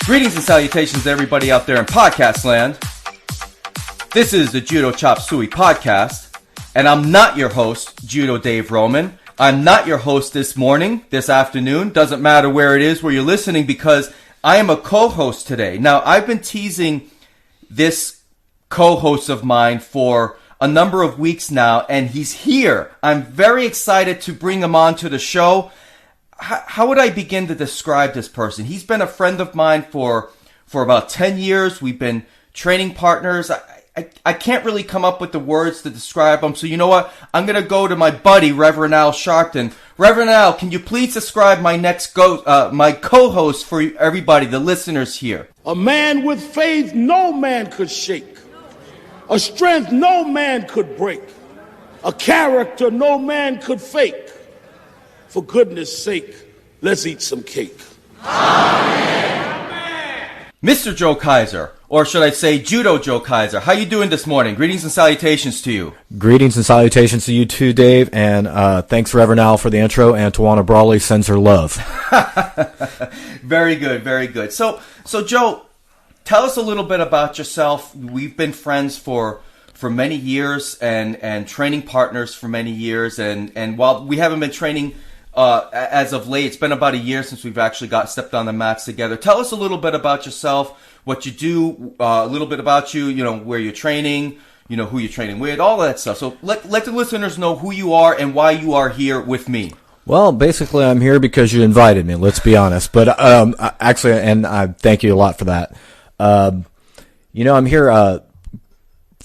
Greetings and salutations to everybody out there in podcast land. This is the Judo Chop Suey podcast, and I'm not your host, Judo Dave Roman. I'm not your host this morning, this afternoon. Doesn't matter where it is, where you're listening, because I am a co-host today. Now, I've been teasing this co-host of mine for a number of weeks now, and he's here. I'm very excited to bring him on to the show. How would I begin to describe this person? He's been a friend of mine for about 10 years. We've been training partners. I can't really come up with the words to describe him. So you know what? I'm going to go to my buddy, Reverend Al Sharpton. Reverend Al, can you please describe my my co-host for everybody, the listeners here? A man with faith no man could shake. A strength no man could break. A character no man could fake. For goodness sake, let's eat some cake. Amen. Mr. Joe Kaiser, or should I say Judo Joe Kaiser, how you doing this morning? Greetings and salutations to you. Greetings and salutations to you too, Dave, and thanks Reverend Al for the intro, and Tawana Brawley sends her love. Very good, very good. So Joe, tell us a little bit about yourself. We've been friends for many years and training partners for many years, and while we haven't been training as of late, it's been about a year since we've actually stepped on the mats together. Tell us a little bit about yourself, what you do, a little bit about you, where you're training, who you're training with, all that stuff. So let the listeners know who you are and why you are here with me. Well, basically, I'm here because you invited me, let's be honest. But actually, and I thank you a lot for that. I'm here.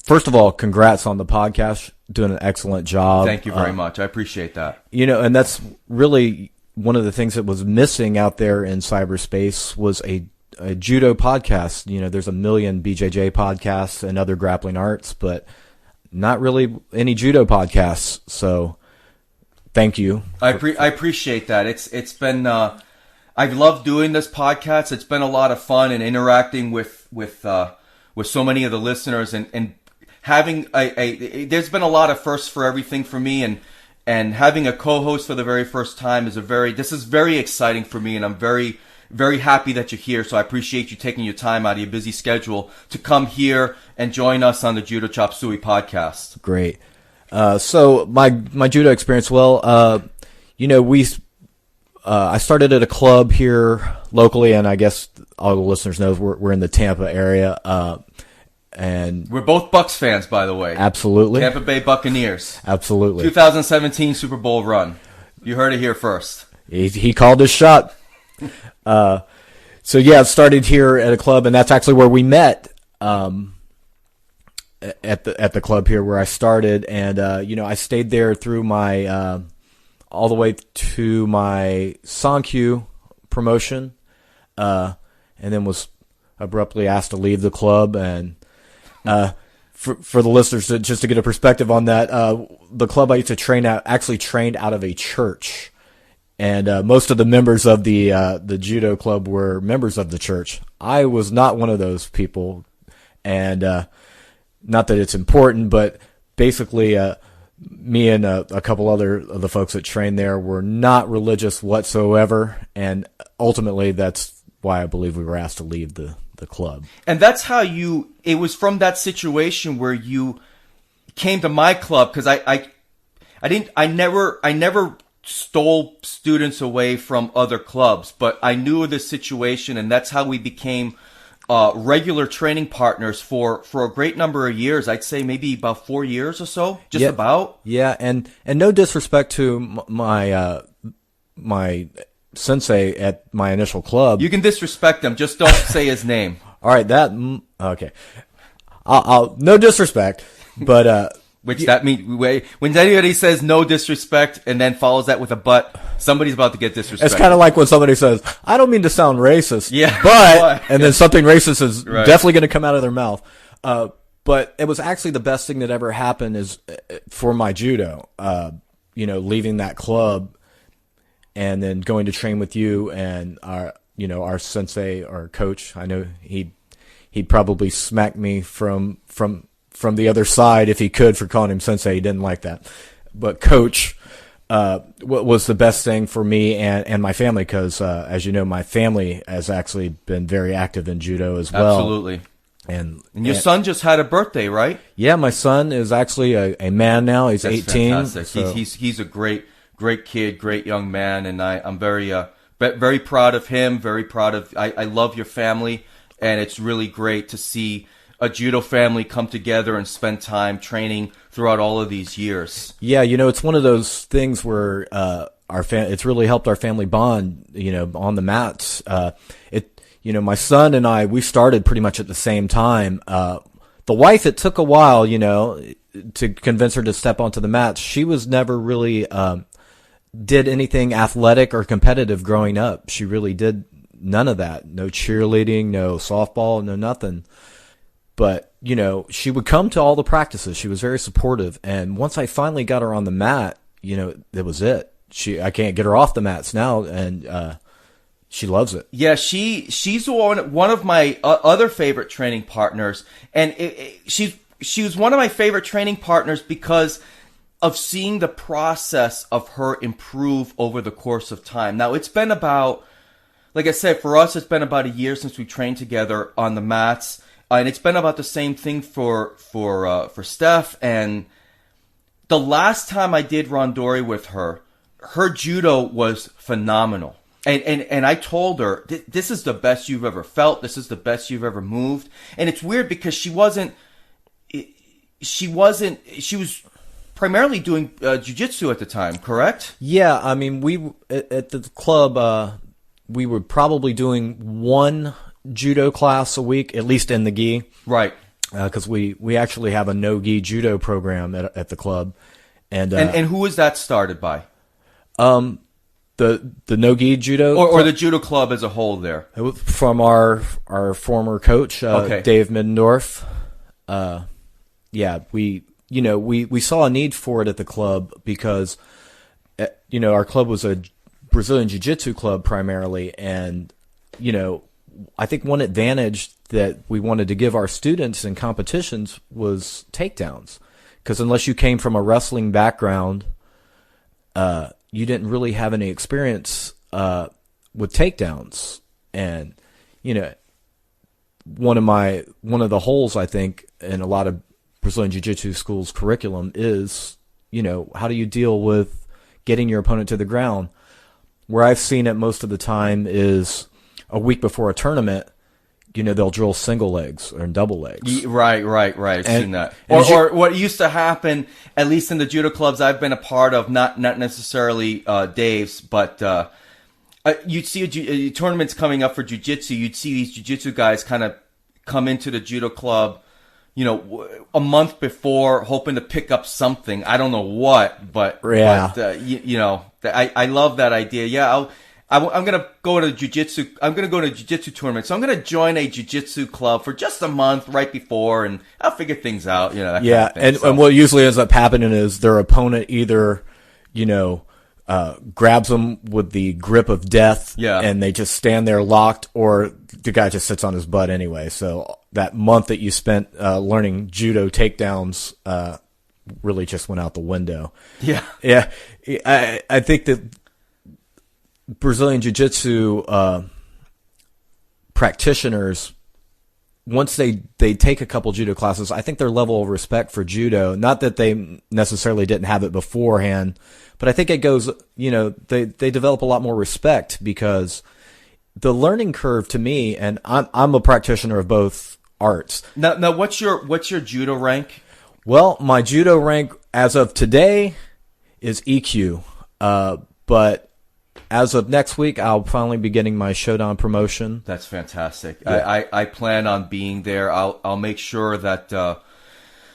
First of all, congrats on the podcast. Doing an excellent job. Thank you very much. I appreciate that. And that's really one of the things that was missing out there in cyberspace was a judo podcast. There's a million BJJ podcasts and other grappling arts, but not really any judo podcasts. So thank you. I appreciate that. It's been I've loved doing this podcast. It's been a lot of fun and interacting with so many of the listeners and having there's been a lot of firsts for everything for me, and having a co-host for the very first time is this is very exciting for me, and I'm very, very happy that you're here. So I appreciate you taking your time out of your busy schedule to come here and join us on the Judo Chop Suey podcast. Great. So my judo experience, I started at a club here locally, and I guess all the listeners know we're in the Tampa area. And we're both Bucks fans, by the way. Absolutely. Tampa Bay Buccaneers. Absolutely. 2017 Super Bowl run. You heard it here first. He called his shot. I started here at a club, and that's actually where we met. At the club here where I started, and I stayed there through my all the way to my Sankyu promotion, and then was abruptly asked to leave the club. And for the listeners, just to get a perspective on that, the club I used to train at actually trained out of a church, and most of the members of the judo club were members of the church. I was not one of those people, and not that it's important, but basically me and a couple other of the folks that trained there were not religious whatsoever, and ultimately that's why I believe we were asked to leave the club. And that's how it was from that situation where you came to my club, because I never stole students away from other clubs, but I knew of this situation, and that's how we became regular training partners for a great number of years. I'd say maybe about 4 years or so, about. Yeah, and no disrespect to my sensei at my initial club. You can disrespect him, just don't say his name. All right, okay. I'll no disrespect, but which that means when anybody says no disrespect and then follows that with a but, somebody's about to get disrespected. It's kind of like when somebody says, "I don't mean to sound racist," yeah, but and then something racist is definitely going to come out of their mouth. But it was actually the best thing that ever happened is for my judo. Leaving that club and then going to train with you and our sensei or coach. I know he'd probably smack me from the other side if he could for calling him sensei. He didn't like that. But coach, what was the best thing for me and my family, because as you know, my family has actually been very active in judo as well. Absolutely. And your son just had a birthday, right? Yeah, my son is actually a man now. He's That's 18. Fantastic. So. He's a great kid, great young man, and I'm very proud of him. Very proud of. I love your family, and it's really great to see a judo family come together and spend time training throughout all of these years. Yeah, it's one of those things where it's really helped our family bond, on the mats. My son and I, we started pretty much at the same time. The wife, it took a while, to convince her to step onto the mats. She was never really did anything athletic or competitive growing up. She really did none of that. No cheerleading, no softball, no nothing. But, she would come to all the practices. She was very supportive. And once I finally got her on the mat, that was it. I can't get her off the mats now, and she loves it. Yeah, she's one of my other favorite training partners. And she was one of my favorite training partners because of seeing the process of her improve over the course of time. Now, it's been about, like I said, for us, it's been about a year since we trained together on the mats. And it's been about the same thing for Steph. And the last time I did randori with her judo was phenomenal. And I told her, this is the best you've ever felt. This is the best you've ever moved. And it's weird because she was primarily doing jiu-jitsu at the time, correct? Yeah, I mean, we at the club, we were probably doing one judo class a week, at least in the gi. Right. Because we actually have a no-gi judo program at the club. And who was that started by? The no-gi judo? Or the judo club as a whole there? It was from our former coach, Dave Middendorf. Yeah, we saw a need for it at the club because, our club was a Brazilian Jiu-Jitsu club primarily. And, I think one advantage that we wanted to give our students in competitions was takedowns. Because unless you came from a wrestling background, you didn't really have any experience with takedowns. And, one of the holes, I think, in a lot of Brazilian Jiu-Jitsu schools' curriculum is, how do you deal with getting your opponent to the ground? Where I've seen it most of the time is a week before a tournament, they'll drill single legs or double legs. Right. I've seen that. Or what used to happen, at least in the judo clubs I've been a part of, not necessarily Dave's, but you'd see tournaments coming up for jiu-jitsu. You'd see these jiu-jitsu guys kind of come into the judo club, a month before, hoping to pick up something. I don't know what, but yeah. I love that idea. Yeah, I'm gonna go to jiu-jitsu. I'm gonna go to a jiu-jitsu tournament, so I'm gonna join a jiu-jitsu club for just a month right before, and I'll figure things out. That yeah, kind of thing. And what usually ends up happening is their opponent either, grabs them with the grip of death, and they just stand there locked, or the guy just sits on his butt anyway. So that month that you spent learning judo takedowns really just went out the window. Yeah. I think that Brazilian Jiu-Jitsu practitioners, once they take a couple judo classes, I think their level of respect for judo, not that they necessarily didn't have it beforehand, but I think it goes, they develop a lot more respect because the learning curve to me, and I'm a practitioner of both arts. Now what's your judo rank? Well, my judo rank as of today is EQ, but as of next week, I'll finally be getting my Shodan promotion. That's fantastic. Yeah. I plan on being there. I'll make sure that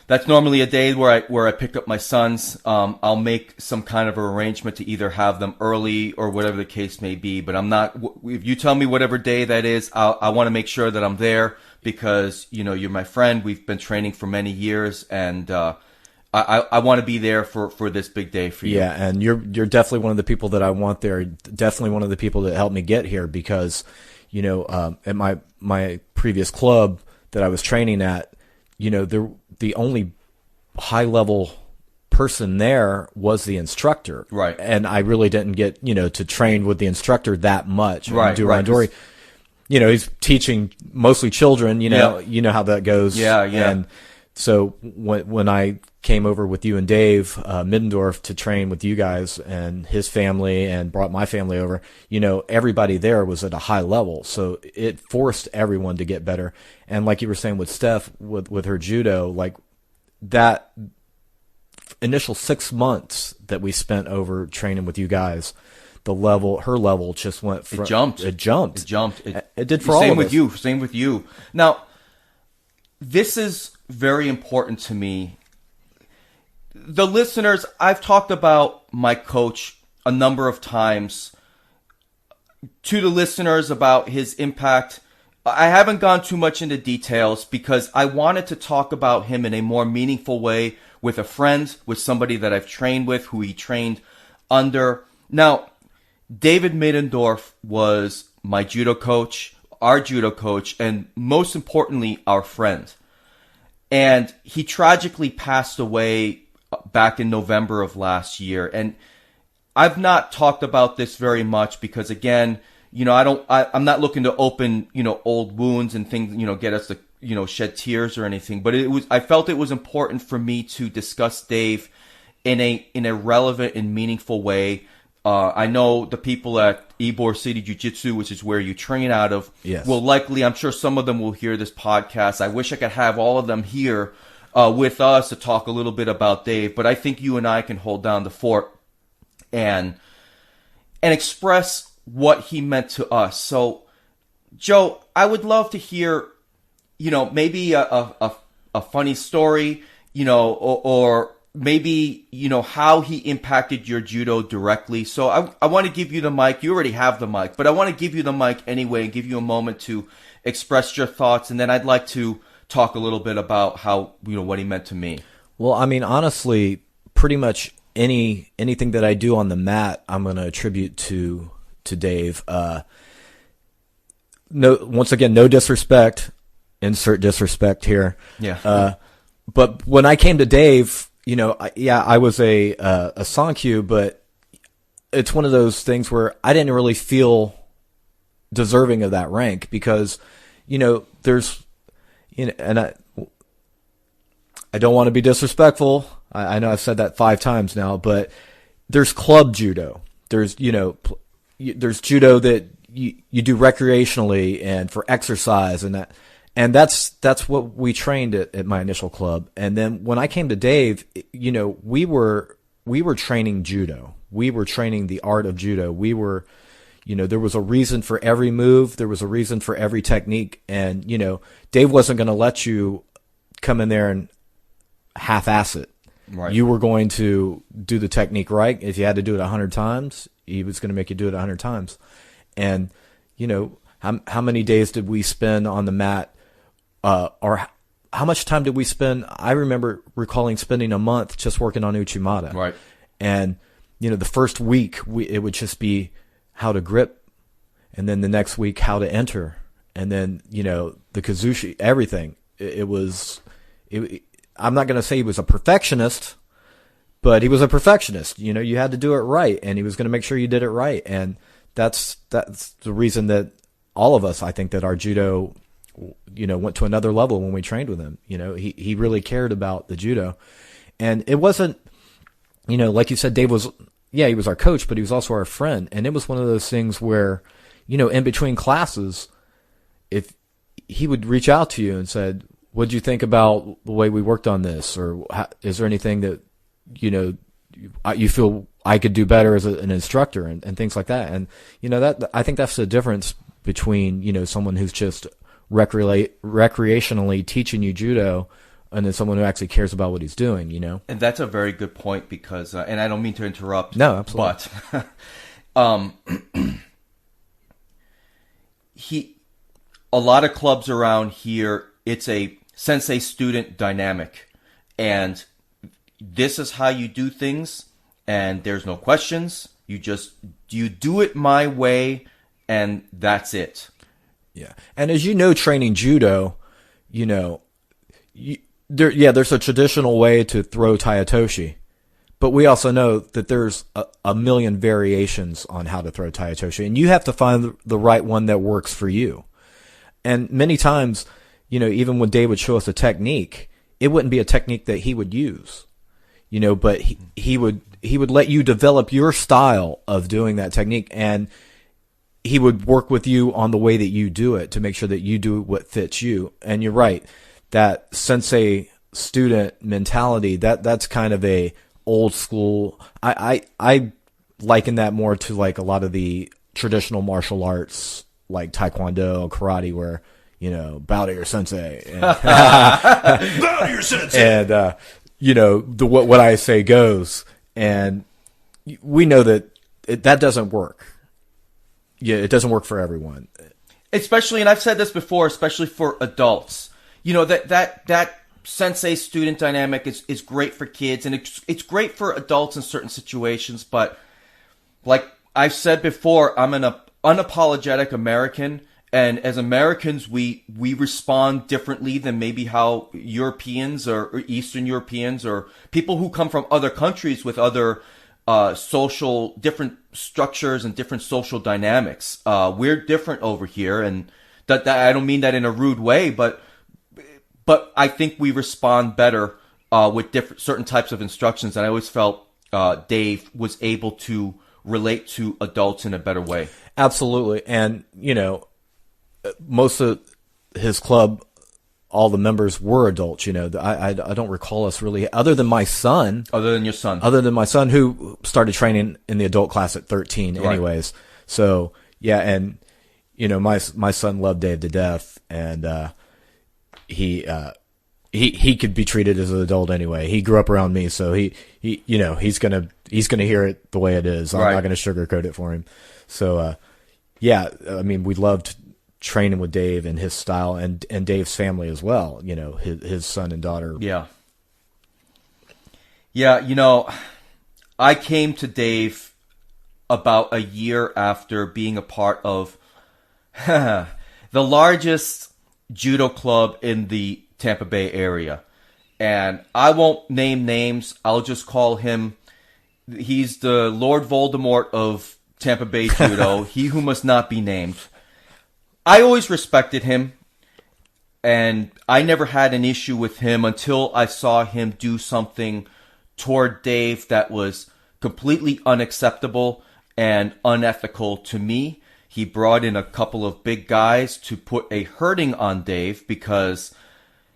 that's normally a day where I pick up my sons. I'll make some kind of arrangement to either have them early or whatever the case may be. But I'm not. If you tell me whatever day that is, I want to make sure that I'm there because you're my friend. We've been training for many years, and I want to be there for this big day for you. Yeah, and you're definitely one of the people that I want there. Definitely one of the people that helped me get here because, at my previous club that I was training at, the only high level person there was the instructor. Right. And I really didn't get, to train with the instructor that much. Right. Randori, he's teaching mostly children, you know how that goes. Yeah. And so when I came over with you and Dave Middendorf to train with you guys and his family and brought my family over, everybody there was at a high level. So it forced everyone to get better. And like you were saying with Steph, with her judo, like that initial 6 months that we spent over training with you guys, her level just went from... It jumped. It did for all of us. Same with you. Now, this is very important to me. The listeners, I've talked about my coach a number of times to the listeners about his impact. I haven't gone too much into details because I wanted to talk about him in a more meaningful way with a friend, with somebody that I've trained with, who he trained under. Now, David Middendorf was my judo coach, our judo coach, and most importantly, our friend. And he tragically passed away back in November of last year. And I've not talked about this very much because, again, I'm not looking to open, old wounds and things, get us to, shed tears or anything. But I felt it was important for me to discuss Dave in a relevant and meaningful way. I know the people at Ybor City Jiu-Jitsu, which is where you train out of, will likely, I'm sure some of them will hear this podcast. I wish I could have all of them here with us to talk a little bit about Dave, but I think you and I can hold down the fort and express what he meant to us. So, Joe, I would love to hear, maybe a funny story, or maybe, how he impacted your judo directly. So I want to give you the mic. You already have the mic, but I want to give you the mic anyway and give you a moment to express your thoughts. And then I'd like to talk a little bit about how, what he meant to me. Well, I mean, honestly, pretty much anything that I do on the mat, I'm going to attribute to Dave. Once again, no disrespect, insert disrespect here. Yeah. But when I came to Dave, I was a Sankyu, but it's one of those things where I didn't really feel deserving of that rank because, there's, and I don't want to be disrespectful. I know I've said that 5 times now, but there's club judo. There's, there's judo that you do recreationally and for exercise and that's what we trained at my initial club. And then when I came to Dave, we were training judo. We were training the art of judo. We were, there was a reason for every move. There was a reason for every technique. And, Dave wasn't going to let you come in there and half-ass it. Right. You were going to do the technique right. If you had to do it 100 times, he was going to make you do it 100 times. And, how many days did we spend on the mat? Or how much time did we spend? I remember recalling spending a month just working on Uchimata. Right. And, the first week it would just be how to grip. And then the next week, how to enter. And then, the Kazushi, everything. I'm not going to say he was a perfectionist, but he was a perfectionist. You had to do it right. And he was going to make sure you did it right. And that's the reason that all of us, I think that our judo, went to another level when we trained with him. He really cared about the judo. And it wasn't, like you said, Dave was, he was our coach, but he was also our friend. And it was one of those things where, in between classes, if he would reach out to you and said, what'd you think about the way we worked on this? Or is there anything that, you feel I could do better as an instructor and things like that? And, that I think that's the difference between, someone who's just recreationally teaching you judo and then someone who actually cares about what he's doing, And that's a very good point because, and I don't mean to interrupt. No, absolutely. But a lot of clubs around here, it's a sensei-student dynamic. And this is how you do things, and there's no questions. You do it my way, and that's it. Yeah. And as training judo, there's a traditional way to throw Tayatoshi. But we also know that there's a million variations on how to throw Taitoshi, and you have to find the right one that works for you. And many times, even when Dave would show us a technique, it wouldn't be a technique that he would use, but he would let you develop your style of doing that technique, and he would work with you on the way that you do it to make sure that you do what fits you. And you're right, that sensei student mentality, that's kind of a old school. I liken that more to like a lot of the traditional martial arts like Taekwondo, karate, where, bow to your sensei. And, Bow to your sensei. And, what I say goes. And we know that that doesn't work. Yeah, it doesn't work for everyone. Especially, and I've said this before, especially for adults. That sensei-student dynamic is great for kids, and it's great for adults in certain situations, but like I've said before, I'm an unapologetic American, and as Americans, we respond differently than maybe how Europeans or Eastern Europeans or people who come from other countries with other different structures and different social dynamics. We're different over here, and that I don't mean that in a rude way, but I think we respond better with certain types of instructions, and I always felt Dave was able to relate to adults in a better way. Absolutely. And, most of his club, all the members were adults, I don't recall us really, other than my son. Other than your son. Other than my son, who started training in the adult class at 13 anyways. Right. So, yeah, and, my son loved Dave to death, and he could be treated as an adult anyway. He grew up around me, so he's gonna hear it the way it is. I'm not gonna sugarcoat it for him. So, yeah, I mean, we loved training with Dave and his style, and Dave's family as well. His son and daughter. Yeah. I came to Dave about a year after being a part of the largest judo club in the Tampa Bay area. And I won't name names. I'll just call him, he's the Lord Voldemort of Tampa Bay Judo, he who must not be named. I always respected him, and I never had an issue with him until I saw him do something toward Dave that was completely unacceptable and unethical to me. He brought in a couple of big guys to put a hurting on Dave because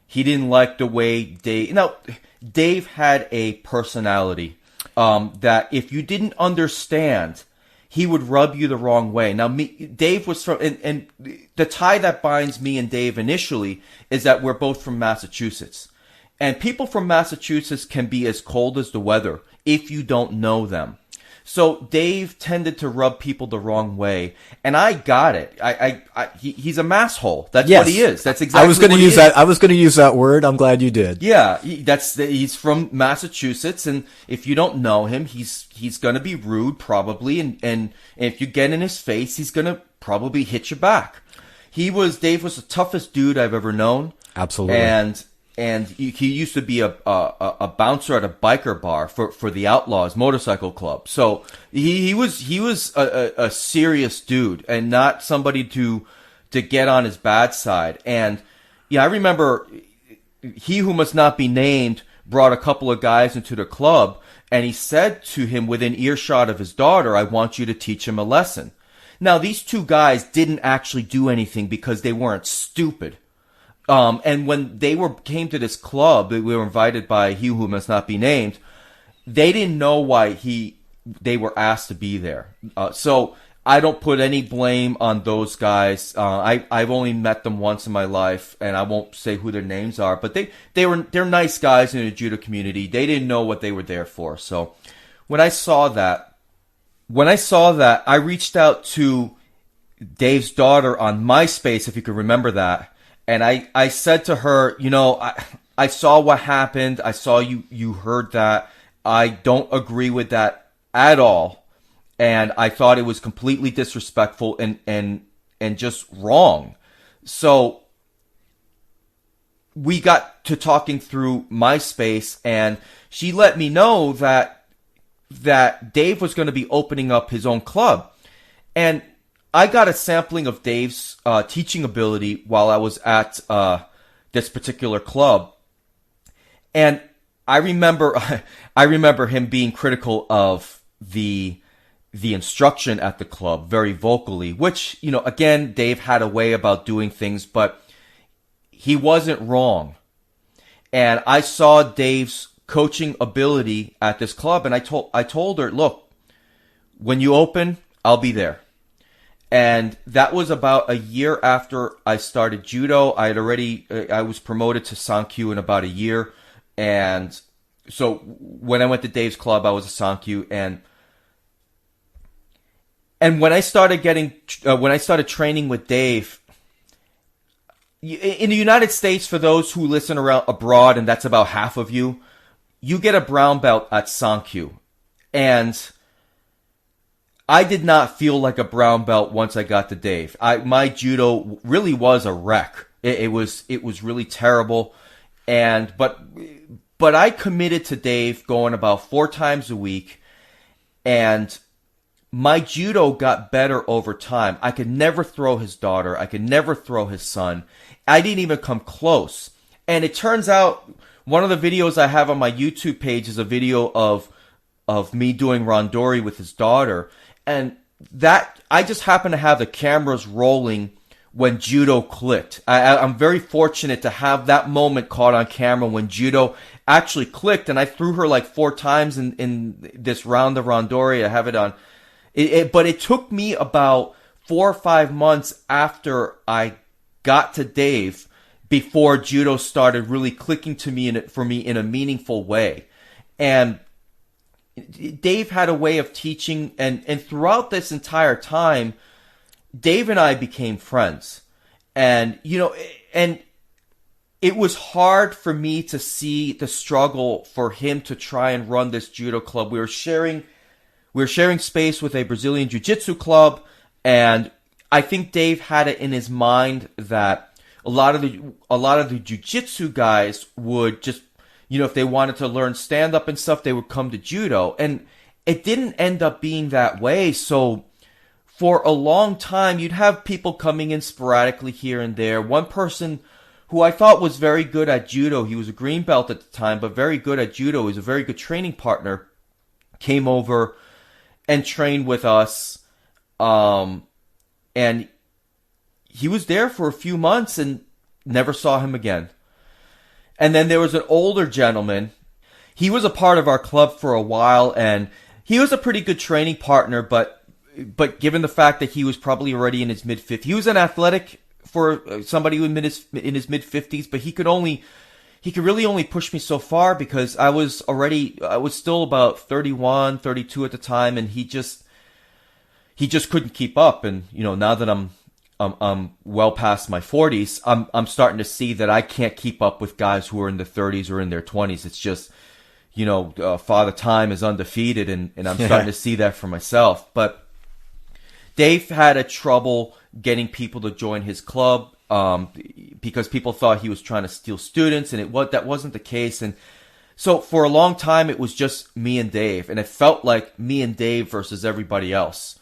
he didn't like the way Dave had a personality that if you didn't understand, he would rub you the wrong way. Now, Dave was from, and the tie that binds me and Dave initially is that we're both from Massachusetts. And people from Massachusetts can be as cold as the weather if you don't know them. So Dave tended to rub people the wrong way, and I got it. He's a masshole. That's what he is. That's exactly. I was going to use that. I was going to use that word. I'm glad you did. Yeah, he's from Massachusetts, and if you don't know him, he's going to be rude probably, and if you get in his face, he's going to probably hit you back. Dave was the toughest dude I've ever known. Absolutely. And he used to be a bouncer at a biker bar for the Outlaws Motorcycle Club. So he was a serious dude and not somebody to get on his bad side. And yeah, I remember he who must not be named brought a couple of guys into the club, and he said to him within earshot of his daughter, "I want you to teach him a lesson." Now, these two guys didn't actually do anything because they weren't stupid. And when they came to this club, we were invited by he who must not be named. They didn't know why they were asked to be there. So I don't put any blame on those guys. I've only met them once in my life, and I won't say who their names are. But they're nice guys in the judo community. They didn't know what they were there for. So when I saw that, I reached out to Dave's daughter on MySpace, if you could remember that. And I said to her, I saw what happened. I saw you heard that. I don't agree with that at all. And I thought it was completely disrespectful and just wrong. So we got to talking through MySpace, and she let me know that that Dave was going to be opening up his own club. And I got a sampling of Dave's teaching ability while I was at this particular club. And I remember him being critical of the instruction at the club very vocally, which, again, Dave had a way about doing things, but he wasn't wrong. And I saw Dave's coaching ability at this club, and I told her, look, when you open, I'll be there. And that was about a year after I started judo. I was promoted to Sankyu in about a year. And so when I went to Dave's club, I was a Sankyu. And when I started training with Dave, in the United States, for those who listen around abroad, and that's about half of you, you get a brown belt at Sankyu. And I did not feel like a brown belt once I got to Dave. My judo really was a wreck. It was really terrible. But I committed to Dave going about 4 times a week, and my judo got better over time. I could never throw his daughter. I could never throw his son. I didn't even come close. And it turns out one of the videos I have on my YouTube page is a video of me doing randori with his daughter. And that, I just happened to have the cameras rolling when judo clicked. I'm very fortunate to have that moment caught on camera when judo actually clicked, and I threw her like 4 times in this round of randori. I have it on. But it took me about 4 or 5 months after I got to Dave before judo started really clicking to me for me in a meaningful way. And Dave had a way of teaching, and throughout this entire time, Dave and I became friends. And, and it was hard for me to see the struggle for him to try and run this judo club. We were sharing space with a Brazilian jiu-jitsu club, and I think Dave had it in his mind that a lot of the jiu-jitsu guys would just, if they wanted to learn stand-up and stuff, they would come to judo. And it didn't end up being that way. So for a long time, you'd have people coming in sporadically here and there. One person who I thought was very good at judo, he was a green belt at the time, but very good at judo, he was a very good training partner, came over and trained with us. And he was there for a few months and never saw him again. And then there was an older gentleman. He was a part of our club for a while, and he was a pretty good training partner, but given the fact that he was probably already in his mid-50s, he was an athletic for somebody in his mid-50s, but he could really only push me so far because I was still about 31, 32 at the time, and he just couldn't keep up. And, now that I'm well past my 40s, I'm starting to see that I can't keep up with guys who are in their 30s or in their 20s. It's just, Father Time is undefeated, and I'm starting to see that for myself. But Dave had a trouble getting people to join his club because people thought he was trying to steal students, and that wasn't the case. And so for a long time, it was just me and Dave, and it felt like me and Dave versus everybody else.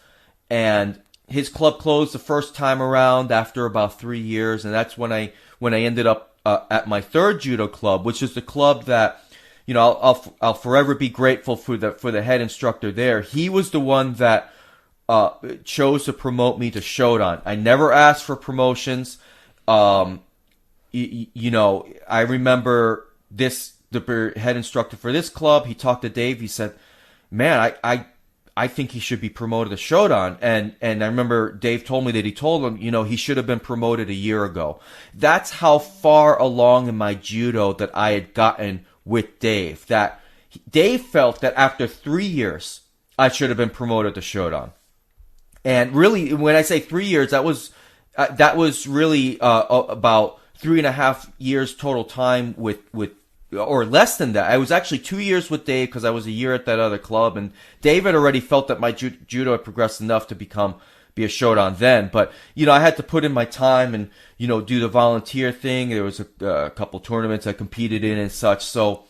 And his club closed the first time around after about 3 years, and that's when I ended up at my third judo club, which is the club that, I'll forever be grateful for the head instructor there. He was the one that chose to promote me to Shodan. I never asked for promotions. I remember the head instructor for this club, he talked to Dave. He said, "Man, I think he should be promoted to Shodan." And I remember Dave told me that he told him, he should have been promoted a year ago. That's how far along in my judo that I had gotten with Dave. That Dave felt that after 3 years, I should have been promoted to Shodan. And really, when I say 3 years, that was really about 3.5 years total time with or less than that. I was actually 2 years with Dave because I was a year at that other club, and Dave had already felt that my judo had progressed enough to be a Shodan then. But I had to put in my time and do the volunteer thing. There was a couple tournaments I competed in and such. So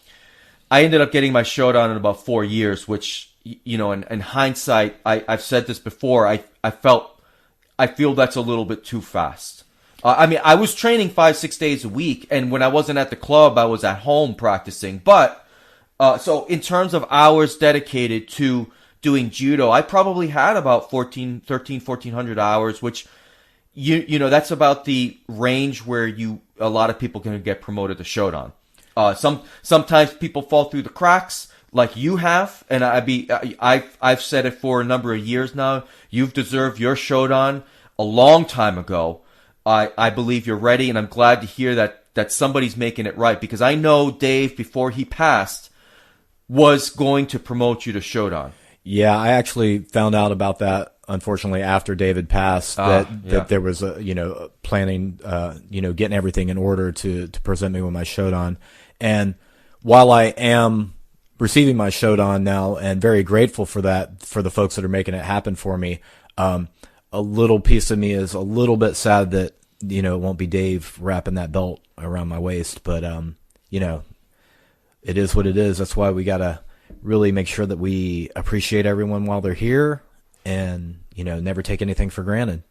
I ended up getting my Shodan in about 4 years, which in hindsight, I've said this before. I feel that's a little bit too fast. I mean, I was training 5-6 days a week, and when I wasn't at the club, I was at home practicing. But so in terms of hours dedicated to doing judo, I probably had about 1,400 hours, which that's about the range where a lot of people can get promoted to Shodan. Sometimes people fall through the cracks, like you have, and I've said it for a number of years now. You've deserved your Shodan a long time ago. I believe you're ready, and I'm glad to hear that somebody's making it right, because I know Dave, before he passed, was going to promote you to Shodan. Yeah, I actually found out about that, unfortunately, after David passed, that there was planning, getting everything in order to present me with my Shodan. And while I am receiving my Shodan now and very grateful for that, for the folks that are making it happen for me, a little piece of me is a little bit sad that, it won't be Dave wrapping that belt around my waist. But, it is what it is. That's why we got to really make sure that we appreciate everyone while they're here and, never take anything for granted.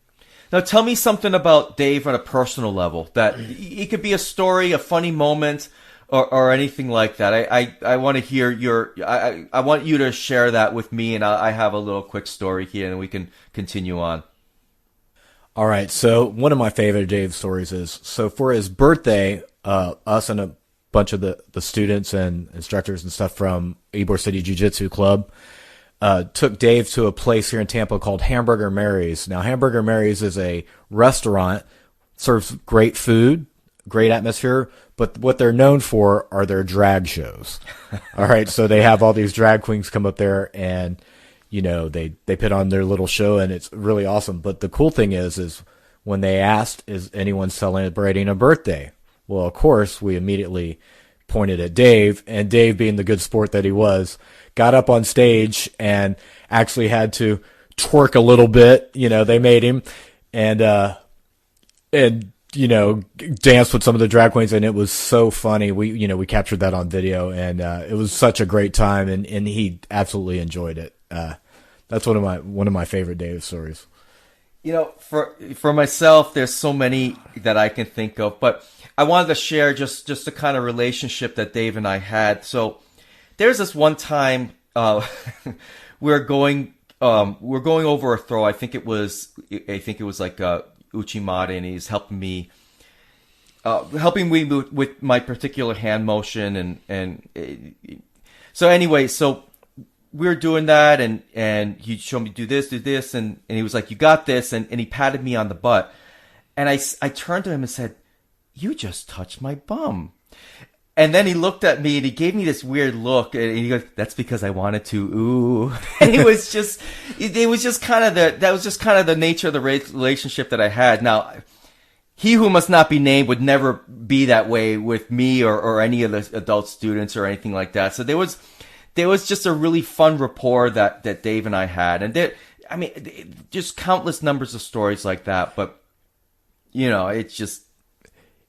Now, tell me something about Dave on a personal level. That it could be a story, a funny moment, or anything like that. I want to hear I want you to share that with me, and I have a little quick story here, and we can continue on. All right. So one of my favorite Dave stories is, so for his birthday, us and a bunch of the students and instructors and stuff from Ybor City Jiu-Jitsu Club took Dave to a place here in Tampa called Hamburger Mary's. Now, Hamburger Mary's is a restaurant, serves great food, great atmosphere, but what they're known for are their drag shows. All right, so they have all these drag queens come up there, and they put on their little show, and it's really awesome. But the cool thing is when they asked, is anyone celebrating a birthday? Well, of course, we immediately pointed at Dave, and Dave, being the good sport that he was, got up on stage and actually had to twerk a little bit. They made him and danced with some of the drag queens, and it was so funny. We captured that on video, and it was such a great time, and he absolutely enjoyed it. That's one of my favorite Dave stories. For myself, there's so many that I can think of, but I wanted to share just the kind of relationship that Dave and I had. So there's this one time we're going over a throw. I think it was like Uchimata, and he's helping me with my particular hand motion, and so anyway, so we were doing that, and he showed me do this, and he was like, "You got this," and he patted me on the butt, and I turned to him and said, "You just touched my bum." And then he looked at me and he gave me this weird look, and he goes, "That's because I wanted to." Ooh, and it was just kind of the nature of the relationship that I had. Now, he who must not be named would never be that way with me or any of the adult students or anything like that. So there was just a really fun rapport that Dave and I had, and just countless numbers of stories like that. But it's just.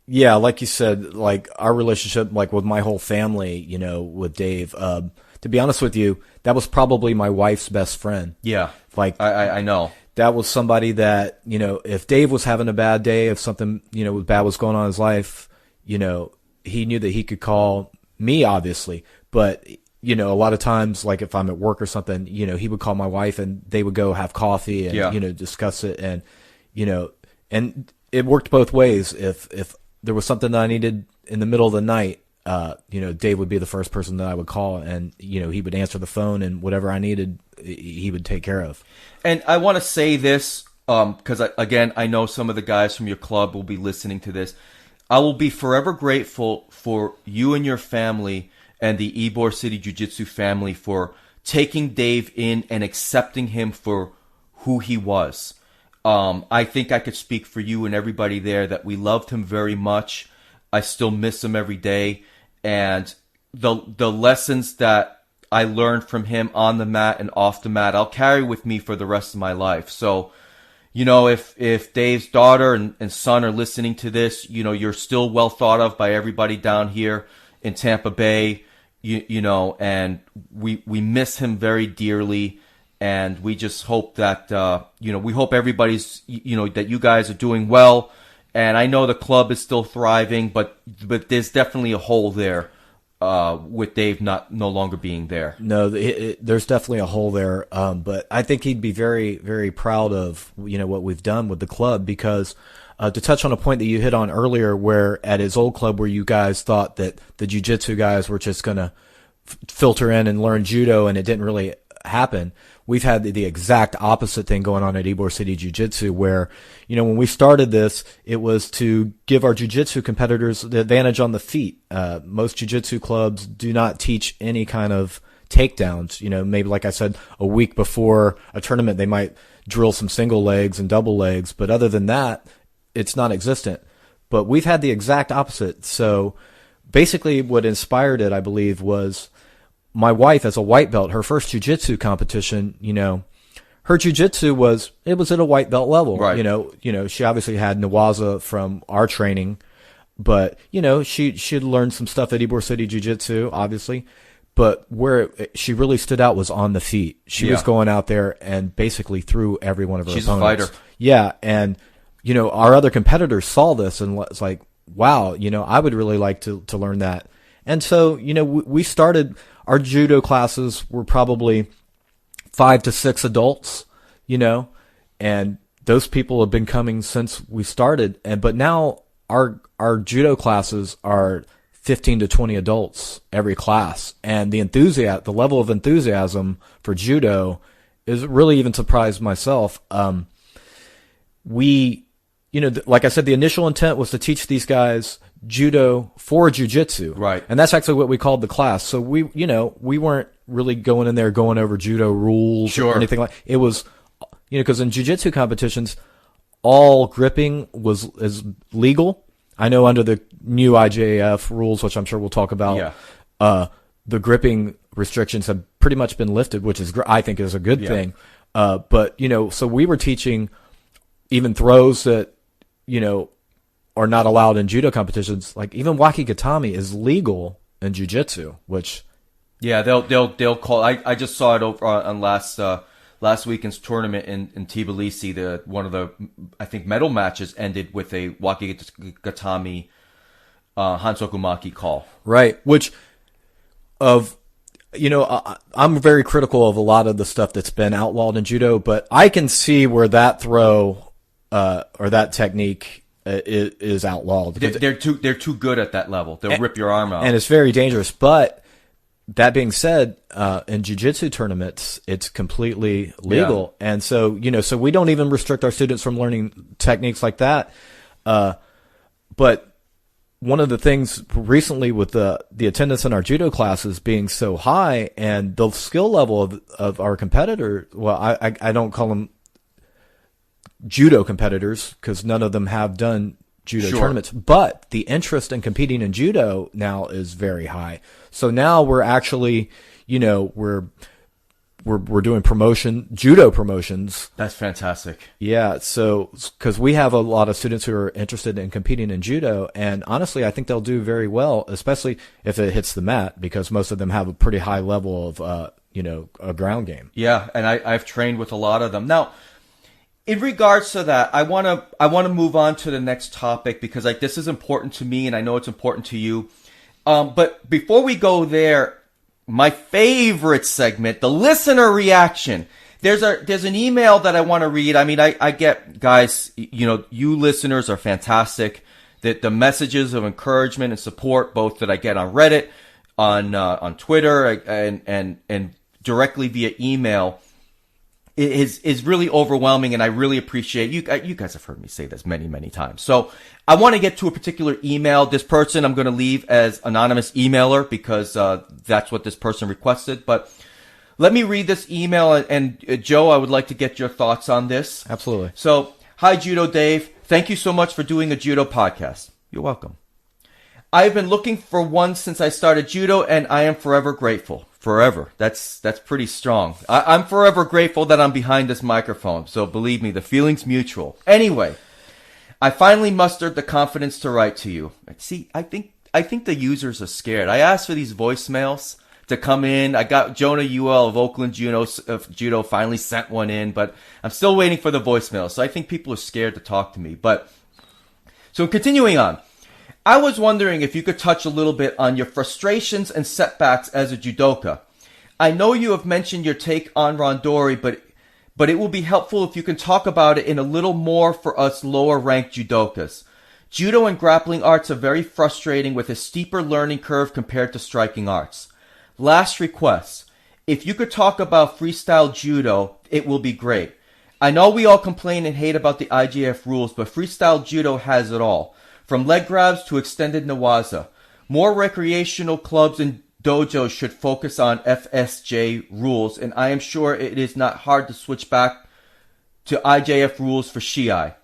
Yeah, like you said, like our relationship, like with my whole family, with Dave, to be honest with you, that was probably my wife's best friend. Yeah. Like, I know. That was somebody that, if Dave was having a bad day, if something, bad was going on in his life, he knew that he could call me, obviously. But, a lot of times, like if I'm at work or something, he would call my wife and they would go have coffee and, discuss it. And, and it worked both ways. If there was something that I needed in the middle of the night, Dave would be the first person that I would call, and, he would answer the phone, and whatever I needed, he would take care of. And I want to say this, because again, I know some of the guys from your club will be listening to this. I will be forever grateful for you and your family and the Ybor City Jiu-Jitsu family for taking Dave in and accepting him for who he was. I think I could speak for you and everybody there that we loved him very much. I still miss him every day. And the lessons that I learned from him on the mat and off the mat, I'll carry with me for the rest of my life. So, if Dave's daughter and son are listening to this, you're still well thought of by everybody down here in Tampa Bay. and we miss him very dearly. And we just hope that, we hope everybody's, that you guys are doing well. And I know the club is still thriving, but there's definitely a hole there, with Dave no longer being there. No, there's definitely a hole there. But I think he'd be very, very proud of, what we've done with the club, because, to touch on a point that you hit on earlier, where at his old club where you guys thought that the jiu-jitsu guys were just going to filter in and learn judo, and it didn't really happen. We've had the exact opposite thing going on at Ybor City Jiu-Jitsu, where, when we started this, it was to give our jiu-jitsu competitors the advantage on the feet. Most jiu-jitsu clubs do not teach any kind of takedowns. Maybe, like I said, a week before a tournament, they might drill some single legs and double legs, but other than that, it's non-existent. But we've had the exact opposite. So basically what inspired it, I believe, was my wife, as a white belt, her first jiu-jitsu competition, her jiu-jitsu was at a white belt level. Right. She obviously had Nawaza from our training, but, she'd learned some stuff at Ybor City Jiu-Jitsu, obviously. But where she really stood out was on the feet. She was going out there and basically threw every one of her opponents. She's a fighter. Yeah, and, our other competitors saw this and was like, wow, I would really like to learn that. And so, we started... Our judo classes were probably 5 to 6 adults, and those people have been coming since we started. But now our judo classes are 15 to 20 adults every class, and the level of enthusiasm for judo is really even surprised myself. Like I said, the initial intent was to teach these guys judo for jiu-jitsu. Right. And that's actually what we called the class. So we weren't really going in there going over judo rules or anything like it was, because in jiu-jitsu competitions, all gripping is legal. I know under the new IJF rules, which I'm sure we'll talk about, the gripping restrictions have pretty much been lifted, which I think is a good thing. But, so we were teaching even throws that, are not allowed in judo competitions. Like even wakigatami is legal in jiu-jitsu, which they'll call. I just saw it over on last weekend's tournament in Tbilisi. One of the I think medal matches ended with a wakigatami hansokumaki call. Right, which I'm very critical of a lot of the stuff that's been outlawed in judo, but I can see where that throw or that technique is outlawed. They're too good at that level. They'll rip your arm out, and it's very dangerous. But that being said, in jiu-jitsu tournaments, it's completely legal, and so so we don't even restrict our students from learning techniques like that. But one of the things recently with the attendance in our judo classes being so high, and the skill level of our competitor, I don't call them judo competitors because none of them have done judo tournaments, but the interest in competing in judo now is very high. So now we're actually, we're doing judo promotions. That's fantastic. Yeah. So, cause we have a lot of students who are interested in competing in judo, and honestly, I think they'll do very well, especially if it hits the mat, because most of them have a pretty high level of, a ground game. Yeah. And I've trained with a lot of them. Now, in regards to that, I want to move on to the next topic because this is important to me and I know it's important to you. But before we go there, my favorite segment, the listener reaction. There's an email that I want to read. I mean, I get, guys, you listeners are fantastic. The messages of encouragement and support, both that I get on Reddit, on Twitter, and directly via email, is really overwhelming, and I really appreciate you. You guys have heard me say this many, many times. So I want to get to a particular email. This person I'm going to leave as anonymous emailer because that's what this person requested. But let me read this email, and Joe, I would like to get your thoughts on this. Absolutely. So, hi, Judo Dave. Thank you so much for doing a judo podcast. You're welcome. I've been looking for one since I started judo, and I am forever grateful. Forever. That's pretty strong. I'm forever grateful that I'm behind this microphone. So believe me, the feeling's mutual. Anyway, I finally mustered the confidence to write to you. See, I think the users are scared. I asked for these voicemails to come in. I got Jonah Ewell of Oakland Judo finally sent one in, but I'm still waiting for the voicemail. So I think people are scared to talk to me. But so continuing on, I was wondering if you could touch a little bit on your frustrations and setbacks as a judoka. I know you have mentioned your take on randori, but it will be helpful if you can talk about it in a little more for us lower ranked judokas. Judo and grappling arts are very frustrating with a steeper learning curve compared to striking arts. Last request. If you could talk about freestyle judo, it will be great. I know we all complain and hate about the IJF rules, but freestyle judo has it all. From leg grabs to extended nawaza. More recreational clubs and dojos should focus on FSJ rules, and I am sure it is not hard to switch back to IJF rules for Shiai.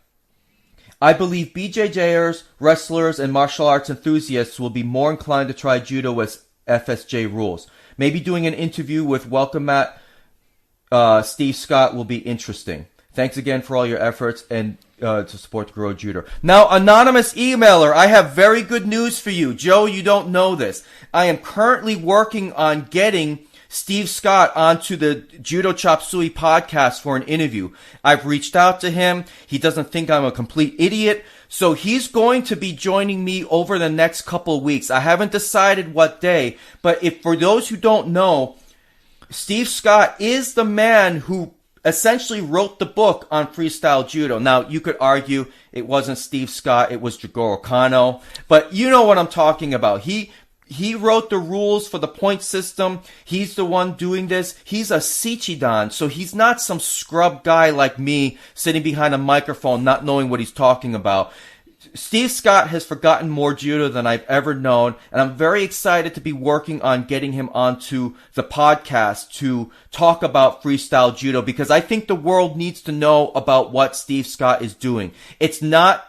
I believe BJJers, wrestlers, and martial arts enthusiasts will be more inclined to try judo as FSJ rules. Maybe doing an interview with Welcome Mat Steve Scott will be interesting. Thanks again for all your efforts and to support the Grow Judo. Now, anonymous emailer, I have very good news for you. Joe, you don't know this. I am currently working on getting Steve Scott onto the Judo Chop Suey podcast for an interview. I've reached out to him. He doesn't think I'm a complete idiot. So he's going to be joining me over the next couple of weeks. I haven't decided what day, but if for those who don't know, Steve Scott is the man who essentially wrote the book on freestyle judo. Now, you could argue it wasn't Steve Scott, it was Jigoro Kano, but you know what I'm talking about. He wrote the rules for the point system. He's the one doing this. He's a Shichidan, so he's not some scrub guy like me sitting behind a microphone not knowing what he's talking about. Steve Scott has forgotten more judo than I've ever known, and I'm very excited to be working on getting him onto the podcast to talk about freestyle judo, because I think the world needs to know about what Steve Scott is doing. It's not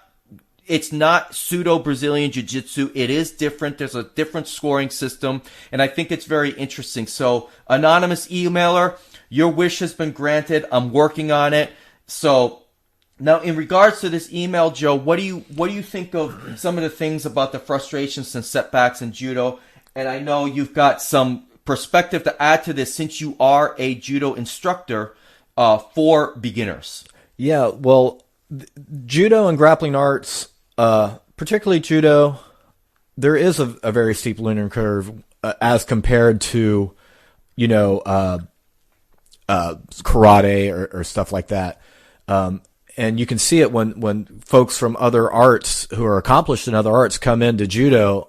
pseudo Brazilian jiu-jitsu. It is different. There's a different scoring system, and I think it's very interesting. So, anonymous emailer, your wish has been granted. I'm working on it. So, now, in regards to this email, Joe, what do you think of some of the things about the frustrations and setbacks in judo? And I know you've got some perspective to add to this since you are a judo instructor for beginners. Yeah, well, judo and grappling arts, particularly judo, there is a very steep learning curve as compared to, karate or stuff like that. And you can see it when folks from other arts who are accomplished in other arts come into judo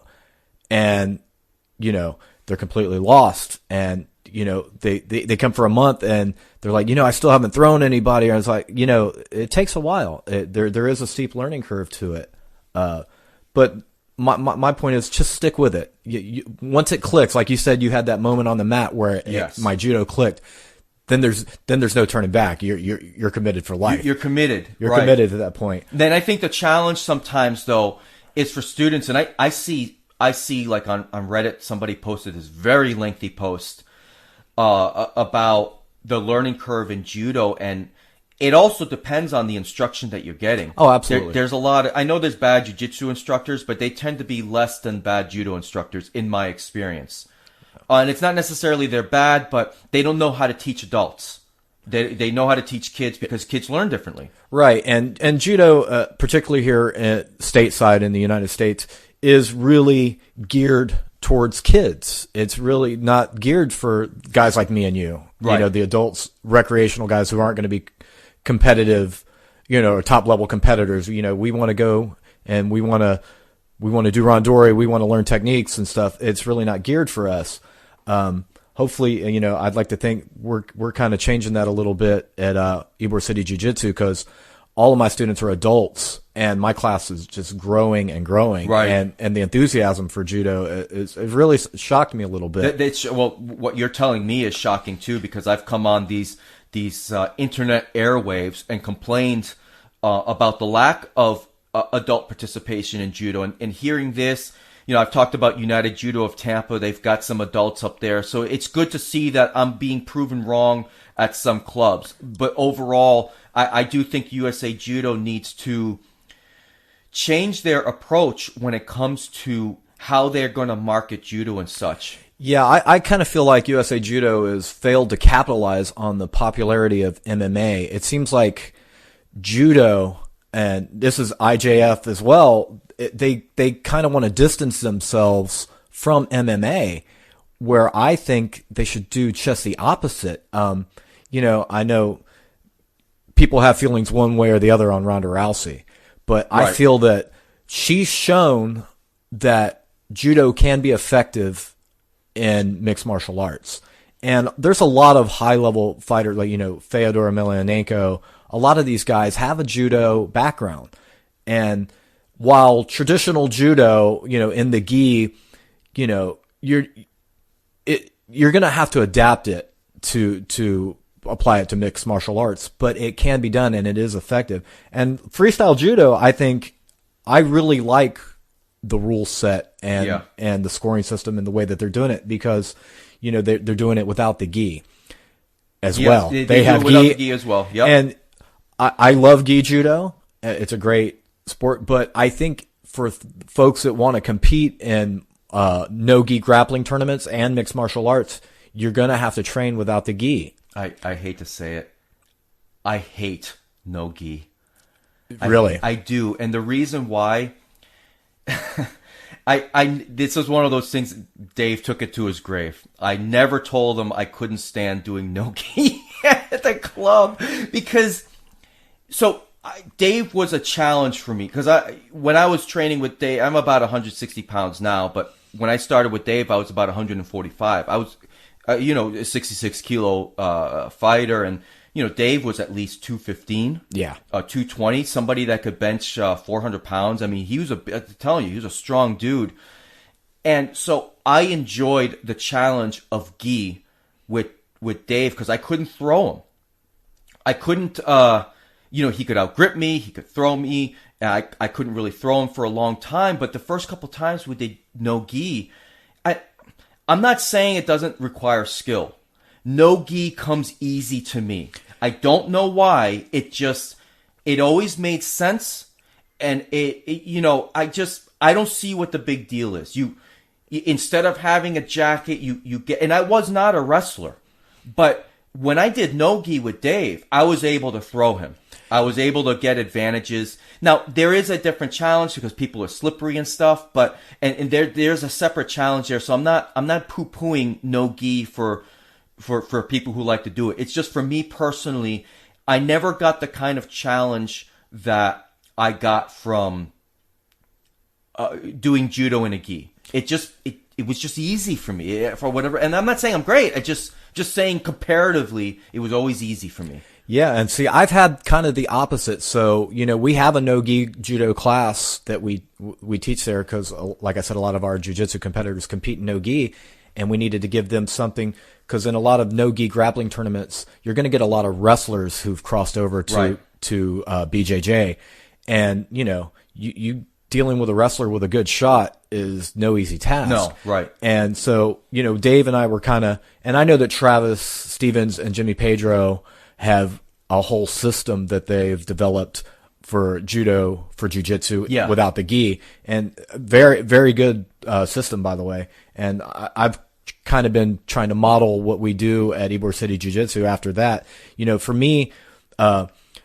and, they're completely lost. And, they come for a month and they're like, I still haven't thrown anybody. And it's like, it takes a while. There is a steep learning curve to it. But my point is just stick with it. Once it clicks, like you said, you had that moment on the mat where my judo clicked. Then there's no turning back. You're committed for life. You're committed. You're committed to that point. Then I think the challenge sometimes though is for students, and I see like on Reddit somebody posted this very lengthy post about the learning curve in judo, and it also depends on the instruction that you're getting. Oh, absolutely. There's a lot of, I know there's bad jiu-jitsu instructors, but they tend to be less than bad judo instructors in my experience. And it's not necessarily they're bad, but they don't know how to teach adults. They know how to teach kids because kids learn differently. Right, and judo, particularly here stateside in the United States, is really geared towards kids. It's really not geared for guys like me and you. Right. The adults, recreational guys who aren't going to be competitive, or top level competitors. We want to go and we want to do randori. We want to learn techniques and stuff. It's really not geared for us. Hopefully, I'd like to think we're kind of changing that a little bit at Ybor City Jiu-Jitsu, because all of my students are adults and my class is just growing and growing. Right. And the enthusiasm for judo is really shocked me a little bit. Well, what you're telling me is shocking too, because I've come on these internet airwaves and complained about the lack of adult participation in judo, and hearing this. I've talked about United Judo of Tampa. They've got some adults up there. So it's good to see that I'm being proven wrong at some clubs. But overall, I do think USA Judo needs to change their approach when it comes to how they're going to market judo and such. Yeah, I kind of feel like USA Judo has failed to capitalize on the popularity of MMA. It seems like judo, and this is IJF as well, they kind of want to distance themselves from MMA, where I think they should do just the opposite. You know, I know people have feelings one way or the other on Ronda Rousey, but I feel that she's shown that judo can be effective in mixed martial arts. And there's a lot of high-level fighters, like, you know, Fyodor Emelianenko. A lot of these guys have a judo background. And while traditional judo, you know, in the gi, you know, you're going to have to adapt it to apply it to mixed martial arts, but it can be done and it is effective. And freestyle judo, I think I really like the rule set and the scoring system and the way that they're doing it, because, you know, they're doing it without the gi as well. They have without the gi as well. Yep. And I love gi judo. It's a great sport, but I think for folks that want to compete in no gi grappling tournaments and mixed martial arts, you're going to have to train without the gi. I hate to say it. I hate no gi. Really? I do. And the reason why, this was one of those things, Dave took it to his grave. I never told him I couldn't stand doing no gi at the club, because, Dave was a challenge for me, because when I was training with Dave, I'm about 160 pounds now, but when I started with Dave, I was about 145. I was, a 66 kilo fighter, and Dave was at least 215. Yeah. 220. Somebody that could bench 400 pounds. I mean, he was I'm telling you, he was a strong dude. And so I enjoyed the challenge of gi with Dave, because I couldn't throw him. I couldn't, he could outgrip me, he could throw me. I couldn't really throw him for a long time, but the first couple times we did no gi, I'm not saying it doesn't require skill. No gi comes easy to me. I don't know why. It always made sense. And I don't see what the big deal is. You instead of having a jacket, you get, and I was not a wrestler, but when I did no gi with Dave, I was able to throw him. I was able to get advantages. Now, there is a different challenge because people are slippery and stuff, but and there's a separate challenge there. So I'm not poo-pooing no gi for people who like to do it. It's just, for me personally, I never got the kind of challenge that I got from doing judo in a gi. It was just easy for me for whatever. And I'm not saying I'm great. I just saying comparatively, it was always easy for me. Yeah, and see, I've had kind of the opposite. So, we have a no-gi judo class that we teach there because, like I said, a lot of our jiu-jitsu competitors compete in no-gi, and we needed to give them something, because in a lot of no-gi grappling tournaments, you're going to get a lot of wrestlers who've crossed over to BJJ, and, you dealing with a wrestler with a good shot is no easy task. No, right. And so, Dave and I were kind of, and I know that Travis Stevens and Jimmy Pedro have a whole system that they've developed for judo, for jiu-jitsu without the gi, and very, very good system, by the way. And I've kind of been trying to model what we do at Ybor City Jiu-Jitsu after that. For me,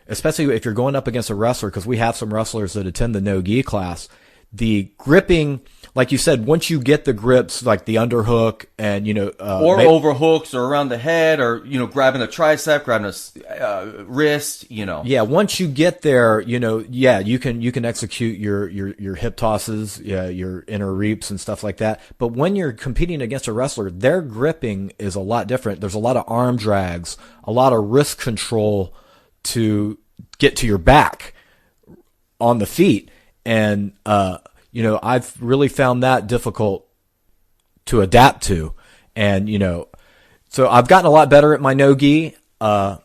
especially if you're going up against a wrestler, because we have some wrestlers that attend the no-gi class, the gripping, like you said, once you get the grips, like the underhook and, or overhooks or around the head, or, grabbing a tricep, grabbing a wrist, Yeah, once you get there, you can execute your hip tosses, your inner reaps and stuff like that. But when you're competing against a wrestler, their gripping is a lot different. There's a lot of arm drags, a lot of wrist control to get to your back on the feet. And, I've really found that difficult to adapt to. And, so I've gotten a lot better at my no-gi, on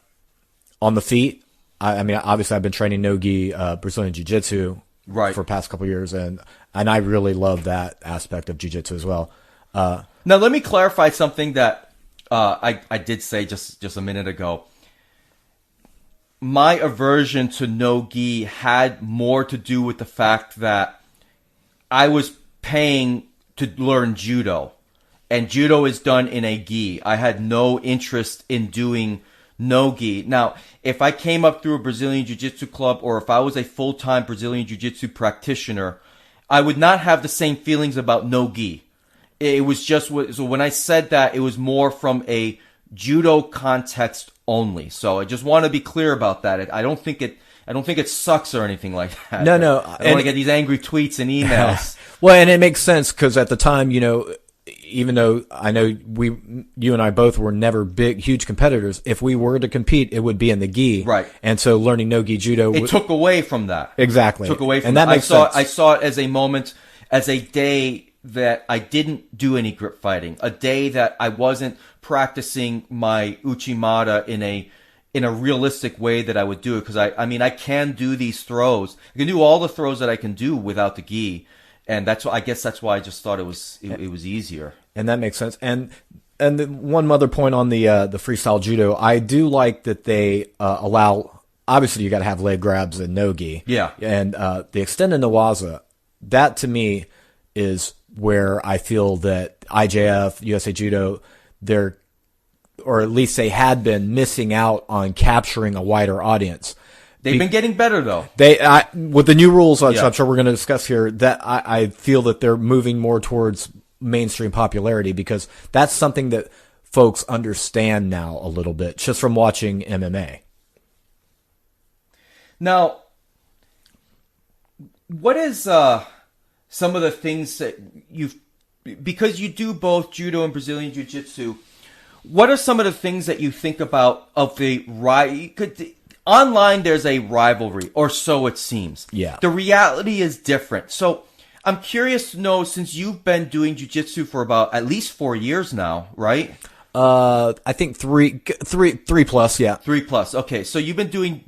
the feet. I mean, obviously I've been training no-gi, Brazilian Jiu-Jitsu for the past couple of years. And I really love that aspect of Jiu-Jitsu as well. Now let me clarify something that, I did say just a minute ago. My aversion to no-gi had more to do with the fact that I was paying to learn judo, and judo is done in a gi. I had no interest in doing no gi. Now, if I came up through a Brazilian Jiu-Jitsu club, or if I was a full-time Brazilian Jiu-Jitsu practitioner, I would not have the same feelings about no gi. It was just, so when I said that, it was more from a judo context only. So I just want to be clear about that. I don't think it sucks or anything like that. No. I don't want to get these angry tweets and emails. Well, and it makes sense because at the time, even though I know you and I both were never huge competitors, if we were to compete, it would be in the gi. Right. And so learning no-gi judo. It took away from that. Exactly. Took away from and that. Makes sense. I saw it as a moment, as a day that I didn't do any grip fighting, a day that I wasn't practicing my uchimata in a realistic way that I would do it. Because I can do these throws. I can do all the throws that I can do without the gi. And I guess that's why I just thought it was easier. And that makes sense. And one other point on the freestyle judo, I do like that they allow. Obviously, you got to have leg grabs and no-gi. Yeah. And the extended nawaza, that to me is where I feel that IJF, USA Judo, or at least they had been missing out on capturing a wider audience. They've been getting better, though. With the new rules, which I'm sure we're going to discuss here, that I feel that they're moving more towards mainstream popularity, because that's something that folks understand now a little bit just from watching MMA. Now, what is some of the things that because you do both judo and Brazilian Jiu-Jitsu, what are some of the things that you think about of the online? There's a rivalry, or so it seems. Yeah. The reality is different. So I'm curious to know, since you've been doing jiu-jitsu for about at least 4 years now, right? I think three plus, yeah. 3+. Okay, so you've been doing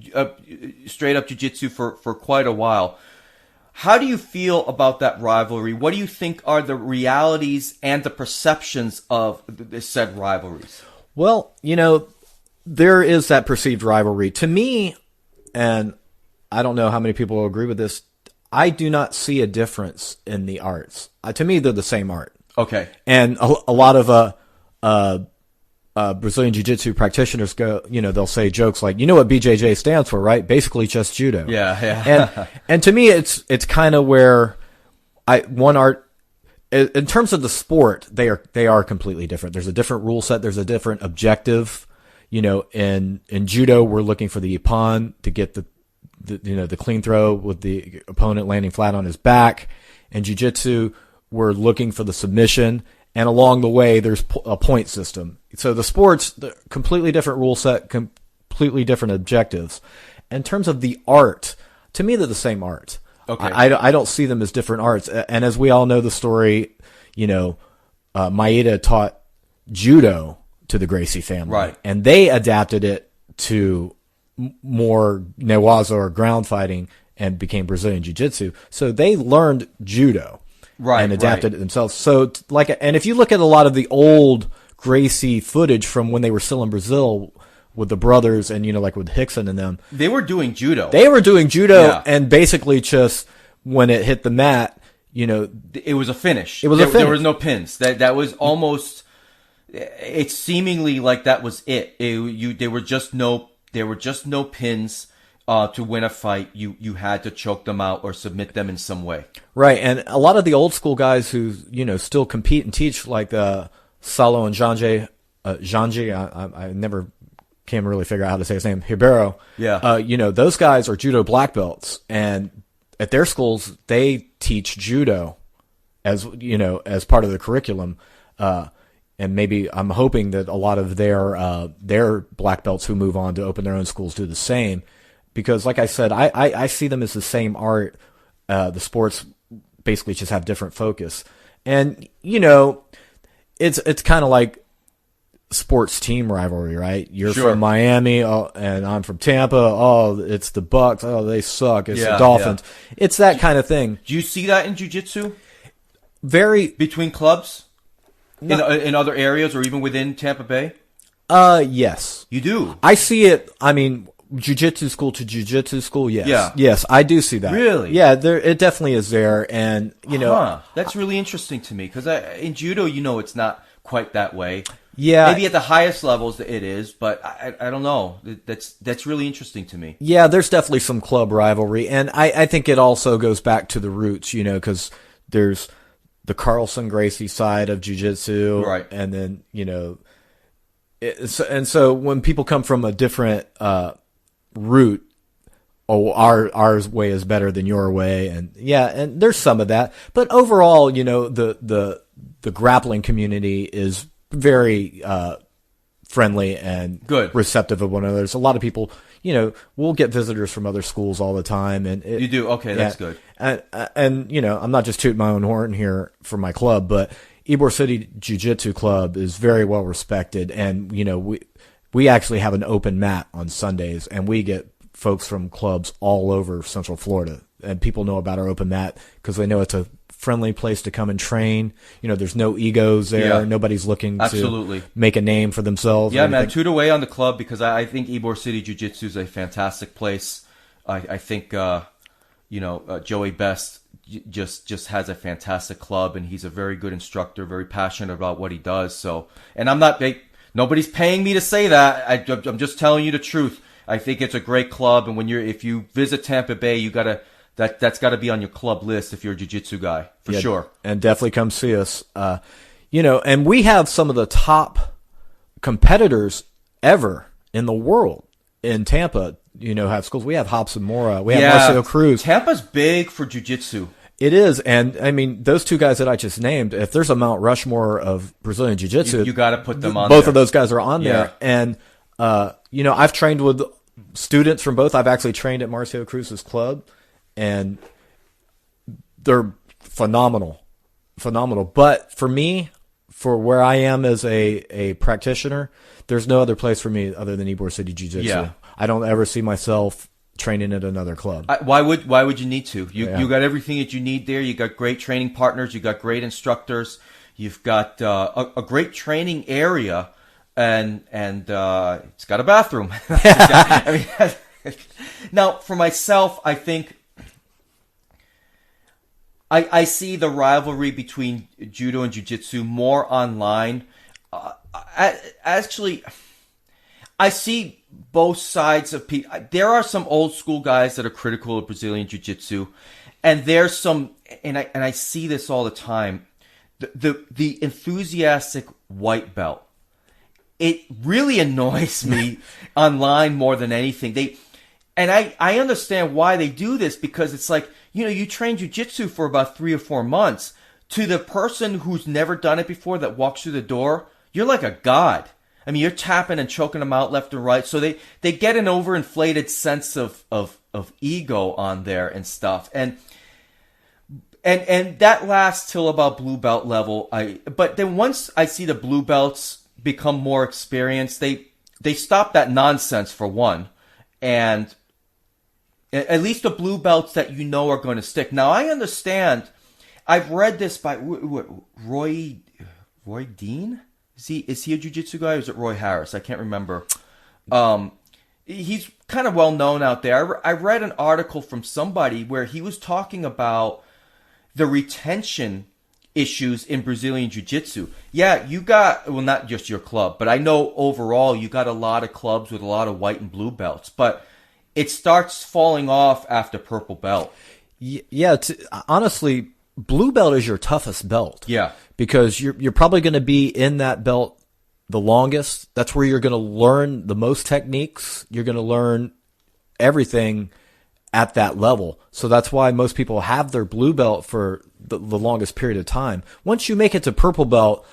straight up jiu-jitsu for quite a while. How do you feel about that rivalry? What do you think are the realities and the perceptions of the said rivalries? Well, there is that perceived rivalry. To me, and I don't know how many people will agree with this, I do not see a difference in the arts. To me, they're the same art. Okay. And a lot of Brazilian Jiu-Jitsu practitioners go, they'll say jokes like, what BJJ stands for, right? Basically just judo. Yeah. And to me, it's kind of where one art, in terms of the sport, they are completely different. There's a different rule set. There's a different objective. In judo, we're looking for the ippon to get the clean throw with the opponent landing flat on his back. In jiu-jitsu, we're looking for the submission. And along the way, there's a point system. So the sports, completely different rule set, completely different objectives. In terms of the art, to me, they're the same art. Okay. I don't see them as different arts. And as we all know the story, Maeda taught judo to the Gracie family. Right. And they adapted it to more newaza or ground fighting and became Brazilian Jiu-Jitsu. So they learned judo. Right, and adapted it themselves. So, and if you look at a lot of the old Gracie footage from when they were still in Brazil with the brothers and, like with Hickson and them. They were doing judo. Yeah. And basically just when it hit the mat, it was a finish. It was a finish. There was no pins. That was almost, it's seemingly like that was it. There were just no pins. To win a fight, you had to choke them out or submit them in some way. Right, and a lot of the old school guys who still compete and teach, like Salo and Janji, I never can really figure out how to say his name, Ribeiro. Yeah. Those guys are judo black belts, and at their schools they teach judo as part of the curriculum. And maybe I'm hoping that a lot of their black belts who move on to open their own schools do the same. Because, like I said, I see them as the same art. The sports basically just have different focus. And, it's kind of like sports team rivalry, right? You're from Miami, and I'm from Tampa. Oh, it's the Bucks. Oh, they suck. It's the Dolphins. Yeah. It's that kind of thing. Do you see that in jiu-jitsu? Between clubs? In other areas or even within Tampa Bay? Yes. You do? I see it, Jiu-jitsu school to jiu-jitsu school, yes. Yeah. Yes, I do see that. Really? Yeah, it definitely is there. And, That's really interesting to me because in judo, it's not quite that way. Yeah. Maybe at the highest levels it is, but I don't know. That's really interesting to me. Yeah, there's definitely some club rivalry. And I think it also goes back to the roots, because there's the Carlson Gracie side of jiu-jitsu. Right. And then, so when people come from a different route, our way is better than your way, and there's some of that. But overall, the grappling community is very friendly and good, receptive of one another. There's a lot of people, we'll get visitors from other schools all the time, and you do okay. That's good. And I'm not just tooting my own horn here for my club, but Ybor City Jiu-Jitsu Club is very well respected, and we actually have an open mat on Sundays, and we get folks from clubs all over Central Florida, and people know about our open mat because they know it's a friendly place to come and train. There's no egos there. Yeah. Nobody's looking to make a name for themselves. Yeah, man, toot away on the club because I think Ybor City Jiu-Jitsu is a fantastic place. I think Joey Best just has a fantastic club, and he's a very good instructor, very passionate about what he does. So, and nobody's paying me to say that. I'm just telling you the truth. I think it's a great club, and if you visit Tampa Bay, that's got to be on your club list if you're a jiu-jitsu guy for sure. And definitely come see us. And we have some of the top competitors ever in the world in Tampa. Have schools. We have Hobbs and Mora. We have Marcelo Cruz. Tampa's big for jiu-jitsu. It is, and I mean those two guys that I just named. If there's a Mount Rushmore of Brazilian Jiu-Jitsu, you got to put them on. Both of those guys are on there, and I've trained with students from both. I've actually trained at Marcelo Cruz's club, and they're phenomenal. But for me, for where I am as a practitioner, there's no other place for me other than Ybor City Jiu-Jitsu. Yeah. I don't ever see myself training at another club. Why would you need to? You got everything that you need there. You got great training partners. You got great instructors. You've got a great training area, and it's got a bathroom. Now, for myself, I think I see the rivalry between judo and jiu-jitsu more online. Actually, I see both sides of people. There are some old school guys that are critical of Brazilian jiu-jitsu, and there's some, and I see this all the time. The enthusiastic white belt, it really annoys me online more than anything. I understand why they do this, because it's like, you train jiu-jitsu for about 3 or 4 months. To the person who's never done it before that walks through the door, you're like a god. I mean, you're tapping and choking them out left and right. So they get an overinflated sense of ego on there and stuff. And that lasts till about blue belt level. But then once I see the blue belts become more experienced, they stop that nonsense for one. And at least the blue belts that are going to stick. Now, I understand. I've read this by Roy Dean. Is he a jiu-jitsu guy, or is it Roy Harris? I can't remember. He's kind of well known out there. I read an article from somebody where he was talking about the retention issues in Brazilian jiu-jitsu. Yeah, you got, well, not just your club, but I know overall you got a lot of clubs with a lot of white and blue belts, but it starts falling off after purple belt. Yeah, honestly, blue belt is your toughest belt. Yeah. Because you're probably going to be in that belt the longest. That's where you're going to learn the most techniques. You're going to learn everything at that level. So that's why most people have their blue belt for the longest period of time. Once you make it to purple belt,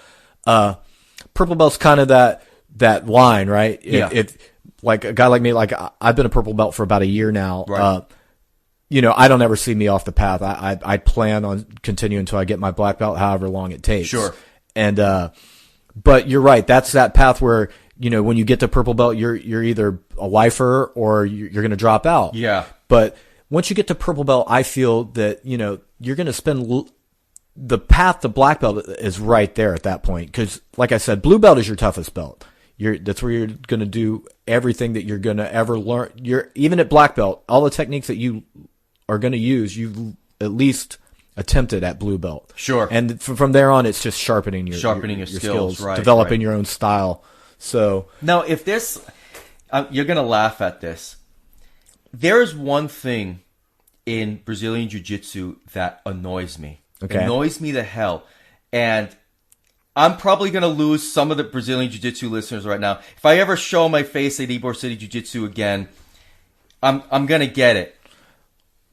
purple belt's kind of that line, right? Yeah. If like a guy like me, like I've been a purple belt for about a year now. Right. I don't ever see me off the path. I plan on continuing until I get my black belt, however long it takes. Sure. And, but you're right. That's that path where, when you get to purple belt, you're either a lifer or you're going to drop out. Yeah. But once you get to purple belt, I feel that, you're going to spend the path to black belt is right there at that point. Cause like I said, blue belt is your toughest belt. That's where you're going to do everything that you're going to ever learn. Even at black belt, all the techniques that you are going to use, you've at least attempted at blue belt. Sure. And from there on, it's just sharpening your skills, right, developing your own style. So now, if this, you're going to laugh at this. There is one thing in Brazilian Jiu-Jitsu that annoys me. Okay. Annoys me the hell. And I'm probably going to lose some of the Brazilian Jiu-Jitsu listeners right now. If I ever show my face at Ybor City Jiu-Jitsu again, I'm going to get it.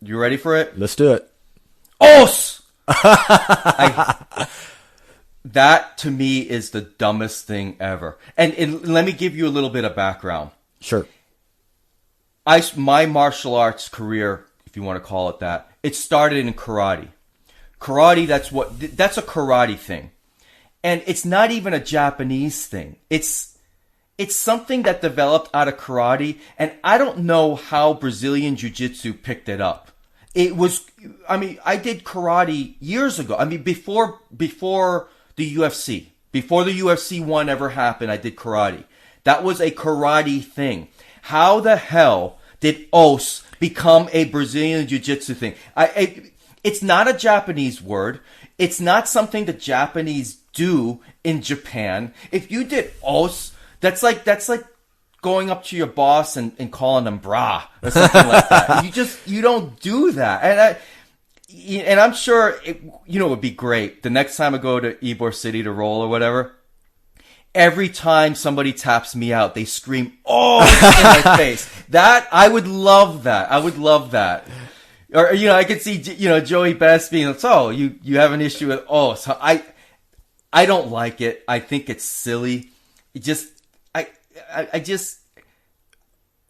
You ready for it? Let's do it. Os! That, to me, is the dumbest thing ever. And let me give you a little bit of background. Sure. My martial arts career, if you want to call it that, it started in karate. Karate, that's a karate thing. And it's not even a Japanese thing. It's something that developed out of karate, and I don't know how Brazilian Jiu-Jitsu picked it up. I did karate years ago. Before the UFC. Before the UFC 1 ever happened, I did karate. That was a karate thing. How the hell did Os become a Brazilian Jiu-Jitsu thing? It's not a Japanese word. It's not something the Japanese do in Japan. If you did Os, that's like going up to your boss and calling them brah or something like that. You don't do that. And I'm sure it would be great. The next time I go to Ybor City to roll or whatever, every time somebody taps me out, they scream, "Oh!" in my face. I would love that. I would love that. Or, I could see, Joey Best being like, "Oh, you have an issue with oh." So I don't like it. I think it's silly.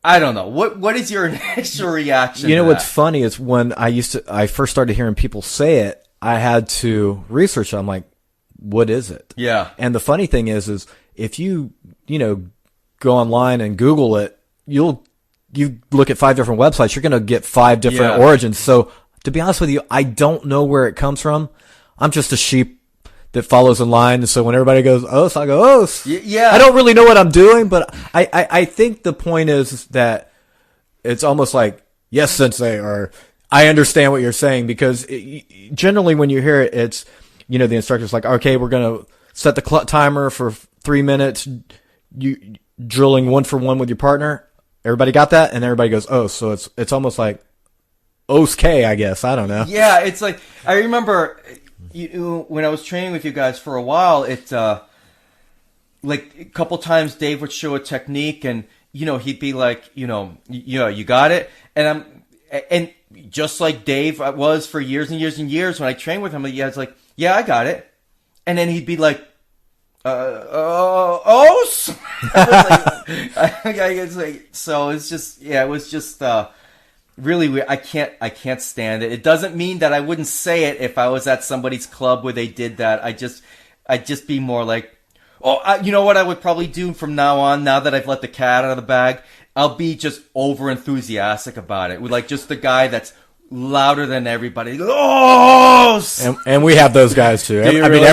I don't know. What is your initial reaction? What's funny is when I first started hearing people say it, I had to research it. I'm like, what is it? Yeah. And the funny thing is if you go online and Google it, you look at 5 different websites, you're going to get 5 different origins. So to be honest with you, I don't know where it comes from. I'm just a sheep that follows in line. And so when everybody goes, "Os," I go, "Os." Yeah. I don't really know what I'm doing, but I think the point is that it's almost like, "Yes, sensei," or "I understand what you're saying," because generally when you hear it, it's, the instructor's like, "Okay, we're going to set the timer for 3 minutes. You drilling 1 for 1 with your partner. Everybody got that?" And everybody goes, "Oh," so it's almost like Os K, I guess. I don't know. Yeah. It's like, I remember, when I was training with you guys for a while, like a couple times Dave would show a technique and, he'd be like, you got it. And just like Dave was for years and years and years, when I trained with him, he was like, "Yeah, I got it." And then he'd be like, Os? So it's just, it was just, really weird. I can't stand it. It doesn't mean that I wouldn't say it if I was at somebody's club where they did that. I'd just be more like, you know what I would probably do from now on, now that I've let the cat out of the bag? I'll be just over enthusiastic about it. With like just the guy that's louder than everybody. Oh! And we have those guys too. Really?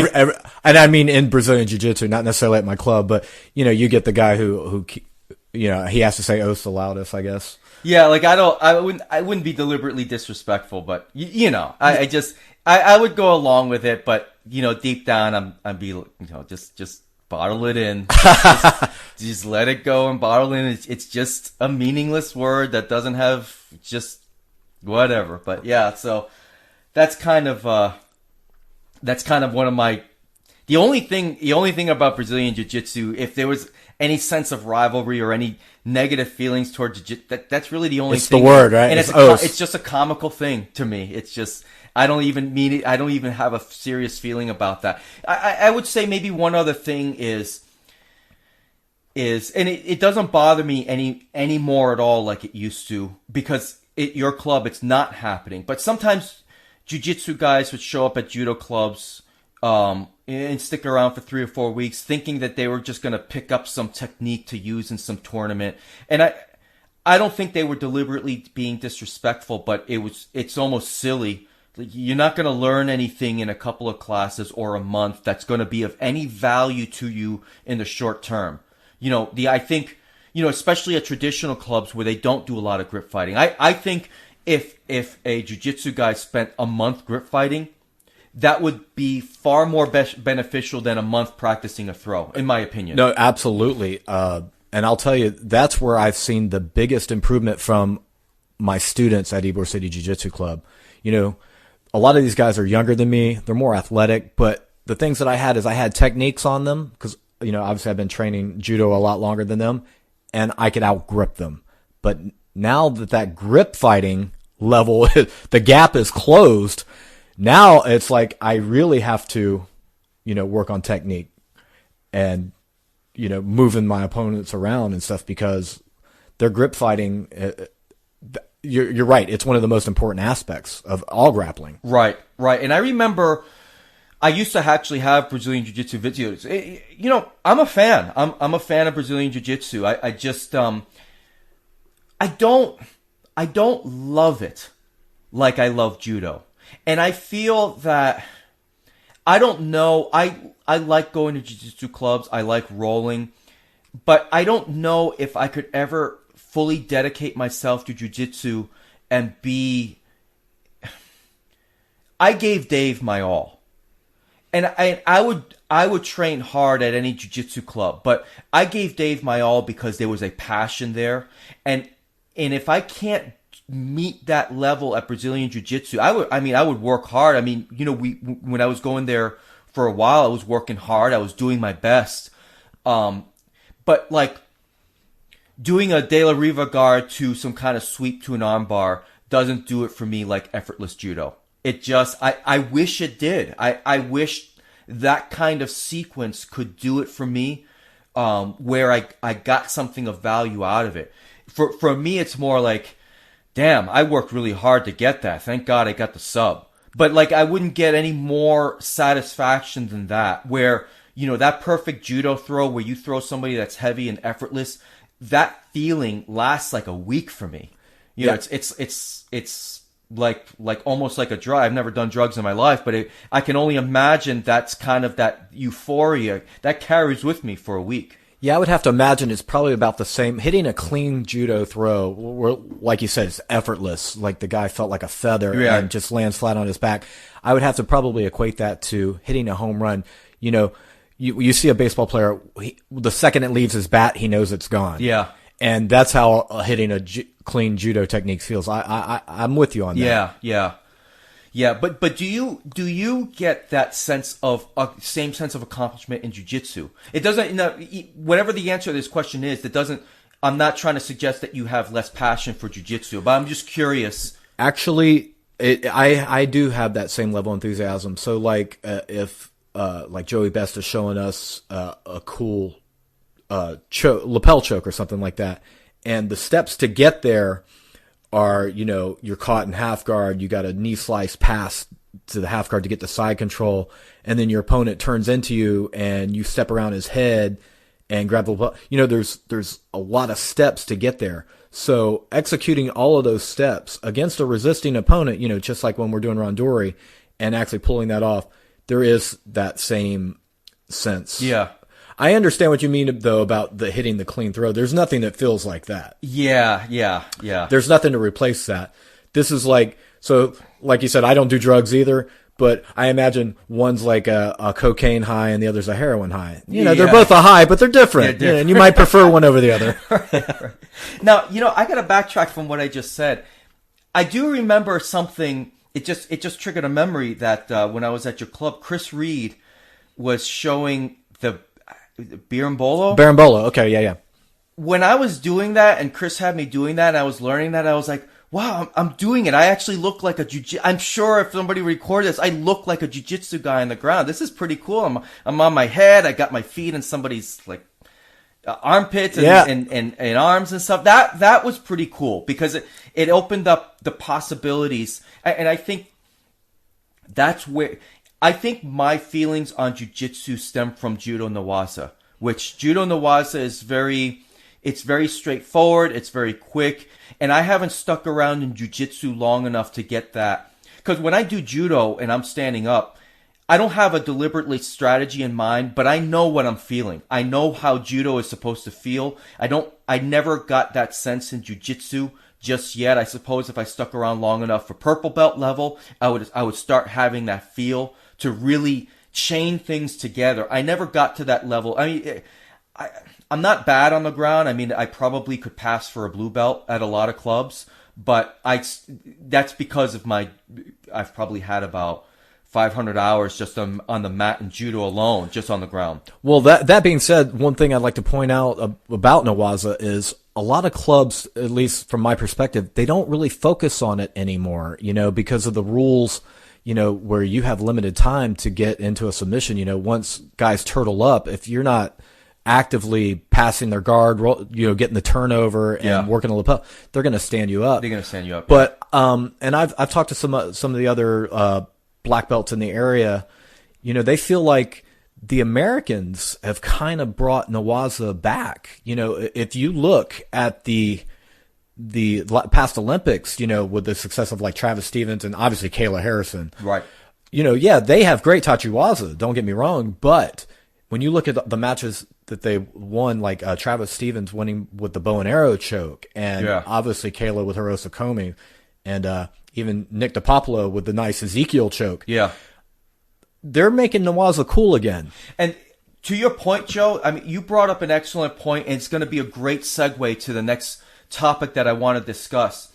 I mean in Brazilian Jiu-Jitsu, not necessarily at my club, but you get the guy who he has to say "Os" the loudest, I guess. Yeah, like I wouldn't be deliberately disrespectful, but I would go along with it, but deep down I'd be just bottle it in, just let it go and bottle it in. It's just a meaningless word that doesn't have just whatever. But yeah, so that's kind of one of my the only thing about Brazilian Jiu-Jitsu, if there was any sense of rivalry or any negative feelings towards Jiu-Jitsu, that's really the only it's thing. It's the word, right? And it's just a comical thing to me. It's just, I don't even mean it. I don't even have a serious feeling about that. I would say maybe one other thing is, and it doesn't bother me any more at all like it used to, because at your club it's not happening. But sometimes Jiu-Jitsu guys would show up at judo clubs, and stick around for 3 or 4 weeks thinking that they were just going to pick up some technique to use in some tournament. And I don't think they were deliberately being disrespectful, but it's almost silly. You're not going to learn anything in a couple of classes or a month that's going to be of any value to you in the short term. I think, especially at traditional clubs where they don't do a lot of grip fighting. I think if a jiu-jitsu guy spent a month grip fighting, that would be far more beneficial than a month practicing a throw, in my opinion. No, absolutely. And I'll tell you, that's where I've seen the biggest improvement from my students at Ybor City Jiu-Jitsu Club. A lot of these guys are younger than me. They're more athletic, but the things that I had techniques on them because, obviously I've been training judo a lot longer than them, and I could out-grip them. But now that grip fighting level, the gap is closed, now it's like I really have to, work on technique and, moving my opponents around and stuff because their grip fighting, you're right. It's one of the most important aspects of all grappling. Right. And I remember I used to actually have Brazilian Jiu-Jitsu videos. I'm a fan. I'm a fan of Brazilian Jiu-Jitsu. I just, I don't love it like I love judo. And I feel that, I don't know, I like going to jiu-jitsu clubs, I like rolling, but I don't know if I could ever fully dedicate myself to jiu-jitsu and I gave Dave my all. And I would train hard at any jiu-jitsu club, but I gave Dave my all because there was a passion there. And if I can't meet that level at Brazilian Jiu-Jitsu, I would work hard. When I was going there for a while, I was working hard. I was doing my best. But like doing a De La Riva guard to some kind of sweep to an armbar doesn't do it for me like effortless judo. It just, I wish it did. I wish that kind of sequence could do it for me, where I got something of value out of it. For me, it's more like, damn, I worked really hard to get that. Thank God I got the sub. But like, I wouldn't get any more satisfaction than that, where, that perfect judo throw where you throw somebody that's heavy and effortless, that feeling lasts like a week for me. It's like almost like a drug. I've never done drugs in my life, but I can only imagine that's kind of that euphoria that carries with me for a week. Yeah, I would have to imagine it's probably about the same. Hitting a clean judo throw, where, like you said, it's effortless. Like the guy felt like a feather and just lands flat on his back. I would have to probably equate that to hitting a home run. You see a baseball player, the second it leaves his bat, he knows it's gone. Yeah. And that's how hitting a clean judo technique feels. I'm with you on that. Yeah, but do you get that same sense of accomplishment in jiu-jitsu? It doesn't, whatever the answer to this question is, I'm not trying to suggest that you have less passion for jiu-jitsu, but I'm just curious. Actually, I do have that same level of enthusiasm. So like, if like Joey Best is showing us a cool lapel choke or something like that, and the steps to get there are, you're caught in half guard, you got a knee slice pass to the half guard to get the side control, and then your opponent turns into you and you step around his head and grab the lapel. There's a lot of steps to get there. So executing all of those steps against a resisting opponent, just like when we're doing randori, and actually pulling that off, there is that same sense. Yeah. I understand what you mean, though, about the hitting the clean throw. There's nothing that feels like that. Yeah. There's nothing to replace that. This is like you said, I don't do drugs either, but I imagine one's like a cocaine high and the other's a heroin high. They're both a high, but they're different. And you might prefer one over the other. Right. Now, I got to backtrack from what I just said. I do remember something. It just triggered a memory that when I was at your club, Chris Reed was showing the Berimbolo? Berimbolo, okay, yeah. When I was doing that and Chris had me doing that and I was learning that, I was like, wow, I'm doing it. I actually look like a jiu-jitsu. I'm sure if somebody recorded this, I look like a jiu-jitsu guy on the ground. This is pretty cool. I'm on my head. I got my feet in somebody's like armpits and arms and stuff. That was pretty cool because it opened up the possibilities. And I think that's where... I think my feelings on jiu-jitsu stem from Judo Nawaza, which Judo Nawaza is very straightforward, it's very quick, and I haven't stuck around in jiu-jitsu long enough to get that. Because when I do judo and I'm standing up, I don't have a deliberately strategy in mind, but I know what I'm feeling. I know how judo is supposed to feel. I never got that sense in jiu-jitsu just yet. I suppose if I stuck around long enough for purple belt level, I would start having that feel to really chain things together. I never got to that level. I mean, I'm not bad on the ground. I mean, I probably could pass for a blue belt at a lot of clubs, but that's because of I've probably had about 500 hours just on the mat in judo alone, just on the ground. Well, that being said, one thing I'd like to point out about Newaza is a lot of clubs, at least from my perspective, they don't really focus on it anymore, because of the rules, where you have limited time to get into a submission. Once guys turtle up, if you're not actively passing their guard, getting the turnover and working the lapel, they're going to stand you up. They're going to stand you up. But, and I've talked to some of the other, black belts in the area, they feel like the Americans have kind of brought Newaza back. If you look at the past Olympics, with the success of like Travis Stevens and obviously Kayla Harrison, right? They have great tachiwaza, don't get me wrong, but when you look at the matches that they won, like Travis Stevens winning with the bow and arrow choke, and obviously Kayla with her osakomi, and even Nick DiPapolo with the nice Ezekiel choke. Yeah. They're making Newaza cool again. And to your point, Joe, I mean, you brought up an excellent point, and it's going to be a great segue to the next topic that I want to discuss.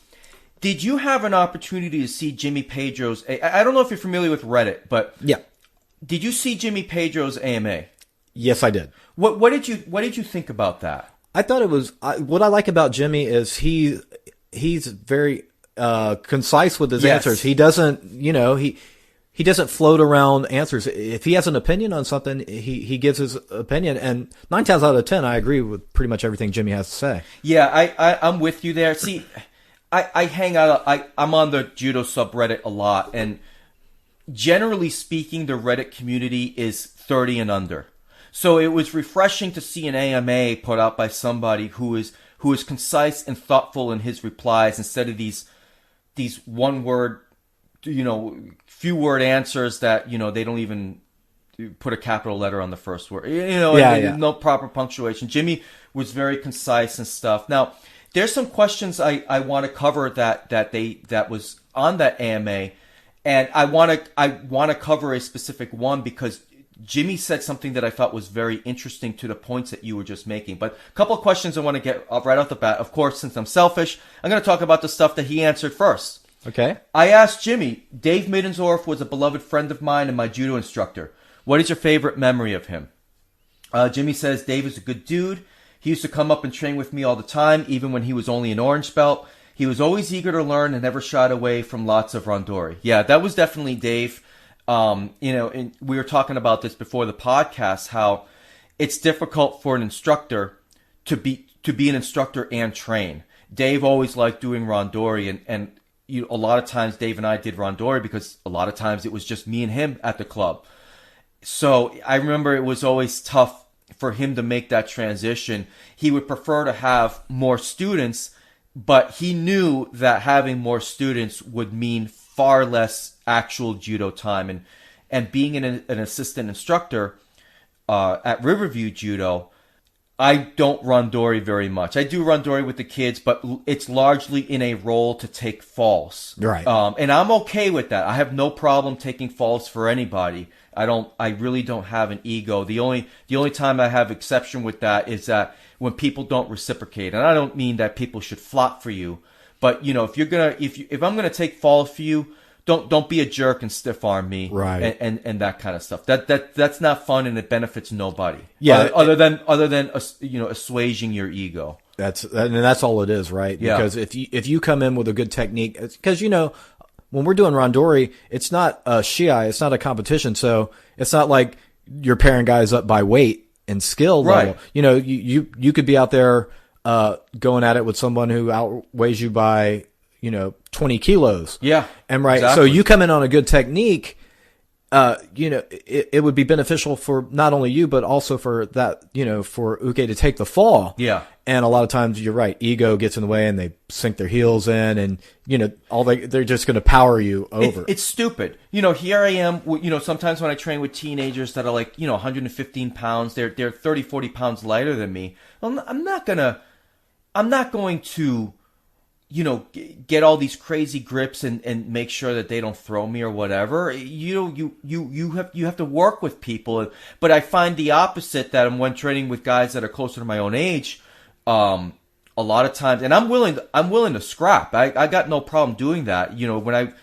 Did you have an opportunity to see Jimmy Pedro's... I don't know if you're familiar with Reddit, but... Yeah. Did you see Jimmy Pedro's AMA? Yes, I did. What did you think about that? I thought it was... what I like about Jimmy is he's very... concise with his answers. He doesn't, he doesn't float around answers. If he has an opinion on something, he gives his opinion. And 9 times out of 10, I agree with pretty much everything Jimmy has to say. Yeah, I'm with you there. See, I hang out, I'm on the judo subreddit a lot, and generally speaking, the Reddit community is 30 and under. So it was refreshing to see an AMA put out by somebody who is concise and thoughtful in his replies instead of these one word, few word answers that, they don't even put a capital letter on the first word, no proper punctuation. Jimmy was very concise and stuff. Now, there's some questions I want to cover that was on that AMA, and I want to cover a specific one because Jimmy said something that I thought was very interesting to the points that you were just making. But a couple of questions I want to get up right off the bat. Of course, since I'm selfish, I'm going to talk about the stuff that he answered first. Okay. I asked Jimmy, Dave Middendorf was a beloved friend of mine and my judo instructor. What is your favorite memory of him? Jimmy says, Dave is a good dude. He used to come up and train with me all the time, even when he was only an orange belt. He was always eager to learn and never shied away from lots of randori. Yeah, that was definitely Dave. And we were talking about this before the podcast, how it's difficult for an instructor to be an instructor and train. Dave always liked doing randori, and a lot of times Dave and I did randori because a lot of times it was just me and him at the club. So I remember it was always tough for him to make that transition. He would prefer to have more students, but he knew that having more students would mean far less actual judo time. And being an assistant instructor at Riverview Judo, I don't randori very much. I do randori with the kids, but it's largely in a role to take falls. Right. And I'm okay with that. I have no problem taking falls for anybody. I really don't have an ego. The only time I have exception with that is that when people don't reciprocate. And I don't mean that people should flop for you, but if I'm gonna take falls for you, don't be a jerk and stiff arm me, right? And that kind of stuff. That's not fun, and it benefits nobody. Yeah, other than assuaging your ego. That's all it is, right? Yeah. Because if you come in with a good technique, because when we're doing randori, it's not a shiai, it's not a competition, so it's not like you're pairing guys up by weight and skill level. Right. You could be out there going at it with someone who outweighs you by 20 kilos. Yeah. And right. Exactly. So you come in on a good technique, it would be beneficial for not only you, but also for that, for Uke to take the fall. Yeah. And a lot of times, you're right, ego gets in the way and they sink their heels in and, they're just going to power you over. It's stupid. Here I am, sometimes when I train with teenagers that are like, 115 pounds, they're 30, 40 pounds lighter than me. I'm not going to, get all these crazy grips and make sure that they don't throw me or whatever. You have to work with people. But I find the opposite, that when training with guys that are closer to my own age, a lot of times, and I'm willing to scrap. I got no problem doing that. When I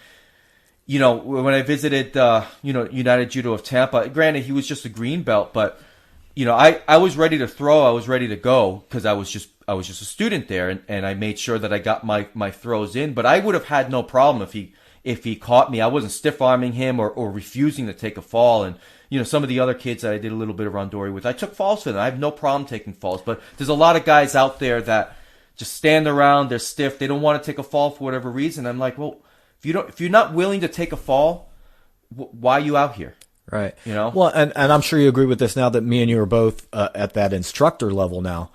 visited, United Judo of Tampa, granted he was just a green belt, but I was ready to throw. I was ready to go because I was just a student there, and I made sure that I got my throws in. But I would have had no problem if he caught me. I wasn't stiff arming him or refusing to take a fall. And some of the other kids that I did a little bit of randori with, I took falls for them. I have no problem taking falls. But there's a lot of guys out there that just stand around. They're stiff. They don't want to take a fall for whatever reason. I'm like, well, if you're not willing to take a fall, why are you out here? Right. Well, and I'm sure you agree with this now that me and you are both at that instructor level now.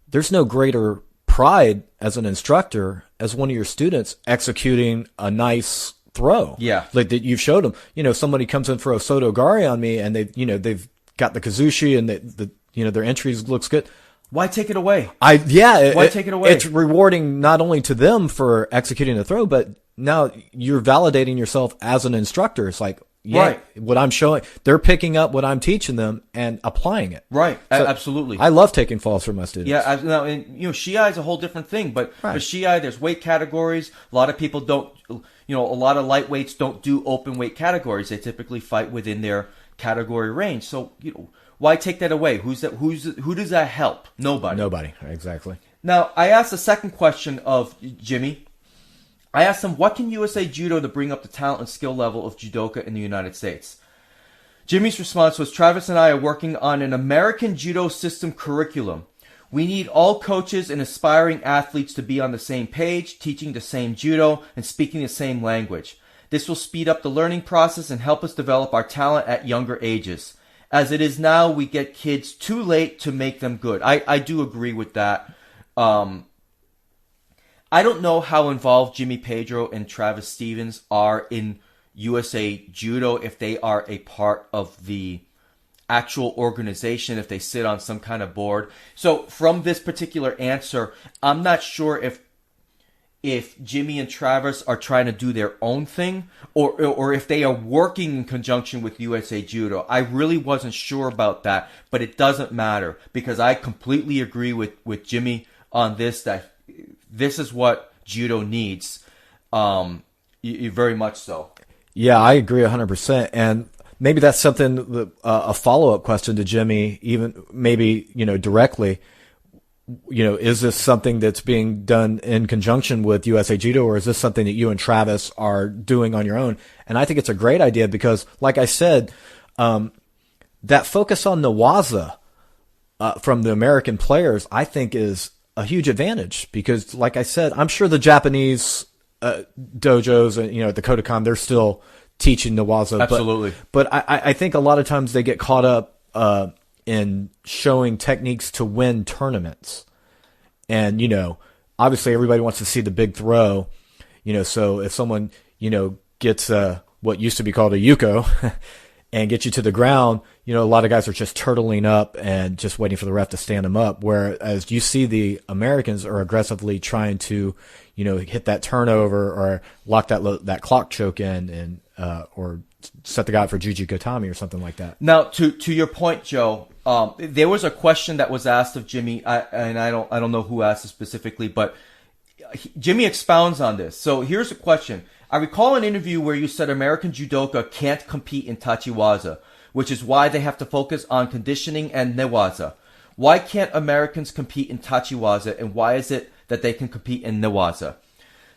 There's no greater pride as an instructor as one of your students executing a nice throw. Yeah. Like that you've showed them. Somebody comes in for a Soto Gari on me and they've got the Kazushi and their entries looks good. Why take it away? Why take it away? It's rewarding not only to them for executing the throw, but now you're validating yourself as an instructor. It's like, right. What I'm showing, they're picking up what I'm teaching them and applying it. Right. So absolutely. I love taking falls from my students. Yeah. Now, and Shiai is a whole different thing, but right. For Shiai, there's weight categories. A lot of people don't, a lot of lightweights don't do open weight categories. They typically fight within their category range. So, why take that away? Who does that help? Nobody. Exactly. Now, I asked the second question of Jimmy. I asked him, what can USA Judo to bring up the talent and skill level of judoka in the United States? Jimmy's response was, Travis and I are working on an American judo system curriculum. We need all coaches and aspiring athletes to be on the same page, teaching the same judo, and speaking the same language. This will speed up the learning process and help us develop our talent at younger ages. As it is now, we get kids too late to make them good. I do agree with that. I don't know how involved Jimmy Pedro and Travis Stevens are in USA Judo, if they are a part of the actual organization, if they sit on some kind of board. So from this particular answer, I'm not sure if Jimmy and Travis are trying to do their own thing or if they are working in conjunction with USA Judo. I really wasn't sure about that, but it doesn't matter because I completely agree with Jimmy on this, that this is what judo needs, very much so. Yeah, I agree 100%. And maybe that's something, a follow-up question to Jimmy, even maybe, directly, is this something that's being done in conjunction with USA Judo, or is this something that you and Travis are doing on your own? And I think it's a great idea because, like I said, that focus on the waza from the American players, I think is a huge advantage because, like I said, I'm sure the Japanese dojos and the Kodokan, they're still teaching the waza. Absolutely. But I think a lot of times they get caught up in showing techniques to win tournaments, and obviously everybody wants to see the big throw. So if someone gets what used to be called a yuko and get you to the ground, a lot of guys are just turtling up and just waiting for the ref to stand them up. Whereas you see the Americans are aggressively trying to, hit that turnover or lock that clock choke in and, or set the guy up for Juji Kotami or something like that. Now, to your point, Joe, there was a question that was asked of Jimmy, and I don't know who asked it specifically, but Jimmy expounds on this. So here's a question. I recall an interview where you said American judoka can't compete in tachiwaza, which is why they have to focus on conditioning and newaza. Why can't Americans compete in tachiwaza, and why is it that they can compete in newaza?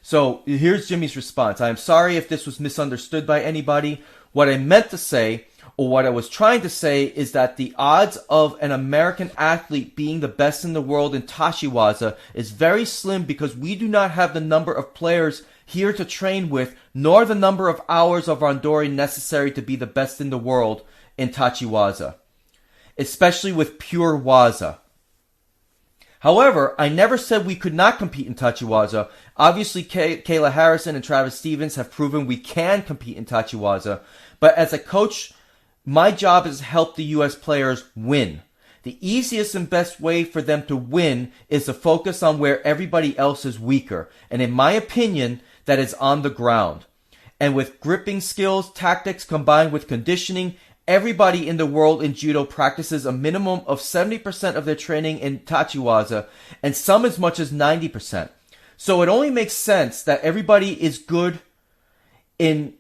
So here's Jimmy's response. I am sorry if this was misunderstood by anybody. What I meant to say, or what I was trying to say, is that the odds of an American athlete being the best in the world in tachiwaza is very slim because we do not have the number of players here to train with, nor the number of hours of randori necessary to be the best in the world in tachiwaza, especially with pure waza. However, I never said we could not compete in tachiwaza. Obviously, Kayla Harrison and Travis Stevens have proven we can compete in tachiwaza, but as a coach, my job is to help the U.S. players win. The easiest and best way for them to win is to focus on where everybody else is weaker. And in my opinion, that is on the ground. And with gripping skills, tactics combined with conditioning, everybody in the world in judo practices a minimum of 70% of their training in tachiwaza, and some as much as 90%. So it only makes sense that everybody is good in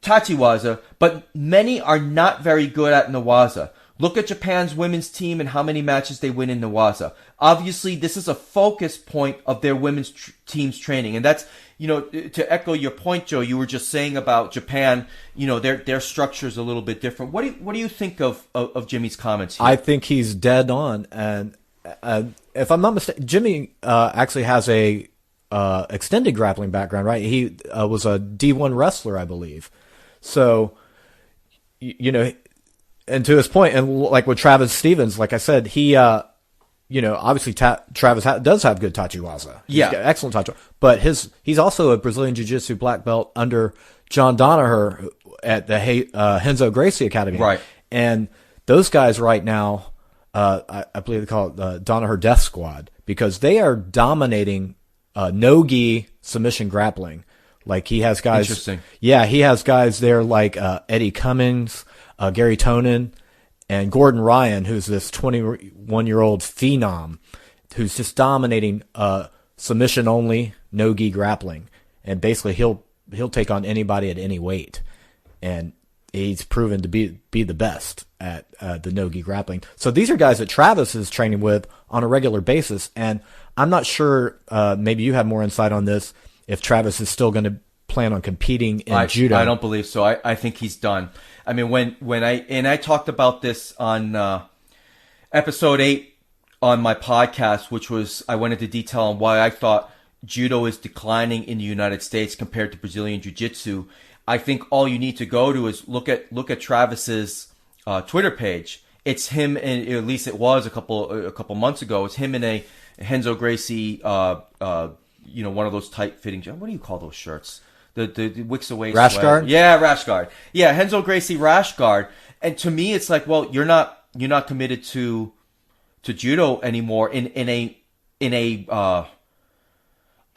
tachiwaza, but many are not very good at newaza. Look at Japan's women's team and how many matches they win in newaza. Obviously, this is a focus point of their women's team's training. And that's, to echo your point, Joe, you were just saying about Japan, their structure is a little bit different. What do you think of Jimmy's comments here? I think he's dead on. And if I'm not mistaken, Jimmy actually has a extended grappling background, right? He was a D1 wrestler, I believe. So, and to his point, and like with Travis Stevens, like I said, he, obviously Travis does have good tachiwaza. He's got excellent tachiwaza. But he's also a Brazilian Jiu-Jitsu black belt under John Donaher at the Renzo Gracie Academy. Right. And those guys right now, I believe they call it the Donaher Death Squad, because they are dominating no-gi submission grappling. Like he has guys. Interesting. Yeah, he has guys there like Eddie Cummings, Gary Tonin, and Gordon Ryan, who's this 21-year-old phenom who's just dominating submission-only, no-gi grappling. And basically he'll take on anybody at any weight. And he's proven to be the best at the no-gi grappling. So these are guys that Travis is training with on a regular basis. And I'm not sure, maybe you have more insight on this, if Travis is still going to plan on competing in judo. I don't believe so. I think he's done. I mean, when I talked about this on episode 8 on my podcast, which was, I went into detail on why I thought judo is declining in the United States compared to Brazilian Jiu-Jitsu. I think all you need to go to is look at Travis's Twitter page. It's him, and at least it was a couple months ago. It's him in a Renzo Gracie, one of those tight fitting. What do you call those shirts? The Wicks Away rash guard? Yeah, rash guard. Yeah, Renzo Gracie rash guard. And to me, it's like, well, you're not committed to judo anymore. In a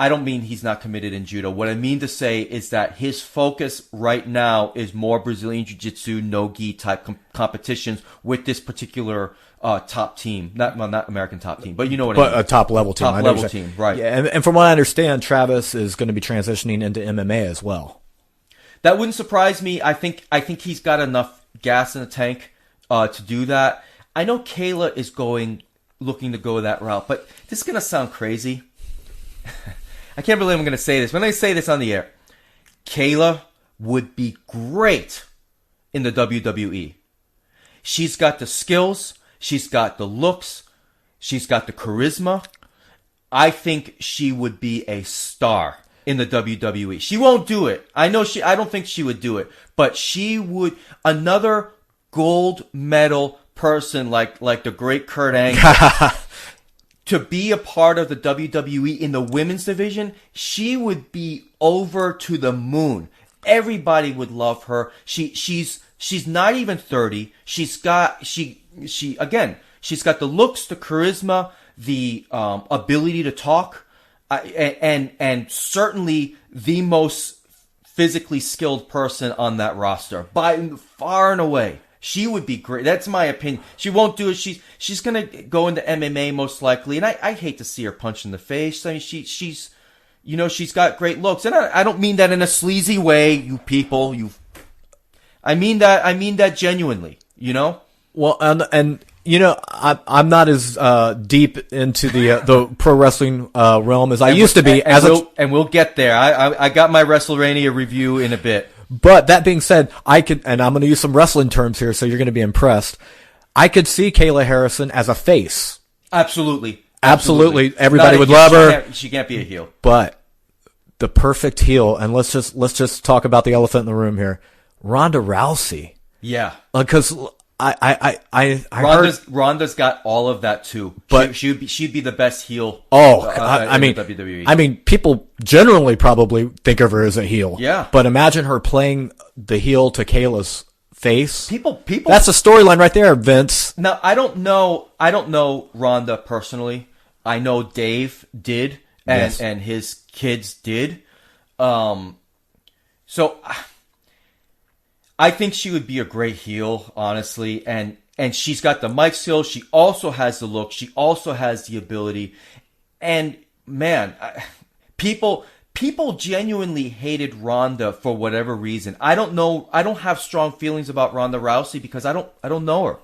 I don't mean he's not committed in judo. What I mean to say is that his focus right now is more Brazilian Jiu-Jitsu, no-gi type competitions with this particular top team. Not American top team, but you know what I mean. But a top level team. Top level team, right. Yeah, and from what I understand, Travis is going to be transitioning into MMA as well. That wouldn't surprise me. I think he's got enough gas in the tank to do that. I know Kayla is looking to go that route, but this is going to sound crazy. I can't believe I'm going to say this. When I say this on the air, Kayla would be great in the WWE. She's got the skills. She's got the looks. She's got the charisma. I think she would be a star in the WWE. She won't do it. I don't think she would do it. But she would, another gold medal person like the great Kurt Angle. To be a part of the WWE in the women's division, she would be over to the moon. Everybody would love her. She's not even 30. She's got the looks, the charisma, the ability to talk, and certainly the most physically skilled person on that roster by far and away. She would be great. That's my opinion. She won't do it. She's gonna go into MMA most likely, and I hate to see her punch in the face. I mean, she's got great looks, and I don't mean that in a sleazy way, you people. I mean that genuinely. Well, and I'm not as deep into the pro wrestling realm as I used to be. And we'll get there. I got my WrestleMania review in a bit. But that being said, and I'm going to use some wrestling terms here, so you're going to be impressed. I could see Kayla Harrison as a face. Absolutely. Everybody would love her. She can't be a heel. But the perfect heel, and let's just talk about the elephant in the room here. Ronda Rousey. Yeah. Because I heard Ronda's got all of that too. But she'd be the best heel. I mean, in WWE. I mean, people generally probably think of her as a heel. Yeah. But imagine her playing the heel to Kayla's face. People. That's a storyline right there, Vince. Now, I don't know Ronda personally. I know Dave did, and his kids did. So I think she would be a great heel, honestly. And she's got the mic skills. She also has the look. She also has the ability. And man, people genuinely hated Ronda for whatever reason. I don't know. I don't have strong feelings about Ronda Rousey because I don't know her.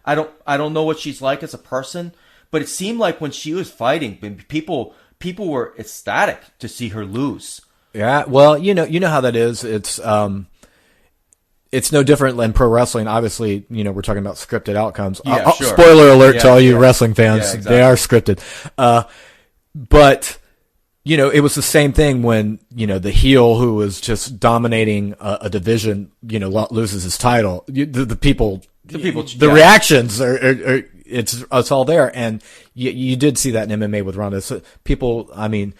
I don't know what she's like as a person. But it seemed like when she was fighting, people were ecstatic to see her lose. Yeah, well, you know how that is. It's no different than pro wrestling. Obviously, we're talking about scripted outcomes. Yeah, sure. Spoiler alert to all you wrestling fans. Yeah, exactly. They are scripted. But, it was the same thing when, the heel who was just dominating a division, loses his title. The reactions are it's all there. And you did see that in MMA with Ronda. So people, I mean,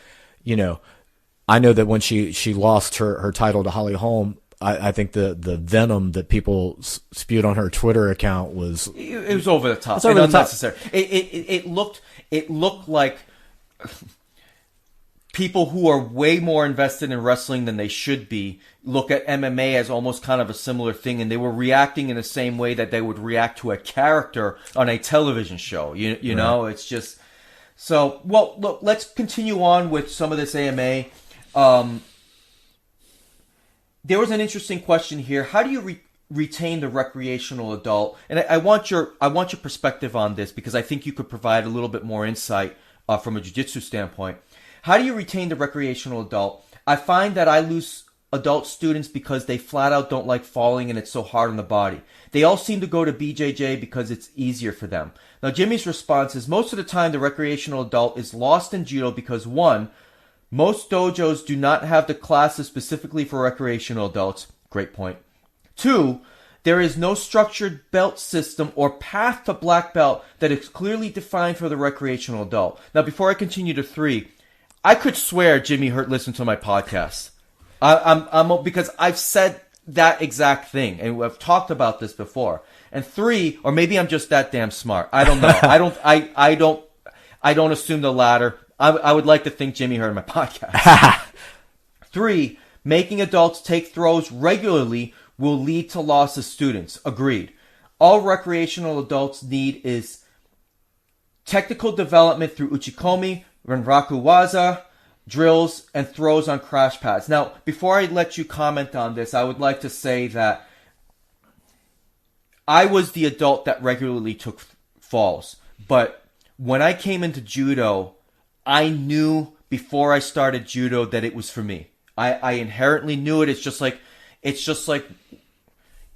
I know that when she lost her title to Holly Holm, I think the venom that people spewed on her Twitter account was over the top. It's over the top. Unnecessary. It looked like people who are way more invested in wrestling than they should be look at MMA as almost kind of a similar thing, and they were reacting in the same way that they would react to a character on a television show. You know, it's just so. Well, look, let's continue on with some of this AMA. There was an interesting question here. How do you retain the recreational adult? And I want your perspective on this because I think you could provide a little bit more insight from a jiu-jitsu standpoint. How do you retain the recreational adult? I find that I lose adult students because they flat out don't like falling and it's so hard on the body. They all seem to go to BJJ because it's easier for them. Now, Jimmy's response is most of the time the recreational adult is lost in judo because one, most dojos do not have the classes specifically for recreational adults. Great point. Two, there is no structured belt system or path to black belt that is clearly defined for the recreational adult. Now, before I continue to three, I could swear Jimmy Hurt listened to my podcast. I'm because I've said that exact thing, and I've talked about this before. And three, or maybe I'm just that damn smart. I don't know. I don't assume the latter. I would like to think Jimmy heard my podcast. Three, making adults take throws regularly will lead to loss of students. Agreed. All recreational adults need is technical development through uchikomi, renraku waza, drills, and throws on crash pads. Now, before I let you comment on this, I would like to say that I was the adult that regularly took falls. But when I came into judo, I knew before I started judo that it was for me. I inherently knew it. It's just like,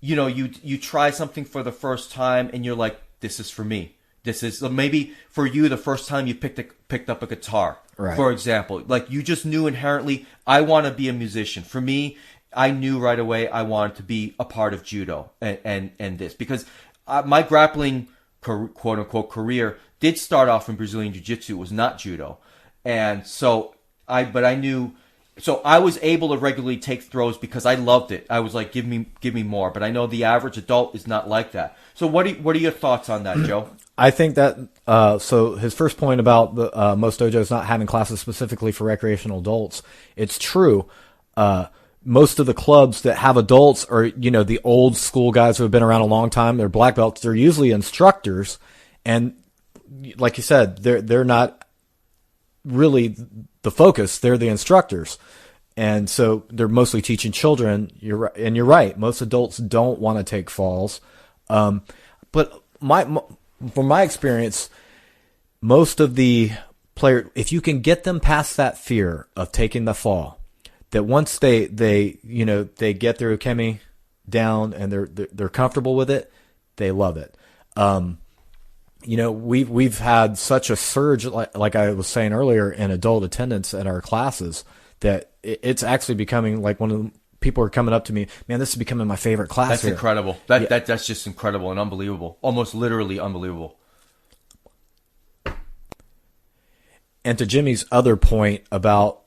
you try something for the first time and you're like, this is for me. This is maybe for you the first time you picked up a guitar, right, for example. Like you just knew inherently, I want to be a musician. For me, I knew right away I wanted to be a part of judo and this because my grappling quote unquote career did start off in Brazilian Jiu-Jitsu. It was not judo, and so I knew. So I was able to regularly take throws because I loved it. I was like, give me more. But I know the average adult is not like that. So what are your thoughts on that, Joe? I think that so his first point about the most dojos not having classes specifically for recreational adults, it's true. Most of the clubs that have adults are, the old school guys who have been around a long time. They're black belts. They're usually instructors, and like you said, they're not really the focus. They're the instructors. And so they're mostly teaching children. You're right. Most adults don't want to take falls. But from my experience, most of the players, if you can get them past that fear of taking the fall, that once they get their ukemi down and they're comfortable with it, they love it. We've had such a surge, like I was saying earlier, in adult attendance at our classes that it's actually becoming like one of the people are coming up to me, man, this is becoming my favorite class. That's here. incredible. That's just incredible and unbelievable. Almost literally unbelievable. And to Jimmy's other point about,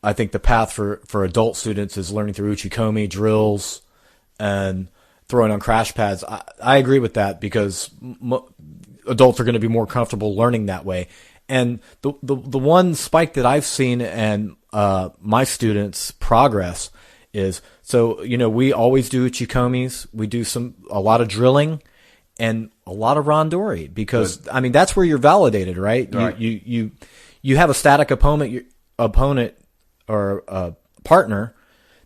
I think the path for adult students is learning through uchikomi, drills, and throwing on crash pads. I agree with that because adults are going to be more comfortable learning that way. And the one spike that I've seen and my students' progress is, we always do uchikomis. We do a lot of drilling and a lot of randori because, that's where you're validated, right? Right. You have a static opponent or partner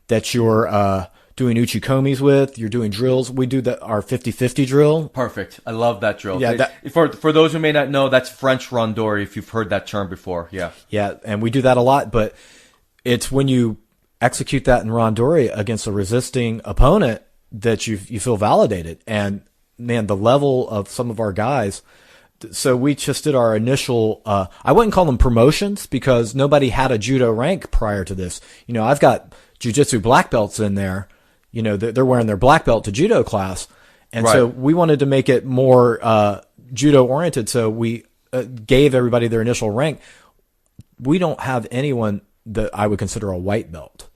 that you're doing uchikomis with. You're doing drills. We do our 50-50 drill. Perfect. I love that drill. Yeah, for those who may not know, that's French randori, if you've heard that term before. Yeah. Yeah, and we do that a lot, but it's when you execute that in randori against a resisting opponent that you feel validated. And man, the level of some of our guys. So we just did our initial, I wouldn't call them promotions because nobody had a judo rank prior to this. I've got jiu-jitsu black belts in there. They're wearing their black belt to judo class. And right. So we wanted to make it more judo oriented. So we gave everybody their initial rank. We don't have anyone that I would consider a white belt.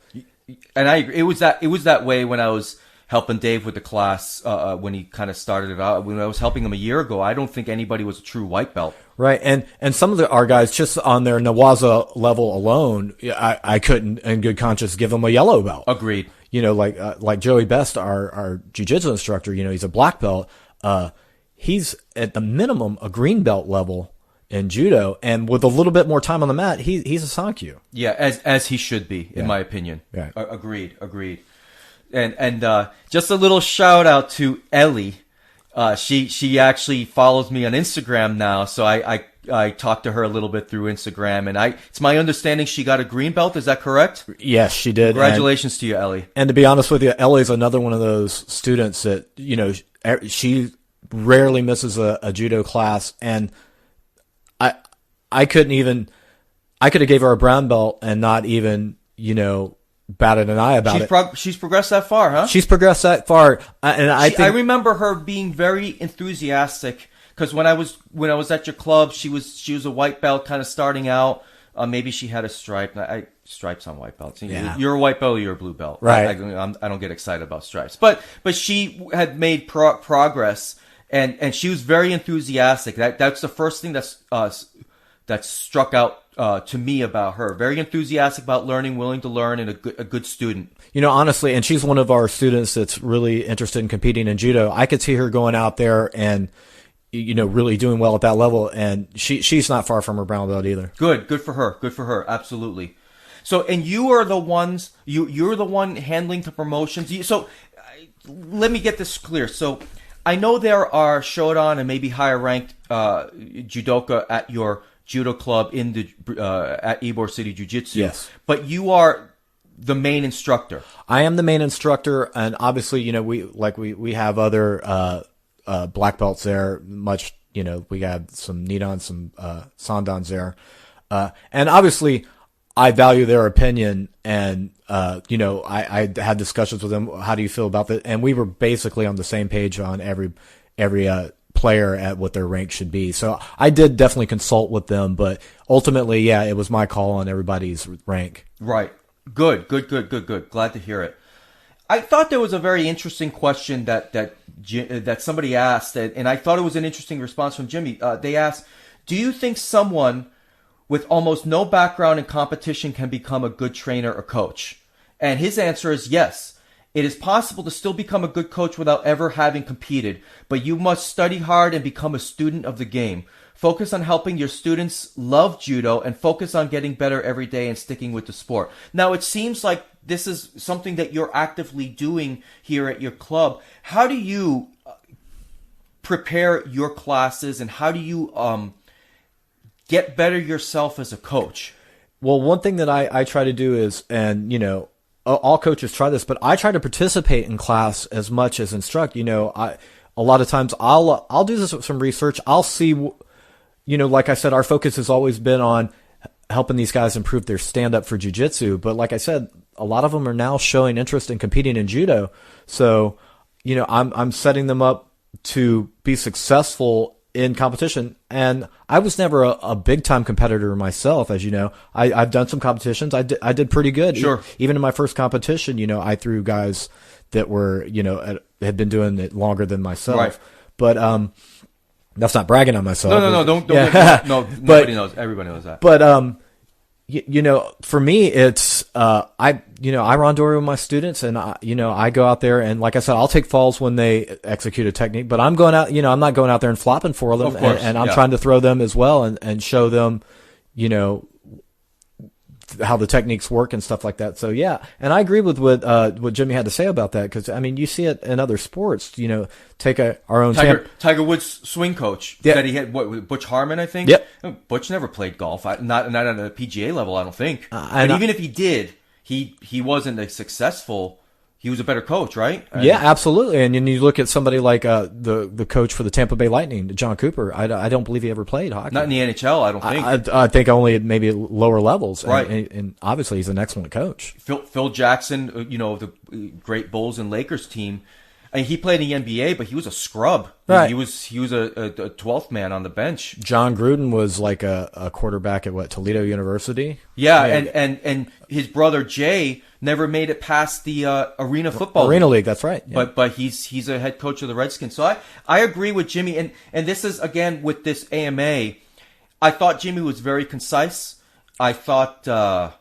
And I agree. It was that way when I was helping Dave with the class when he kind of started it out. When I was helping him a year ago, I don't think anybody was a true white belt. Right, and some of our guys, just on their Nawaza level alone, I couldn't, in good conscience, give them a yellow belt. Agreed. Like Joey Best, our jiu-jitsu instructor, he's a black belt. He's at the minimum a green belt level in judo, and with a little bit more time on the mat, he's a sankyu. Yeah, as he should be, in my opinion. Right. Agreed. And just a little shout out to Ellie. She actually follows me on Instagram now, so I talked to her a little bit through Instagram, and it's my understanding she got a green belt. Is that correct? Yes, she did. Congratulations to you, Ellie. And to be honest with you, Ellie's another one of those students that she rarely misses a judo class, and I could have gave her a brown belt and not even batted an eye about it. She's progressed that far, huh? She's progressed that far, and I remember her being very enthusiastic because when I was at your club, she was a white belt, kind of starting out. Maybe she had a stripe. Stripes on white belts. Yeah. You're a white belt or you're a blue belt. Right. I don't get excited about stripes, but she had made progress, and she was very enthusiastic. That's the first thing that struck out to me about her. Very enthusiastic about learning, willing to learn, and a good student. Honestly, and she's one of our students that's really interested in competing in judo. I could see her going out there and, really doing well at that level. And she's not far from her brown belt either. Good for her. Absolutely. So, and you are the ones, you're the one handling the promotions. So, let me get this clear. So, I know there are Shodan and maybe higher ranked judoka at your judo club in at Ybor City Jiu-Jitsu. Yes. But you are the main instructor. I am the main instructor, and obviously, we have other black belts there. We have some Nidans, some Sandans there, and obviously, I value their opinion. And I had discussions with them. How do you feel about that? And we were basically on the same page on every player at what their rank should be. So I did definitely consult with them, but ultimately, yeah, it was my call on everybody's rank. Right. Good. Glad to hear it. I thought there was a very interesting question that somebody asked, and I thought it was an interesting response from Jimmy. They asked, do you think someone with almost no background in competition can become a good trainer or coach? And his answer is yes. It is possible to still become a good coach without ever having competed, but you must study hard and become a student of the game. Focus on helping your students love judo and focus on getting better every day and sticking with the sport. Now, it seems like this is something that you're actively doing here at your club. How do you prepare your classes, and how do you get better yourself as a coach? Well, one thing that I try to do is, and all coaches try this, but I try to participate in class as much as instruct. A lot of times I'll do some research. I'll see, like I said, our focus has always been on helping these guys improve their stand-up for jiu-jitsu. But like I said, a lot of them are now showing interest in competing in judo. So, I'm setting them up to be successful in competition. And I was never a big-time competitor myself, as you know. I've done some competitions. I did pretty good. Sure. Even in my first competition, I threw guys that were, had been doing it longer than myself. Right. But that's not bragging on myself. No, don't. Yeah. No, nobody knows. Everybody knows that. But for me, it's I rondori with my students, and I go out there, and like I said, I'll take falls when they execute a technique. But I'm going out, I'm not going out there and flopping for them, Of course, and I'm trying to throw them as well, and show them, how the techniques work and stuff like that. So yeah, and I agree with what Jimmy had to say about that, because I mean, you see it in other sports. Take our own Tiger Woods swing coach that he had, Butch Harmon, I think. Yep. Butch never played golf, not at a PGA level, I don't think. And even if he did, he wasn't as successful. He was a better coach, right? Yeah, absolutely. And then you look at somebody like the coach for the Tampa Bay Lightning, John Cooper. I don't believe he ever played hockey. Not in the NHL, I don't think. I think only at maybe lower levels. Right. And obviously he's an excellent coach. Phil Jackson, the great Bulls and Lakers team. I mean, he played in the NBA, but he was a scrub. Right. He was a 12th man on the bench. John Gruden was like a quarterback at Toledo University. Yeah, and his brother Jay never made it past the Arena Football League. That's right. Yeah. But he's a head coach of the Redskins. So I agree with Jimmy, and this is again with this AMA. I thought Jimmy was very concise. I thought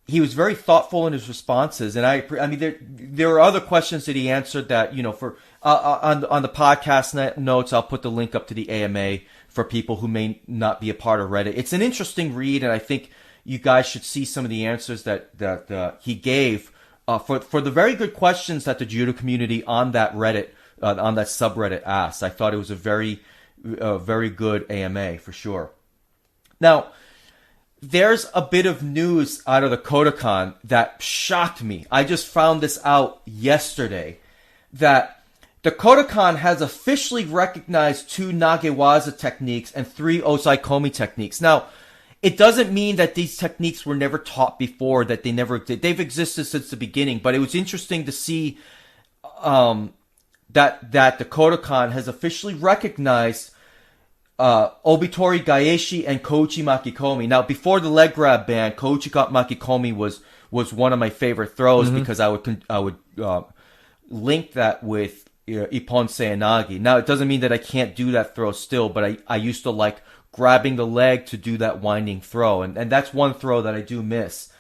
he was very thoughtful in his responses, and I mean there are other questions that he answered that for on the podcast notes. I'll put the link up to the AMA for people who may not be a part of Reddit. It's an interesting read, and I think you guys should see some of the answers that he gave for the very good questions that the judo community on that Reddit on that subreddit asked. I thought it was a very good AMA for sure. Now, there's a bit of news out of the Kodokan that shocked me. I just found this out yesterday, that the Kodokan has officially recognized 2 Nagewaza techniques and 3 Osaikomi techniques. Now, it doesn't mean that these techniques were never taught before, that they never did. They've existed since the beginning, but it was interesting to see that the Kodokan has officially recognized Obitori Gaeshi and Kouchi Makikomi. Now, before the leg grab ban, Kouchi Makikomi was one of my favorite throws because I would link that with Ippon Seianagi. Now, it doesn't mean that I can't do that throw still, but I used to like grabbing the leg to do that winding throw, and that's one throw that I do miss.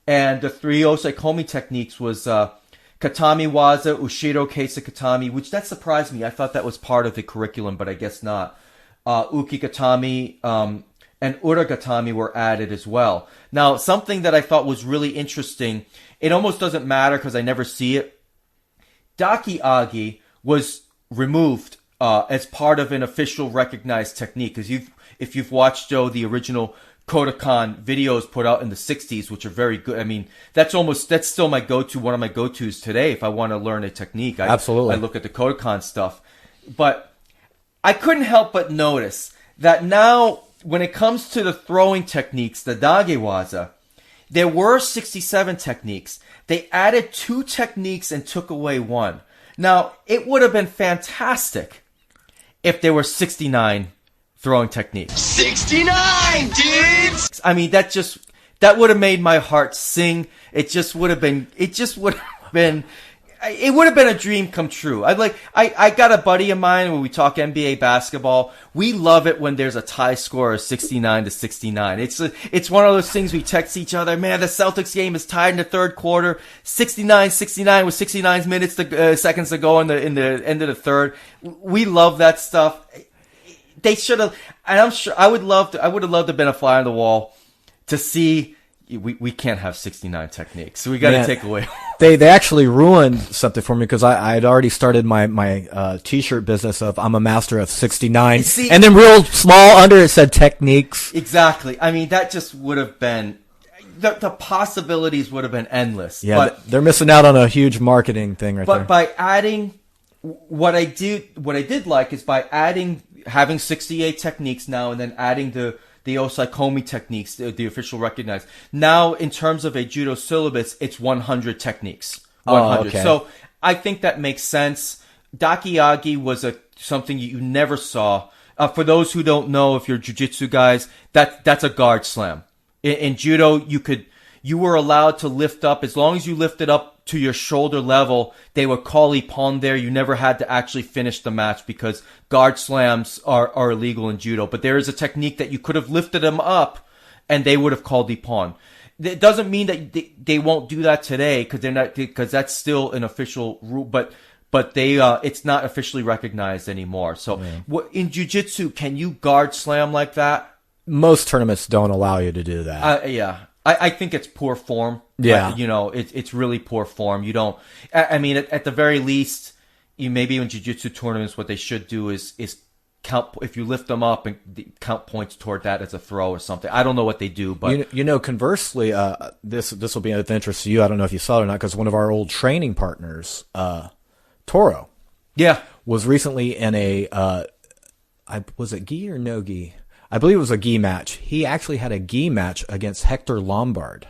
And the 3 Osaikomi techniques was Katami Waza, Ushiro Keisa Katami, which that surprised me. I thought that was part of the curriculum, but I guess not. Uki Gatami and Ura Gatami were added as well. Now, something that I thought was really interesting, it almost doesn't matter because I never see it. Daki Agi was removed as part of an official recognized technique. Because if you've watched, Joe, the original Kodokan videos put out in the 60s, which are very good. I mean, that's still my go-to, one of my go-tos today if I want to learn a technique. Absolutely. I look at the Kodokan stuff. But I couldn't help but notice that now, when it comes to the throwing techniques, the Dagewaza, there were 67 techniques. They added 2 techniques and took away 1. Now, it would have been fantastic if there were 69 throwing techniques. 69, dudes! I mean, that would have made my heart sing. It would have been a dream come true. I got a buddy of mine when we talk NBA basketball. We love it when there's a tie score of 69-69. It's one of those things we text each other. Man, the Celtics game is tied in the third quarter, 69-69 with 69 minutes seconds to go in the end of the third. We love that stuff. They should have, and I'm sure I would have loved to have been a fly on the wall to see. We can't have 69 techniques, so we got to take away. They actually ruined something for me because I had already started my t-shirt business of I'm a master of 69, and then real small under it said techniques. Exactly. I mean, that just would have been the possibilities would have been endless. Yeah, but they're missing out on a huge marketing thing there. But by adding what I did like is by having 68 techniques now, and then adding the the Osaikomi techniques, the official recognized. Now, in terms of a judo syllabus, it's 100 techniques. 100. Oh, okay. So I think that makes sense. Dakiagi was something you never saw. For those who don't know, if you're jiu-jitsu guys, that's a guard slam. In judo, you were allowed to lift up, as long as you lifted up to your shoulder level, they would call ippon there. You never had to actually finish the match because guard slams are illegal in judo. But there is a technique that you could have lifted them up and they would have called ippon. It doesn't mean that they won't do that today because that's still an official rule, but it's not officially recognized anymore. So in jiu-jitsu, can you guard slam like that? Most tournaments don't allow you to do that. Yeah. I think it's poor form. Yeah. It's really poor form. You don't, I mean, at the very least, maybe in jiu-jitsu tournaments, what they should do is count, if you lift them up and count points toward that as a throw or something. I don't know what they do, but conversely, this will be of interest to you. I don't know if you saw it or not, because one of our old training partners, Toro, was recently in a, was it gi or no gi? I believe it was a gi match. He actually had a gi match against Hector Lombard.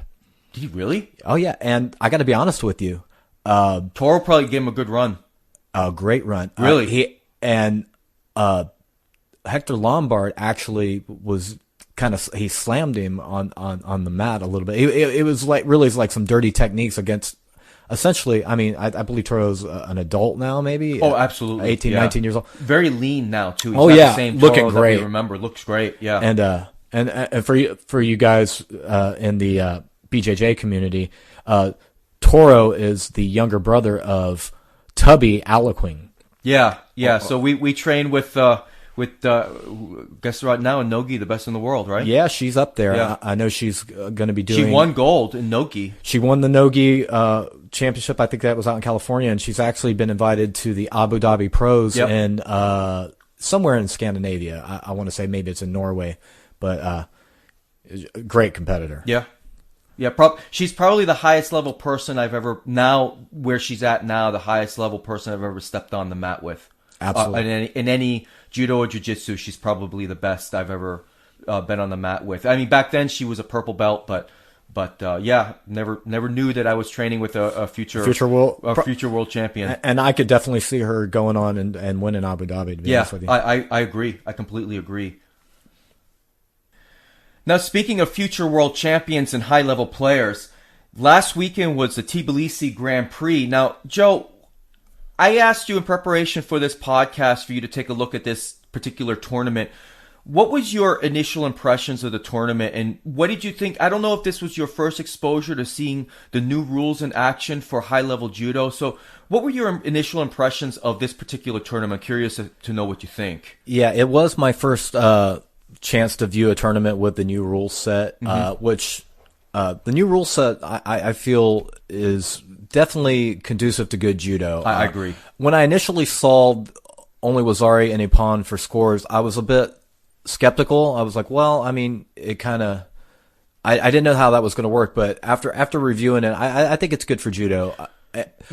Did he really? Oh yeah, and I got to be honest with you, Toro probably gave him a good run. A great run, really. Hector Lombard actually was he slammed him on the mat a little bit. It was like some dirty techniques against. Essentially, I mean, I believe Toro's an adult now, maybe. Oh, absolutely. 18, 19 years old. Very lean now, too. He's not the same looking Toro great. That we remember. Looks great, yeah. And for you guys in the BJJ community, Toro is the younger brother of Tubby Aliquing. Yeah. So we train with guess right now in Nogi, the best in the world, right? Yeah, she's up there. Yeah. I know she's going to be doing. She won gold in Nogi. She won the Nogi championship. I think that was out in California, and she's actually been invited to the Abu Dhabi Pros in somewhere in Scandinavia. I want to say maybe it's in Norway, but great competitor. Yeah. She's probably the highest level person I've ever where she's at now. The highest level person I've ever stepped on the mat with. Absolutely. In any judo or jiu-jitsu, she's probably the best I've ever been on the mat with. I mean, back then she was a purple belt, but never knew that I was training with a future world champion. And I could definitely see her going on and winning Abu Dhabi. To be honest with you. I agree. I completely agree. Now, speaking of future world champions and high-level players, last weekend was the Tbilisi Grand Prix. Now, Joe, I asked you in preparation for this podcast for you to take a look at this particular tournament. What was your initial impressions of the tournament, and what did you think? I don't know if this was your first exposure to seeing the new rules in action for high-level judo. So what were your initial impressions of this particular tournament? I'm curious to know what you think. Yeah, it was my first chance to view a tournament with the new rule set, which the new rule set I feel is definitely conducive to good judo. I agree. When I initially saw only Wazari and Ippon for scores, I was a bit skeptical. I was like, well, I mean, it kind of, I didn't know how that was going to work, but after reviewing it, I think it's good for judo.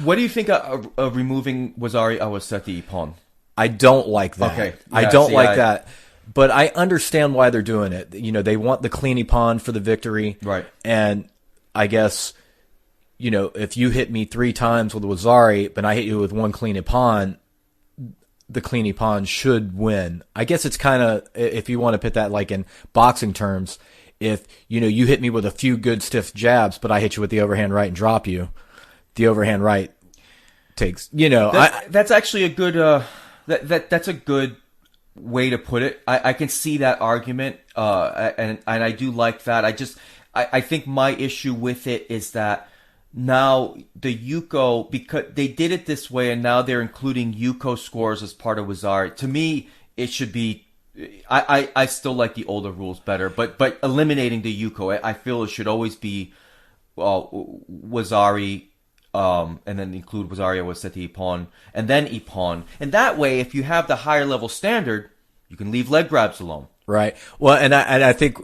What do you think of removing Wazari Awaseti Ippon? I don't like that. Okay. I don't like that. But I understand why they're doing it. You know, they want the clean ippon for the victory. Right. And I guess, you know, if you hit me 3 times with a Wazari, but I hit you with 1 clean ippon, the clean ippon should win. I guess it's kind of, if you want to put that like in boxing terms, if, you know, you hit me with a few good stiff jabs, but I hit you with the overhand right and drop you, the overhand right takes, you know. That's actually a good, that's a good way to put it. I can see that argument, and I do like that. I think my issue with it is that now the Yuko, because they did it this way, and now they're including Yuko scores as part of Wazari. To me, it should be. I still like the older rules better, but eliminating the Yuko, I feel it should always be Wazari. And then include Wazari Awaseti Ippon, and then Ippon. And that way, if you have the higher level standard, you can leave leg grabs alone. Right. Well, and I think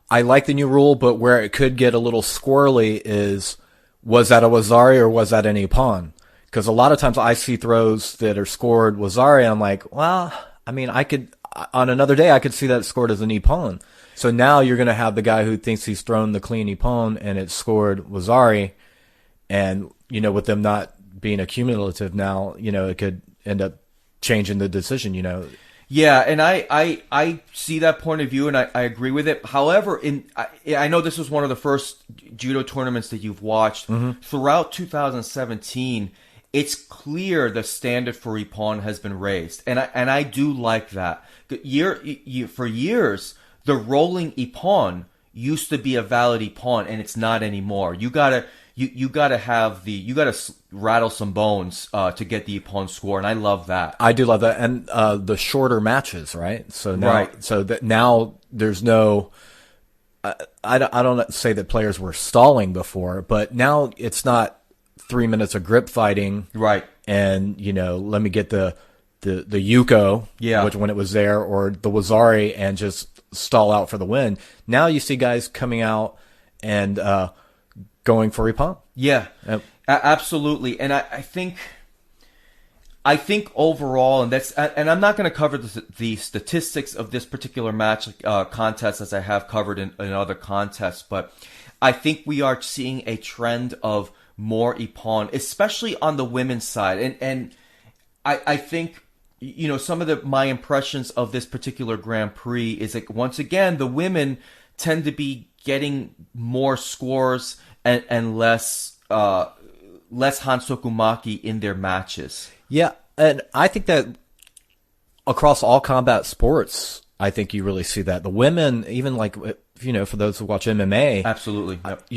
I like the new rule, but where it could get a little squirrely is, was that a Wazari or was that an Ippon? Because a lot of times I see throws that are scored Wazari, and I'm like, well, I mean, on another day, I could see that scored as an ippon. So now you're going to have the guy who thinks he's thrown the clean ippon and it's scored wazari. And, with them not being accumulative now, it could end up changing the decision, Yeah, and I see that point of view, and I agree with it. However, I know this was one of the first judo tournaments that you've watched. Throughout 2017, it's clear the standard for ippon has been raised, and I do like that. For years, the rolling ippon used to be a valid ippon, and it's not anymore. You gotta rattle some bones to get the ippon score, and I love that. I do love that, and the shorter matches, right? So now there's no. I don't say that players were stalling before, but now it's not 3 minutes of grip fighting, right? And let me get the yuko, which when it was there, or the wazari, and just stall out for the win. Now you see guys coming out and going for ippon. Yeah, yep. Absolutely. And I think overall, and I'm not going to cover the statistics of this particular match contest as I have covered in other contests, but I think we are seeing a trend of more ippon, especially on the women's side. And I think, some of my impressions of this particular Grand Prix is that, once again, the women tend to be getting more scores and less hansokumaki in their matches. Yeah, and I think that across all combat sports, I think you really see that. The women, even for those who watch MMA. Absolutely. Yep.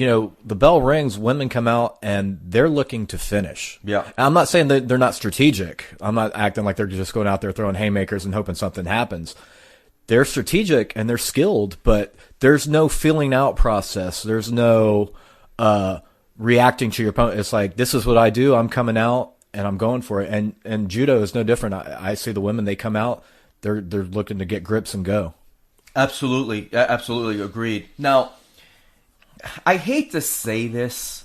The bell rings, women come out, and they're looking to finish. Yeah. And I'm not saying that they're not strategic. I'm not acting like they're just going out there throwing haymakers and hoping something happens. They're strategic and they're skilled, but there's no feeling out process. There's no reacting to your opponent. It's like, this is what I do. I'm coming out and I'm going for it. And judo is no different. I see the women, they come out, they're looking to get grips and go. Absolutely. Absolutely agreed. Now, I hate to say this,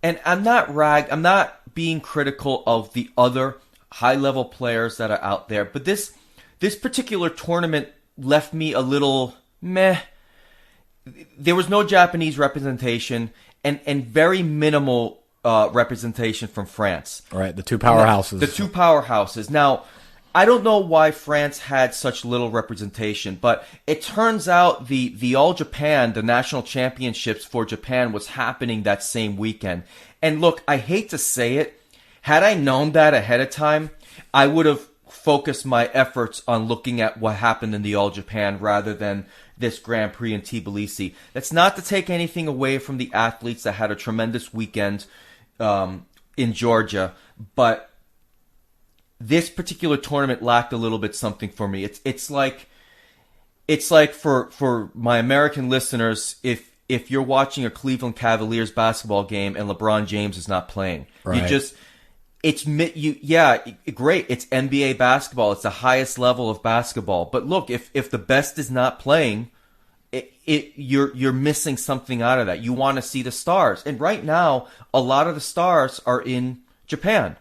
and I'm not being critical of the other high-level players that are out there, but this particular tournament left me a little meh. There was no Japanese representation and very minimal representation from France. Right, the two powerhouses. Now, I don't know why France had such little representation, but it turns out the All Japan, the national championships for Japan, was happening that same weekend. And look, I hate to say it, had I known that ahead of time, I would have focused my efforts on looking at what happened in the All Japan rather than this Grand Prix in Tbilisi. That's not to take anything away from the athletes that had a tremendous weekend in Georgia, but this particular tournament lacked a little bit something for me. It's like for my American listeners, if you're watching a Cleveland Cavaliers basketball game and LeBron James is not playing, right. Great. It's NBA basketball. It's the highest level of basketball. But look, if the best is not playing, you're missing something out of that. You want to see the stars, and right now a lot of the stars are in Japan.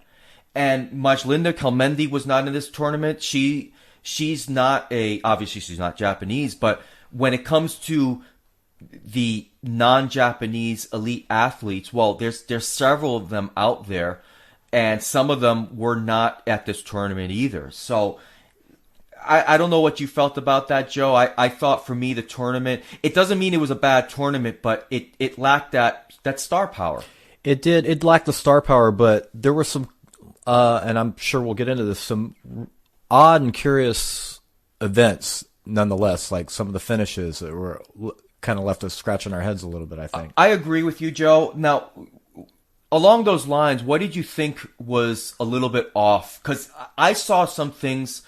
And Majlinda Kelmendi was not in this tournament. She's obviously she's not Japanese, but when it comes to the non-Japanese elite athletes, well, there's several of them out there, and some of them were not at this tournament either. So I don't know what you felt about that, Joe. I thought for me the tournament, it doesn't mean it was a bad tournament, but it lacked that star power. It did. It lacked the star power, but there were some and I'm sure we'll get into this, some odd and curious events nonetheless, like some of the finishes that were kind of left us scratching our heads a little bit, I think. I agree with you, Joe. Now, along those lines, what did you think was a little bit off? Because I saw some things,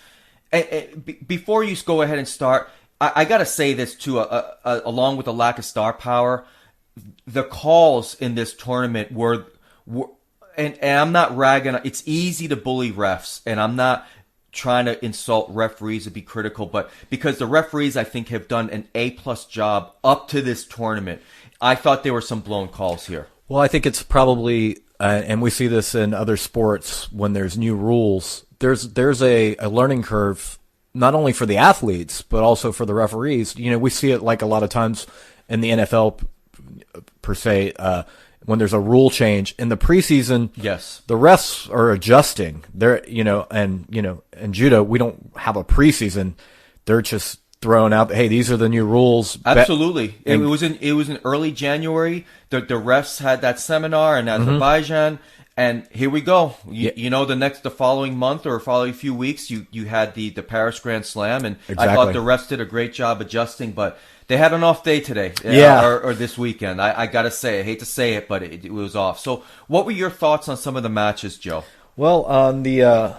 before you go ahead and start, I got to say this too, along with the lack of star power, the calls in this tournament were and I'm not ragging. It's easy to bully refs, and I'm not trying to insult referees or be critical, but because the referees, I think, have done an A+ job up to this tournament, I thought there were some blown calls here. Well, I think it's probably, and we see this in other sports when there's new rules. There's a learning curve not only for the athletes, but also for the referees. You know, we see it like a lot of times in the NFL per se, when there's a rule change in the preseason. Yes. The refs are adjusting. In judo, we don't have a preseason. They're just throwing out, hey, these are the new rules. Absolutely. It was in early January. The refs had that seminar in Azerbaijan. And here we go. You know, the following month or following few weeks, you had the Paris Grand Slam, and exactly. I thought the refs did a great job adjusting, but they had an off day today, or this weekend. I gotta say, I hate to say it, but it was off. So, what were your thoughts on some of the matches, Joe? Well, on the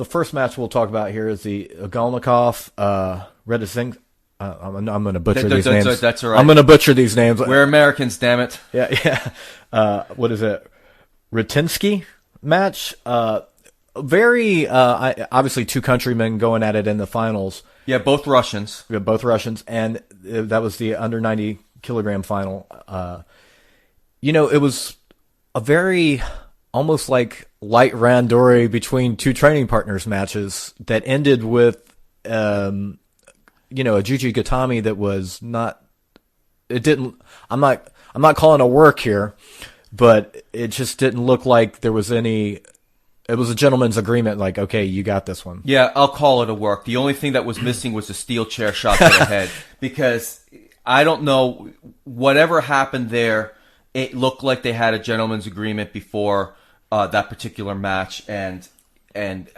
first match we'll talk about here is the Golnikov Redising. I'm going to butcher these names. That's all right. I'm going to butcher these names. We're Americans, damn it. Yeah. What is it? Rutinsky match. Very obviously two countrymen going at it in the finals. Yeah, both Russians. Yeah, both Russians, and that was the under 90 kilogram final. It was a very almost like light randori between two training partners matches that ended with a Juji Gatami that was not. It didn't. I'm not calling a work here. But it just didn't look like there was any. It was a gentleman's agreement, like, okay, you got this one. Yeah, I'll call it a work. The only thing that was missing was a steel chair shot to the head. Because I don't know, whatever happened there, it looked like they had a gentleman's agreement before that particular match. And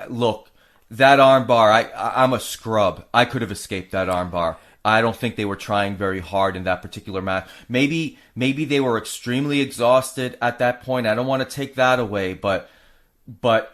look, that armbar, I'm a scrub. I could have escaped that armbar. I don't think they were trying very hard in that particular match. Maybe they were extremely exhausted at that point. I don't want to take that away, but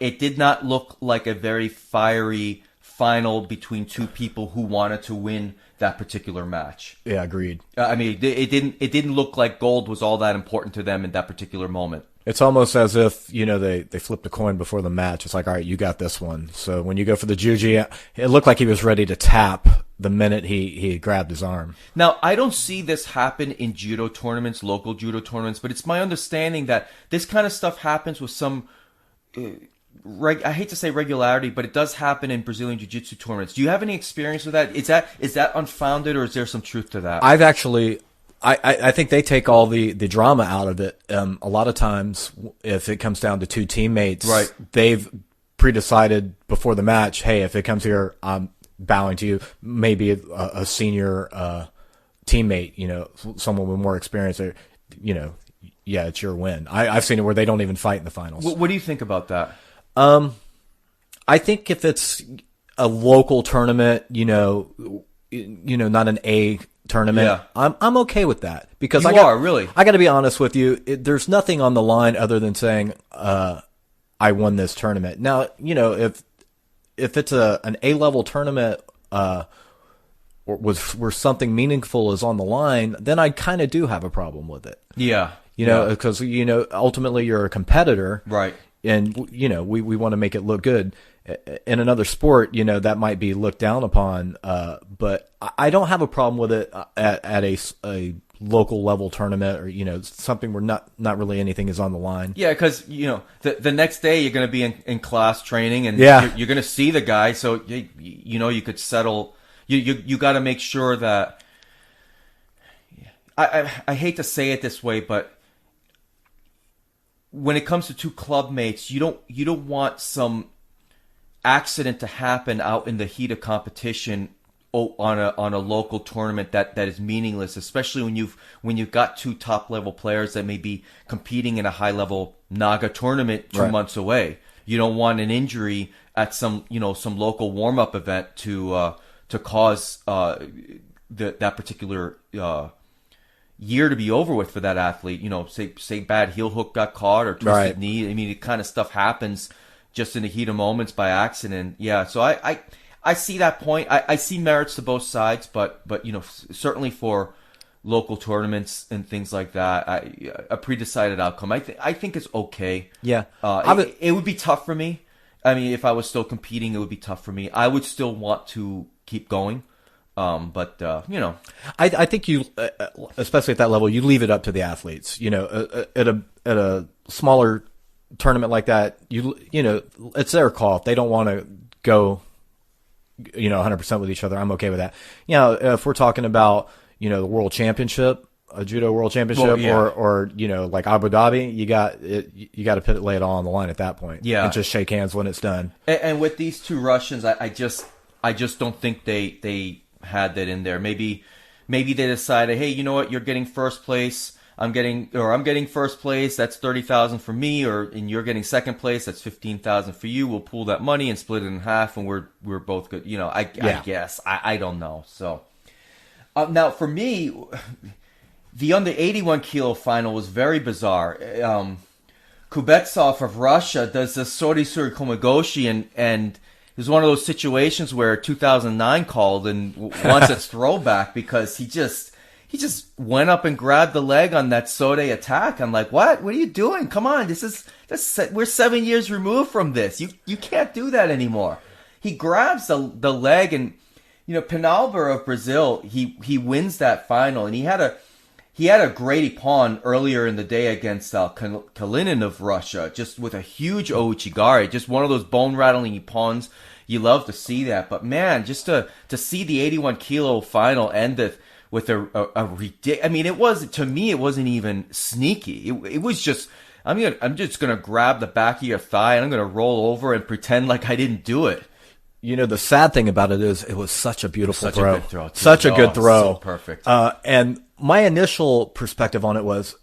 it did not look like a very fiery final between two people who wanted to win that particular match. Yeah, agreed. I mean, it didn't look like gold was all that important to them in that particular moment. It's almost as if, they flipped a coin before the match. It's like, all right, you got this one. So when you go for the juji, it looked like he was ready to tap the minute he grabbed his arm. Now, I don't see this happen in judo tournaments, local judo tournaments, but it's my understanding that this kind of stuff happens with some, I hate to say regularity, but it does happen in Brazilian Jiu-Jitsu tournaments. Do you have any experience with that? Is that unfounded, or is there some truth to that? I've actually... I think they take all the drama out of it. A lot of times, if it comes down to two teammates, right, they've pre-decided before the match, hey, if it comes here, I'm bowing to you. Maybe a senior teammate, someone with more experience, yeah, it's your win. I've seen it where they don't even fight in the finals. What do you think about that? I think if it's a local tournament, not an A tournament, yeah, I'm okay with that, because I got to be honest with you. There's nothing on the line other than saying I won this tournament. Now, if it's an A level tournament where something meaningful is on the line, then I kind of do have a problem with it. Yeah, because ultimately you're a competitor, right? And we want to make it look good. In another sport, that might be looked down upon, but I don't have a problem with it at a local level tournament, or something where not really anything is on the line. Yeah, because the next day you're going to be in class training, and you're going to see the guy, so you could settle. You got to make sure that. I hate to say it this way, but when it comes to two club mates, you don't want some accident to happen out in the heat of competition on a local tournament that is meaningless, especially when you've got two top level players that may be competing in a high level Naga tournament 2 months away. You don't want an injury at some local warm up event to cause that particular year to be over with for that athlete. Say bad heel hook got caught or twisted knee. I mean, it kind of stuff happens just in the heat of moments by accident. Yeah, so I see that point. I see merits to both sides, but certainly for local tournaments and things like that, a pre-decided outcome, I think is okay. Yeah, it would be tough for me. I mean, if I was still competing, it would be tough for me. I would still want to keep going. But I think you, especially at that level, you leave it up to the athletes. At a smaller tournament like that, it's their call. If they don't want to go 100% with each other, I'm okay with that. If we're talking about, the world championship, a judo world championship, or like Abu Dhabi, you got to lay it all on the line at that point. Yeah. And just shake hands when it's done. And with these two Russians, I just don't think they had that in there. Maybe they decided, hey, you know what, you're getting first place. I'm getting first place. That's 30,000 for me, and you're getting second place. That's 15,000 for you. We'll pool that money and split it in half, and we're both good. I guess I don't know. So now for me, the under 81 kilo final was very bizarre. Kubetsov of Russia does the Sori Komagoshi, and it was one of those situations where 2009 called and wants its throwback because he just went up and grabbed the leg on that Sode attack. I'm like, what? What are you doing? Come on, we're 7 years removed from this. You can't do that anymore. He grabs the leg, and Penalver of Brazil, he wins that final, and he had a great ippon earlier in the day against Kalinin of Russia, just with a huge ouchigari, just one of those bone-rattling ippons. You love to see that. But, man, just to see the 81 kilo final end with a ridiculous... I mean, it wasn't even sneaky. It was just, I'm just going to grab the back of your thigh, and I'm going to roll over and pretend like I didn't do it. The sad thing about it is it was such a beautiful throw. A good throw, too. Such a good throw. So perfect. And my initial perspective on it was,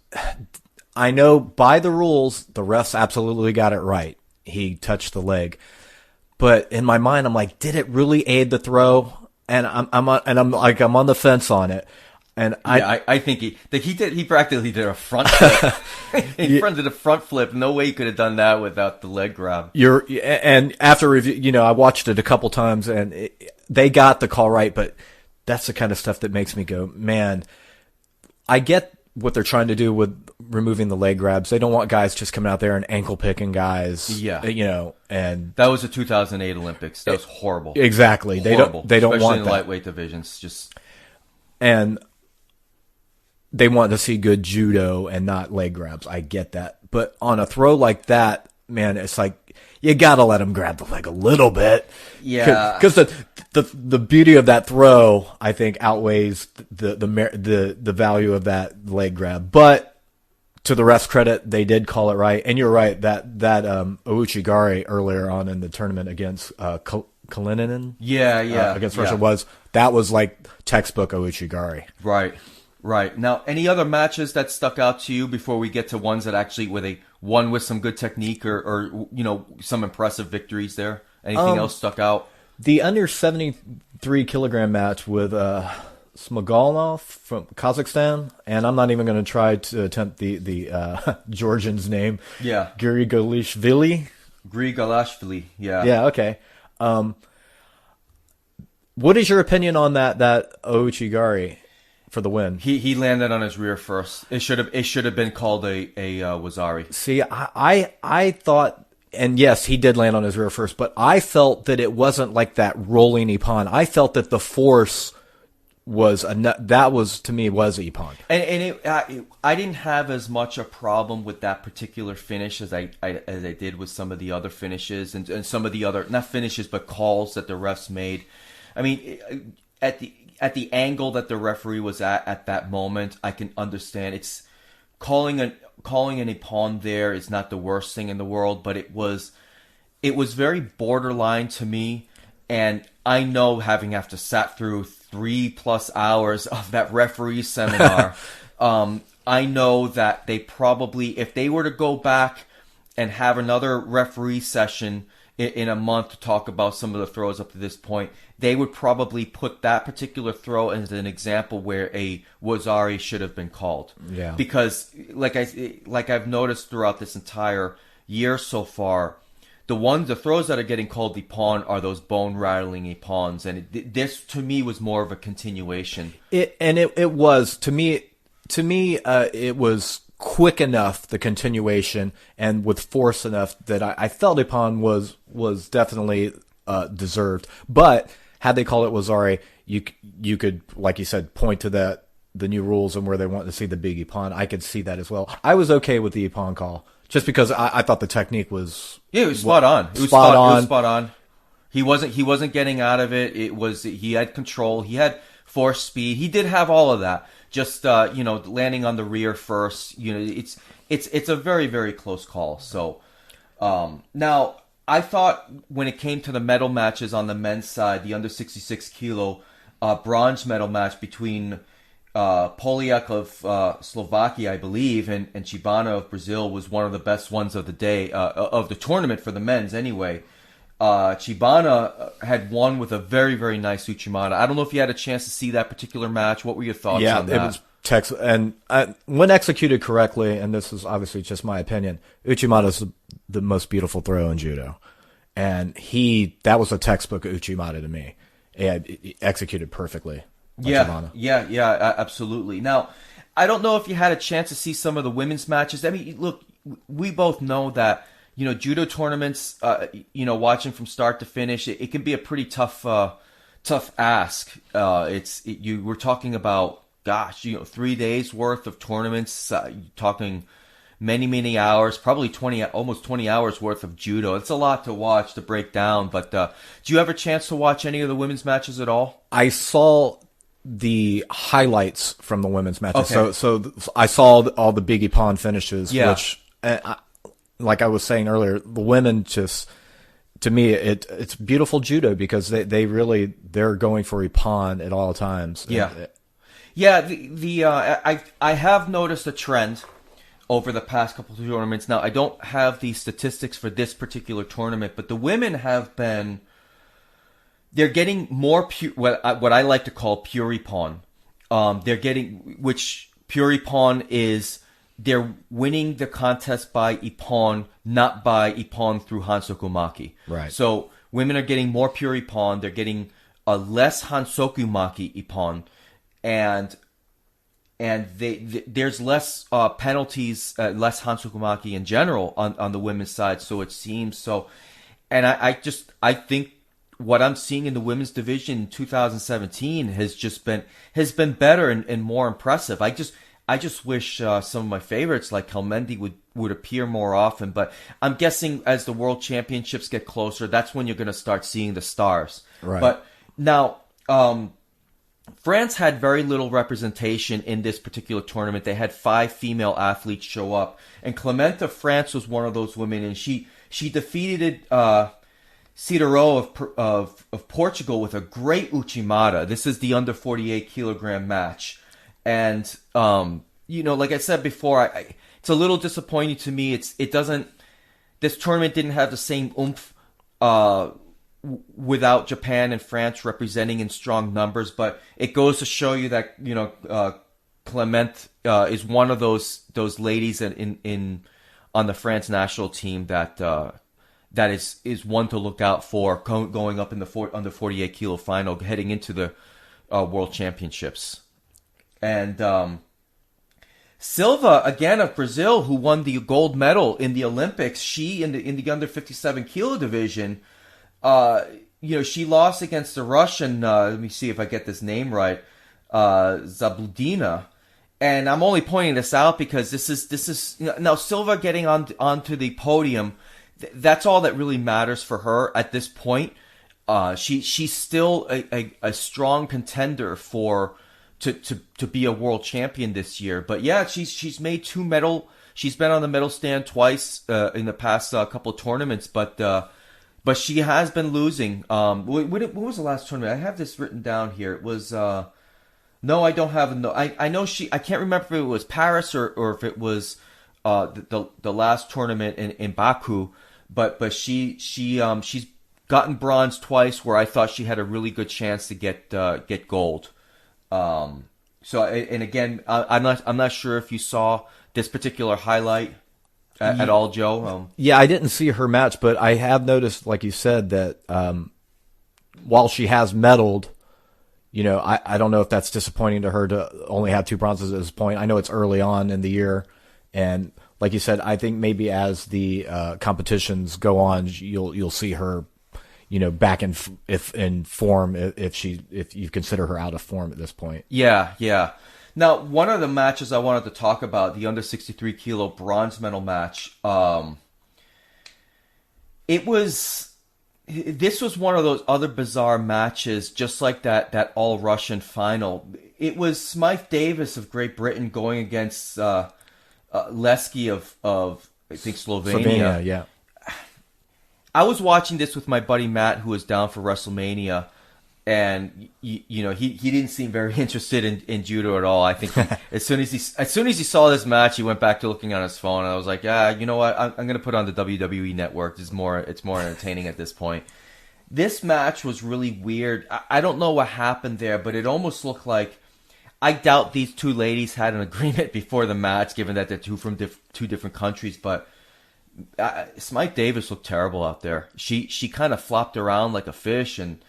I know by the rules, the refs absolutely got it right. He touched the leg. But in my mind, I'm like, did it really aid the throw? And I'm on the fence on it. And I think he practically did a front flip. He did a front flip. No way he could have done that without the leg grab. And after review, I watched it a couple times, and they got the call right. But that's the kind of stuff that makes me go, man. I get what they're trying to do with removing the leg grabs. They don't want guys just coming out there and ankle picking guys. Yeah. And that was the 2008 Olympics. That was horrible. Exactly. Horrible. They don't Especially want in that. the lightweight divisions. And they want to see good judo and not leg grabs. I get that. But on a throw like that, man, it's like, you gotta let him grab the leg a little bit. Yeah. Because the beauty of that throw, I think, outweighs the value of that leg grab. But to the refs' credit, they did call it right. And you're right, that ouchigari earlier on in the tournament against Kalinin. Yeah. Against Russia was like textbook ouchigari. Right. Now, any other matches that stuck out to you before we get to ones that actually where they won with some good technique or some impressive victories there? Anything else stuck out? The under 73 kilogram match with Smogalnov from Kazakhstan, and I'm not even going to try to attempt the Georgian's name. Yeah. Grigalishvili. Yeah. Yeah, okay. What is your opinion on that ouchigari for the win? He landed on his rear first. It should have been called a Wazari. See, I thought, and yes, he did land on his rear first, but I felt that it wasn't like that rolling ippon. I felt that the force was to me was ippon. And I didn't have as much a problem with that particular finish as I did with some of the other finishes and some of the other, not finishes, but calls that the refs made. I mean, at the angle that the referee was at that moment, I can understand. It's calling an ippon there is not the worst thing in the world, but it was very borderline to me. And I know, having after sat through 3+ hours of that referee seminar, I know that they probably, if they were to go back and have another referee session in a month to talk about some of the throws up to this point, they would probably put that particular throw as an example where a Wazari should have been called. Yeah. Because like I've noticed throughout this entire year so far, the throws that are getting called ippon are those bone rattling ippons, and this to me was more of a continuation. It was to me it was quick enough, the continuation, and with force enough that I felt ippon was definitely deserved. But had they called it Wazari, you could, like you said, point to the new rules and where they want to see the big ippon. I could see that as well. I was okay with the ippon call just because I thought the technique was it was spot on. It was spot on. He wasn't getting out of it. He had control. He had force speed. He did have all of that. Just landing on the rear first. It's a very, very close call. So now I thought when it came to the medal matches on the men's side, the under 66 kilo bronze medal match between Poliak of Slovakia, I believe, and Chibana of Brazil was one of the best ones of the day, of the tournament for the men's anyway. Chibana had won with a very, very nice Uchimata. I don't know if you had a chance to see that particular match. What were your thoughts on that? Yeah, it was when executed correctly, and this is obviously just my opinion, Uchimata is the most beautiful throw in judo. And that was a textbook Uchimata to me. He executed perfectly. Yeah, absolutely. Now, I don't know if you had a chance to see some of the women's matches. I mean, look, we both know that, judo tournaments, watching from start to finish, it can be a pretty tough ask. We're talking about, 3 days worth of tournaments, talking many, many hours, probably almost 20 hours worth of judo. It's a lot to watch, to break down. But do you have a chance to watch any of the women's matches at all? I saw the highlights from the women's matches. Okay. So I saw all the Big Ippon finishes, Yeah. which, like I was saying earlier, the women just, to me, it's beautiful judo because they're going for Ippon at all times. I have noticed a trend over the past couple of tournaments. Now, I don't have the statistics for this particular tournament, but the women have been, they're getting more what I like to call pure Ippon. Which pure Ippon is, they're winning the contest by Ippon, not by Ippon through Hansoku-maki. Right. So women are getting more pure Ippon. They're getting a less Hansoku-maki Ippon, and there's less penalties, less Hansoku-maki in general on the women's side. So it seems so, and I think what I'm seeing in the women's division in 2017 has been better and more impressive. I just wish some of my favorites like Kelmendi would appear more often. But I'm guessing as the World Championships get closer, that's when you're going to start seeing the stars. Right. But now, France had very little representation in this particular tournament. They had 5 female athletes show up, and Clemente of France was one of those women, and she defeated Cidero of Portugal with a great Uchimata. This is the under 48 kilogram match. And, like I said before, it's a little disappointing to me. This tournament didn't have the same oomph, without Japan and France representing in strong numbers, but it goes to show you that, Clement, is one of those ladies on the France national team that is one to look out for going up in the under 48 kilo final, heading into the World Championships. And Silva, again, of Brazil, who won the gold medal in the Olympics, she in the under 57 kilo division, she lost against the Russian, let me see if I get this name right, Zabludina. And I'm only pointing this out because this is now Silva getting onto the podium. That's all that really matters for her at this point. She's still a strong contender to be a world champion this year. But yeah, she's made 2 medal. She's been on the medal stand twice in the past couple of tournaments, but she has been losing. What was the last tournament? I have this written down here. It was no, I don't have no. I know I can't remember if it was Paris or if it was the last tournament in Baku. But she's gotten bronze twice, where I thought she had a really good chance to get gold. So and again, I'm not sure if you saw this particular highlight at all, Joe. Yeah, I didn't see her match, but I have noticed, like you said, that while she has medaled, I don't know if that's disappointing to her to only have 2 bronzes at this point. I know it's early on in the year, and like you said, I think maybe as the competitions go on, you'll see her, back in form if you consider her out of form at this point. Yeah. Now, one of the matches I wanted to talk about, the under 63 kilo bronze medal match, it was this was one of those other bizarre matches, just like that all-Russian final. It was Smythe Davis of Great Britain going against Lesky of I think Slovenia. Yeah. I was watching this with my buddy Matt, who was down for WrestleMania, and you know he didn't seem very interested in judo at all. I think as soon as he saw this match, he went back to looking on his phone. And I was like, yeah, you know what? I'm going to put on the WWE Network. It's more entertaining at this point. This match was really weird. I don't know what happened there, but it almost looked like, I doubt these two ladies had an agreement before the match, given that they're from two different countries. But Smythe Davis looked terrible out there. She kind of flopped around like a fish, and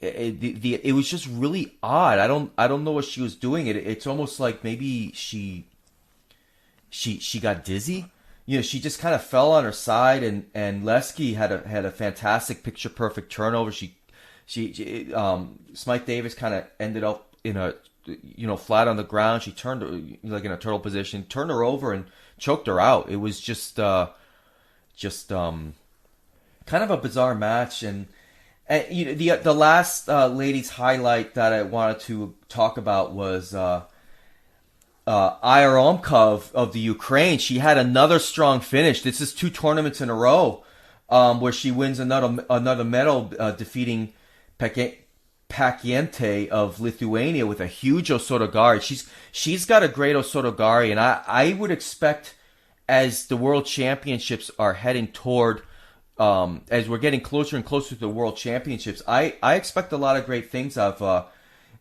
it was just really odd. I don't know what she was doing. It's almost like maybe she got dizzy. You know, she just kind of fell on her side, and Lesky had a fantastic picture perfect turnover. Smythe Davis kind of ended up in a, you know, flat on the ground. She turned her, like in a turtle position, turned her over and choked her out. It was just kind of a bizarre match. And you know, the last ladies highlight that I wanted to talk about was Iaromka of the Ukraine. She had another strong finish. This is 2 tournaments in a row where she wins another medal, defeating Pakiente of Lithuania with a huge osotogari. She's got a great osotogari, and I would expect, as the World Championships are heading toward, as we're getting closer and closer to the World Championships, I expect a lot of great things of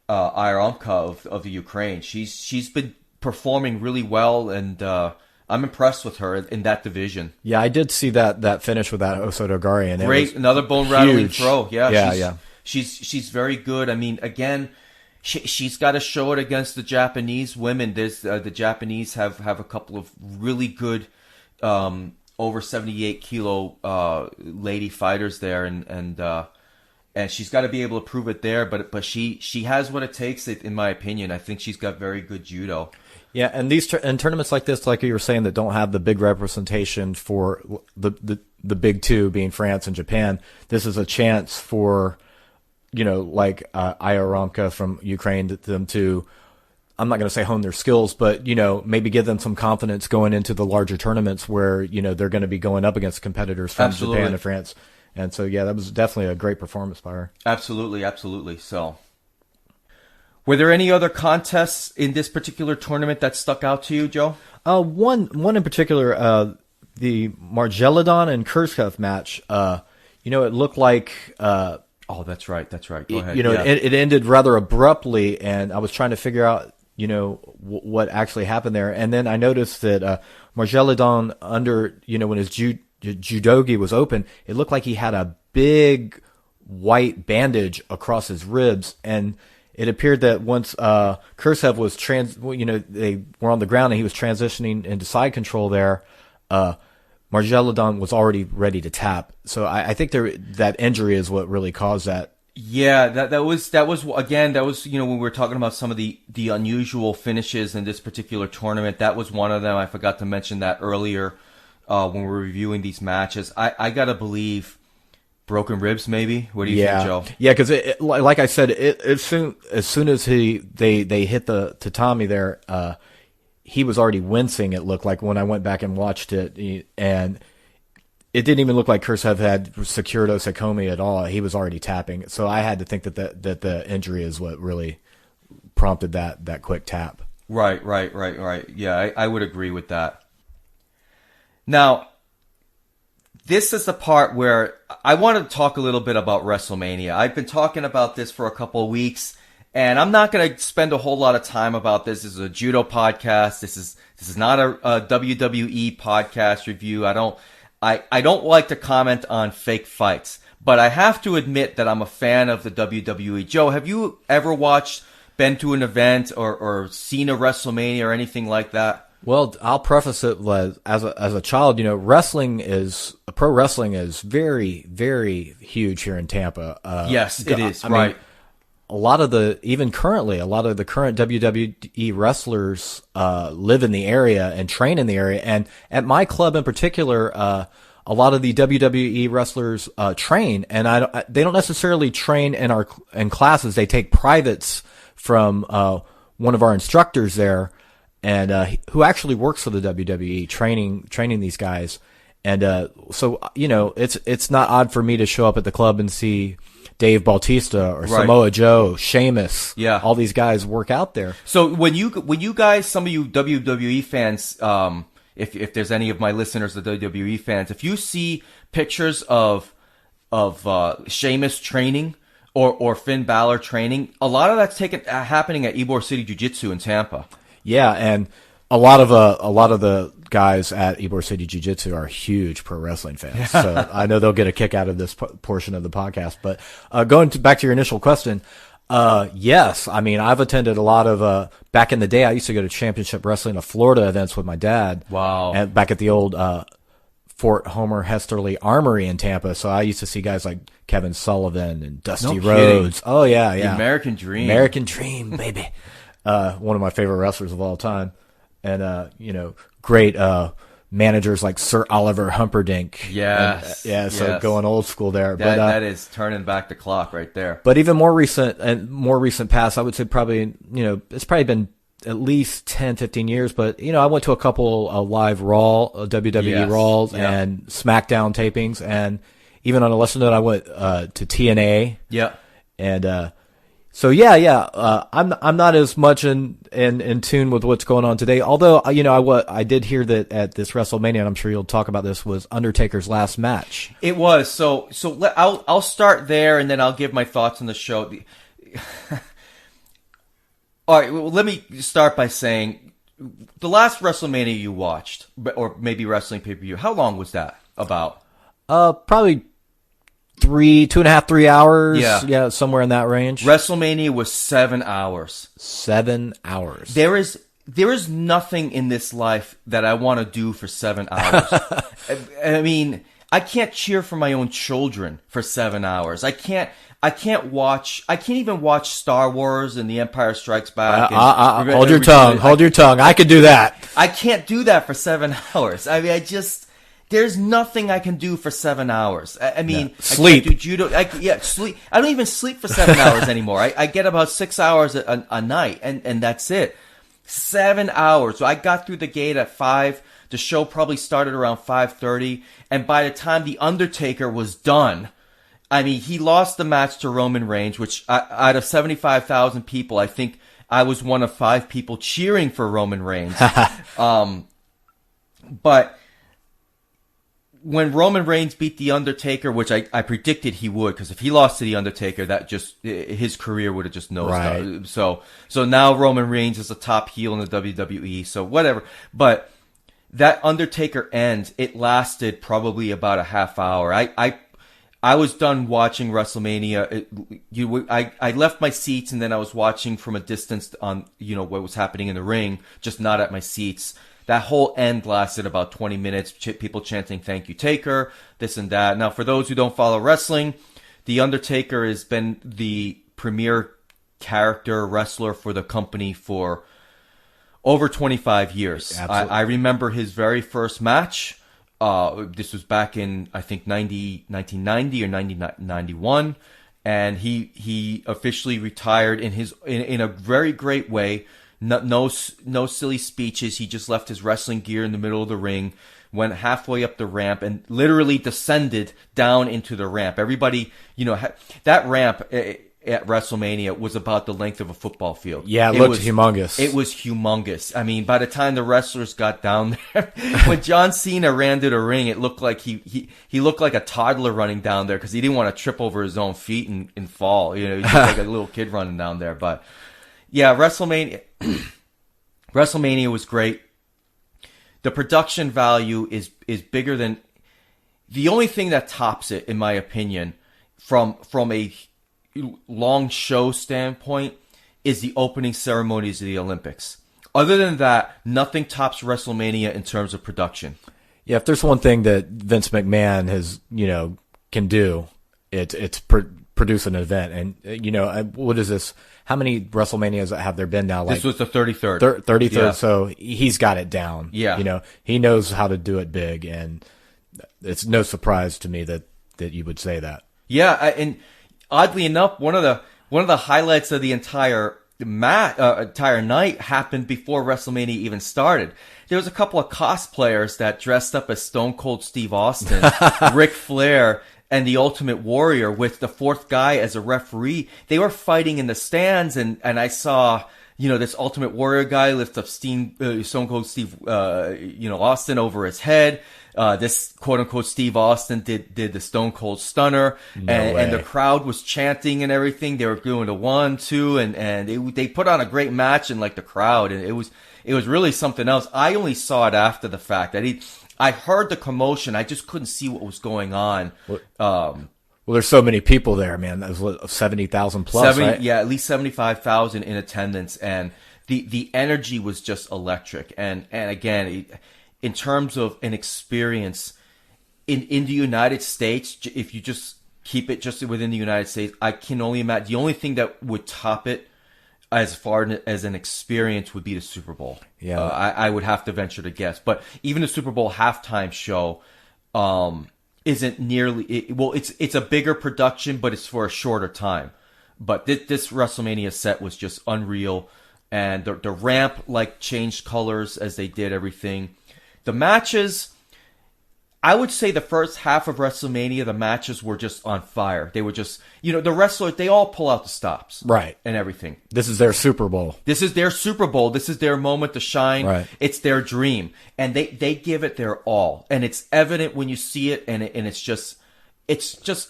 Iaromka of the Ukraine. She's been performing really well, and I'm impressed with her in that division. Yeah, I did see that finish with that osotogari, and great, another bone rattling throw. Yeah. She's very good. I mean, again, she's got to show it against the Japanese women. There's the Japanese have a couple of really good over 78 kilo lady fighters there, and she's got to be able to prove it there. But she has what it takes, in my opinion. I think she's got very good judo. Yeah, and these in tournaments like this, like you were saying, that don't have the big representation for the big two, being France and Japan, this is a chance for, you know, like Iaromka from Ukraine, them to, I'm not going to say hone their skills, but, you know, maybe give them some confidence going into the larger tournaments where, you know, they're going to be going up against competitors from Japan and France. And so, yeah, that was definitely a great performance by her. Absolutely. So, were there any other contests in this particular tournament that stuck out to you, Joe? One in particular, the Margelidon and Kurzhev match. You know, it looked like. Oh, that's right. Go ahead. You know, it ended rather abruptly, and I was trying to figure out, you know, what actually happened there. And then I noticed that Margelidon, under, you know, when his judogi was open, it looked like he had a big white bandage across his ribs, and it appeared that once Kurzhev was they were on the ground and he was transitioning into side control there, Margelidon was already ready to tap. So I think that injury is what really caused that. Yeah, that was you know, when we were talking about some of the unusual finishes in this particular tournament, that was one of them. I forgot to mention that earlier when we were reviewing these matches. I gotta believe broken ribs, maybe. What do you think, Joe? Yeah, because like I said, as soon as they hit the tatami there, he was already wincing. It looked like when I went back and watched it, and it didn't even look like Kurzhev had secured Osakomi at all. He was already tapping. So I had to think that the injury is what really prompted that quick tap. Right. Yeah, I would agree with that. Now, this is the part where I want to talk a little bit about WrestleMania. I've been talking about this for a couple of weeks, and I'm not going to spend a whole lot of time about this. This is a judo podcast. This is not a WWE podcast review. I don't like to comment on fake fights, but I have to admit that I'm a fan of the WWE. Joe, have you ever been to an event or seen a WrestleMania or anything like that? Well, I'll preface it as a child. You know, pro wrestling is very, very huge here in Tampa. Yes, it is. I mean, a lot of the current WWE wrestlers live in the area and train in the area. And at my club in particular, a lot of the WWE wrestlers train, and they don't necessarily train in classes. They take privates from one of our instructors there, and who actually works for the WWE, training these guys. And so it's not odd for me to show up at the club and see Dave Bautista or Samoa Joe, Sheamus, all these guys work out there. So when you guys, some of you WWE fans, if there's any of my listeners that are WWE fans, if you see pictures of Sheamus training or Finn Balor training, a lot of that's happening at Ybor City Jiu-Jitsu in Tampa. Yeah, and a lot of the guys at Ybor City Jiu-Jitsu are huge pro wrestling fans, so I know they'll get a kick out of this portion of the podcast. But back to your initial question, yes, I mean, I've attended a lot of back in the day. I used to go to Championship Wrestling of Florida events with my dad. Wow! And back at the old Fort Homer Hesterly Armory in Tampa, so I used to see guys like Kevin Sullivan and Dusty Rhodes. Oh yeah, the American Dream, baby. One of my favorite wrestlers of all time. And, great managers like Sir Oliver Humperdinck. Yes. So going old school there. That is turning back the clock right there. But even more recent past, I would say probably, it's probably been at least 10, 15 years. But, I went to a couple of live Raw, WWE Raws and SmackDown tapings. And even on a lesser note, I went to TNA. Yeah. And so I'm not as much in tune with what's going on today. Although I did hear that at this WrestleMania, and I'm sure you'll talk about this, was Undertaker's last match. It was. So I'll start there, and then I'll give my thoughts on the show. All right. Well, let me start by saying the last WrestleMania you watched, or maybe wrestling pay-per-view. How long was that? About? Probably 2.5, 3 hours. Yeah, somewhere in that range. WrestleMania was 7 hours. 7 hours. There is nothing in this life that I want to do for 7 hours. I mean, I can't cheer for my own children for 7 hours. I can't even watch Star Wars and The Empire Strikes Back. Hold your tongue. I could do that. I can't do that for 7 hours. I mean, there's nothing I can do for 7 hours. I mean, sleep. I can't do judo. Sleep. I don't even sleep for 7 hours anymore. I get about 6 hours a night, and that's it. 7 hours. So I got through the gate at 5. The show probably started around 5:30, and by the time The Undertaker was done, I mean, he lost the match to Roman Reigns, which out of 75,000 people, I think I was one of 5 people cheering for Roman Reigns. But when Roman Reigns beat The Undertaker, which I predicted he would, because if he lost to The Undertaker, his career would have just nosedived. Right. So now Roman Reigns is a top heel in the WWE, so whatever. But that Undertaker end, it lasted probably about a half hour. I was done watching WrestleMania. I left my seats, and then I was watching from a distance on, what was happening in the ring, just not at my seats. That whole end lasted about 20 minutes, people chanting, "Thank you, Taker," this and that. Now, for those who don't follow wrestling, The Undertaker has been the premier character wrestler for the company for over 25 years. I remember his very first match. This was back in, I think, 1990 or 1991. And he officially retired in a very great way. No silly speeches. He just left his wrestling gear in the middle of the ring, went halfway up the ramp, and literally descended down into the ramp. Everybody, that ramp at WrestleMania was about the length of a football field. Yeah, it looked humongous. It was humongous. I mean, by the time the wrestlers got down there, when John Cena ran to the ring, it looked like he looked like a toddler running down there because he didn't want to trip over his own feet and fall. He looked like a little kid running down there. But yeah, WrestleMania was great. The production value is bigger than the only thing that tops it, in my opinion, from a long show standpoint, is the opening ceremonies of the Olympics. Other than that, nothing tops WrestleMania in terms of production. Yeah, if there's one thing that Vince McMahon can do, it's produce an event. And what is this? How many WrestleManias have there been now? This was the 33rd. 33rd. Yeah. So he's got it down. Yeah. He knows how to do it big, and it's no surprise to me that you would say that. Yeah, and oddly enough, one of the highlights of the entire night happened before WrestleMania even started. There was a couple of cosplayers that dressed up as Stone Cold Steve Austin, Ric Flair, and the Ultimate Warrior with the fourth guy as a referee. They were fighting in the stands, and I saw, this Ultimate Warrior guy lift up Stone Cold Steve, Austin over his head. This quote unquote Steve Austin did the Stone Cold Stunner, and the crowd was chanting and everything. They were doing the 1, 2, and they put on a great match in like the crowd, and it was really something else. I only saw it after the fact. I heard the commotion. I just couldn't see what was going on. Well, there's so many people there, man. That was 70,000 plus, right? Yeah, at least 75,000 in attendance, and the energy was just electric. And again, in terms of an experience in the United States, if you just keep it just within the United States, I can only imagine the only thing that would top it as far as an experience would be the Super Bowl. Yeah, I would have to venture to guess, but even the Super Bowl halftime show isn't nearly. It's a bigger production, but it's for a shorter time. But this WrestleMania set was just unreal, and the ramp changed colors as they did everything. The matches, I would say the first half of WrestleMania, the matches were just on fire. They were just, the wrestlers, they all pull out the stops. Right. And everything. This is their Super Bowl. This is their Super Bowl. This is their moment to shine. Right. It's their dream. And they give it their all. And it's evident when you see it, and it's just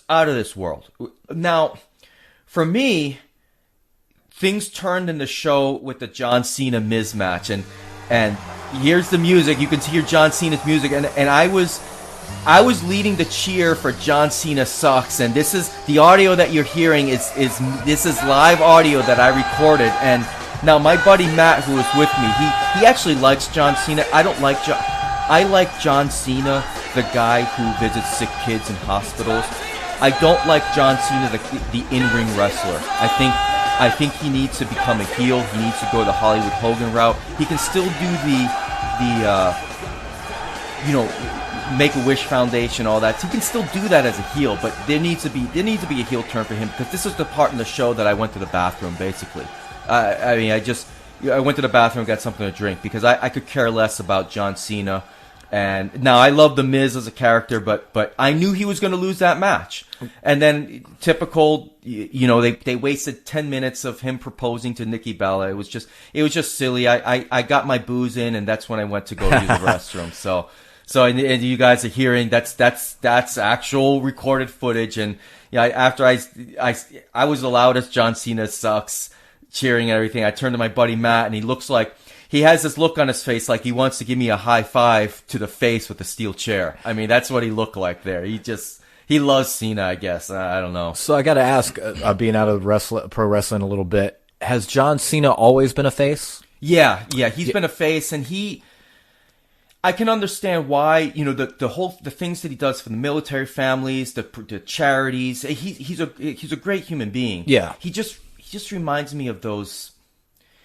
out of this world. Now, for me, things turned in the show with the John Cena Miz match, and here's the music. You can hear John Cena's music, and I was leading the cheer for John Cena sucks, and this is the audio that you're hearing is live audio that I recorded. And now my buddy Matt, who was with me, he actually likes John Cena. I don't like John. I like John Cena, the guy who visits sick kids in hospitals. I don't like John Cena, the in-ring wrestler. I think he needs to become a heel. He needs to go the Hollywood Hogan route. He can still do the Make-A-Wish Foundation, all that. He can still do that as a heel, but there needs to be a heel turn for him, because this is the part in the show that I went to the bathroom, basically. I went to the bathroom and got something to drink, because I could care less about John Cena. And now I love The Miz as a character, but I knew he was going to lose that match. And then typical, they wasted 10 minutes of him proposing to Nikki Bella. It was just silly. I got my booze in, and that's when I went to go use the restroom. So and you guys are hearing that's actual recorded footage. And after I was the loudest John Cena sucks, cheering and everything. I turned to my buddy Matt, and he has this look on his face like he wants to give me a high five to the face with a steel chair. I mean, that's what he looked like there. He loves Cena, I guess. I don't know. So I got to ask, being out of pro wrestling a little bit, has John Cena always been a face? Yeah, he's been a face, and I can understand why, the things that he does for the military families, the charities. He's a great human being. Yeah. He just reminds me of those,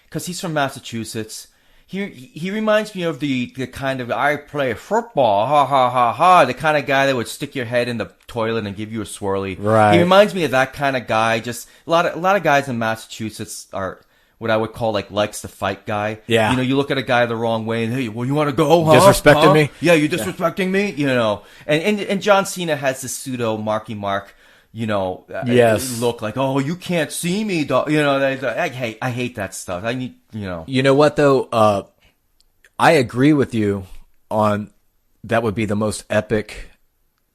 because he's from Massachusetts. He reminds me of the kind of, I play football, ha ha ha ha, the kind of guy that would stick your head in the toilet and give you a swirly. Right. He reminds me of that kind of guy. Just a lot of guys in Massachusetts are what I would call likes to fight guy. Yeah. You look at a guy the wrong way and, hey, well, you want to go, huh? Disrespecting me? Yeah, you're disrespecting me, And John Cena has this pseudo Marky Mark, yes, look like, oh, you can't see me, dog. I hate that stuff. I need, You know what though? I agree with you on that would be the most epic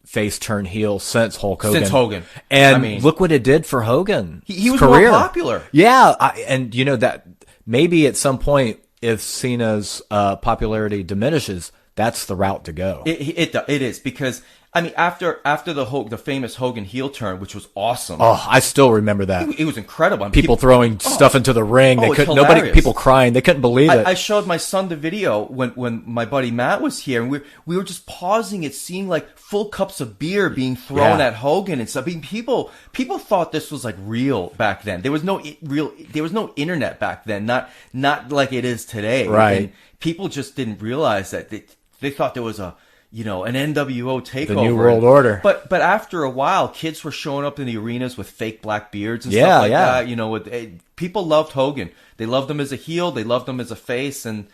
face turn heel since Hulk Hogan. And look what it did for Hogan. He was career. more popular. Yeah, and that maybe at some point, if Cena's popularity diminishes, that's the route to go. It is, because after the famous Hogan heel turn, which was awesome. Oh, I still remember that. It was incredible. People throwing stuff into the ring. They couldn't. People crying. They couldn't believe it. I showed my son the video when my buddy Matt was here, and we were just pausing it, seeing full cups of beer being thrown at Hogan and stuff. People thought this was real back then. There was no internet back then. Not like it is today. Right. And people just didn't realize that they thought there was a an NWO takeover. The New World Order. But after a while, kids were showing up in the arenas with fake black beards and Yeah, stuff like yeah. that. People loved Hogan. They loved him as a heel. They loved him as a face. And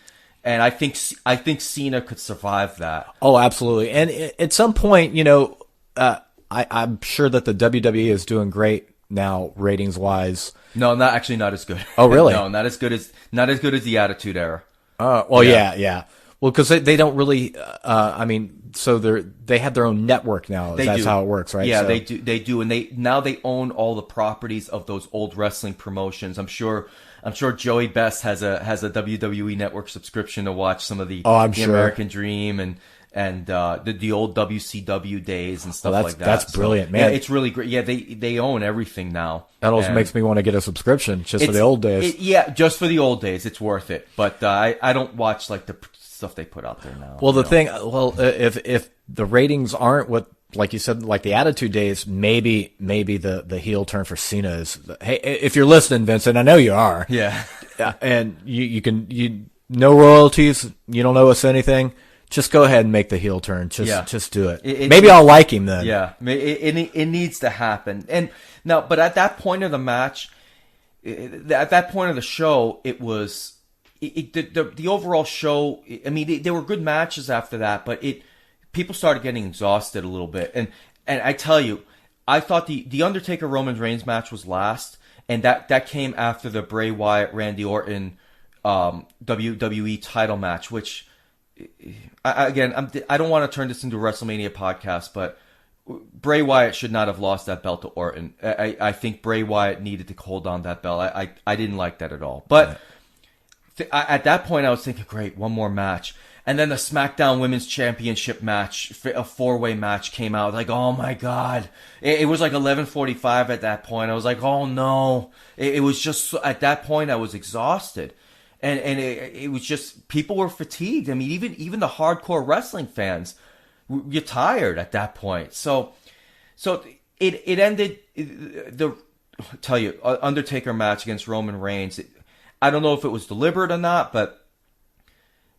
I think Cena could survive that. Oh, absolutely. And at some point, I'm sure that the WWE is doing great now, ratings wise. No, not as good. Oh, really? No, not as good as the Attitude Era. Well, yeah. Well, because they don't really. So they have their own network now. That's how it works, right? Yeah, so. they do, and they own all the properties of those old wrestling promotions. I'm sure Joey Best has a WWE Network subscription to watch some of the sure. American Dream and the old WCW days and stuff like that. That's brilliant, man. Yeah, it's really great. Yeah, they own everything now. That also makes me want to get a subscription just for the old days. Just for the old days, it's worth it. But I don't watch like the stuff they put out there now. Well, if the ratings aren't what, like you said, like the Attitude Days, maybe the heel turn for Cena is. Hey, if you're listening, Vincent, I know you are. Yeah. And you no royalties. You don't owe us anything. Just go ahead and make the heel turn. Just do it. Maybe I'll like him then. Yeah, it needs to happen. And now, but at that point of the match, at that point of the show, it was the overall show. I mean, there were good matches after that, but people started getting exhausted a little bit. And I tell you, I thought the Undertaker Roman Reigns match was last, and that came after the Bray Wyatt Randy Orton WWE title match, which. I don't want to turn this into a WrestleMania podcast, but Bray Wyatt should not have lost that belt to Orton. I think Bray Wyatt needed to hold on that belt. I didn't like that at all. But at that point, I was thinking, great, one more match. And then the SmackDown Women's Championship match, a 4-way match came out. Like, oh my God. It was like 11:45 at that point. I was like, oh no. It was just, at that point, I was exhausted. And it was just, people were fatigued. I mean, even the hardcore wrestling fans, you're tired at that point. So it ended, tell you, Undertaker match against Roman Reigns. I don't know if it was deliberate or not, but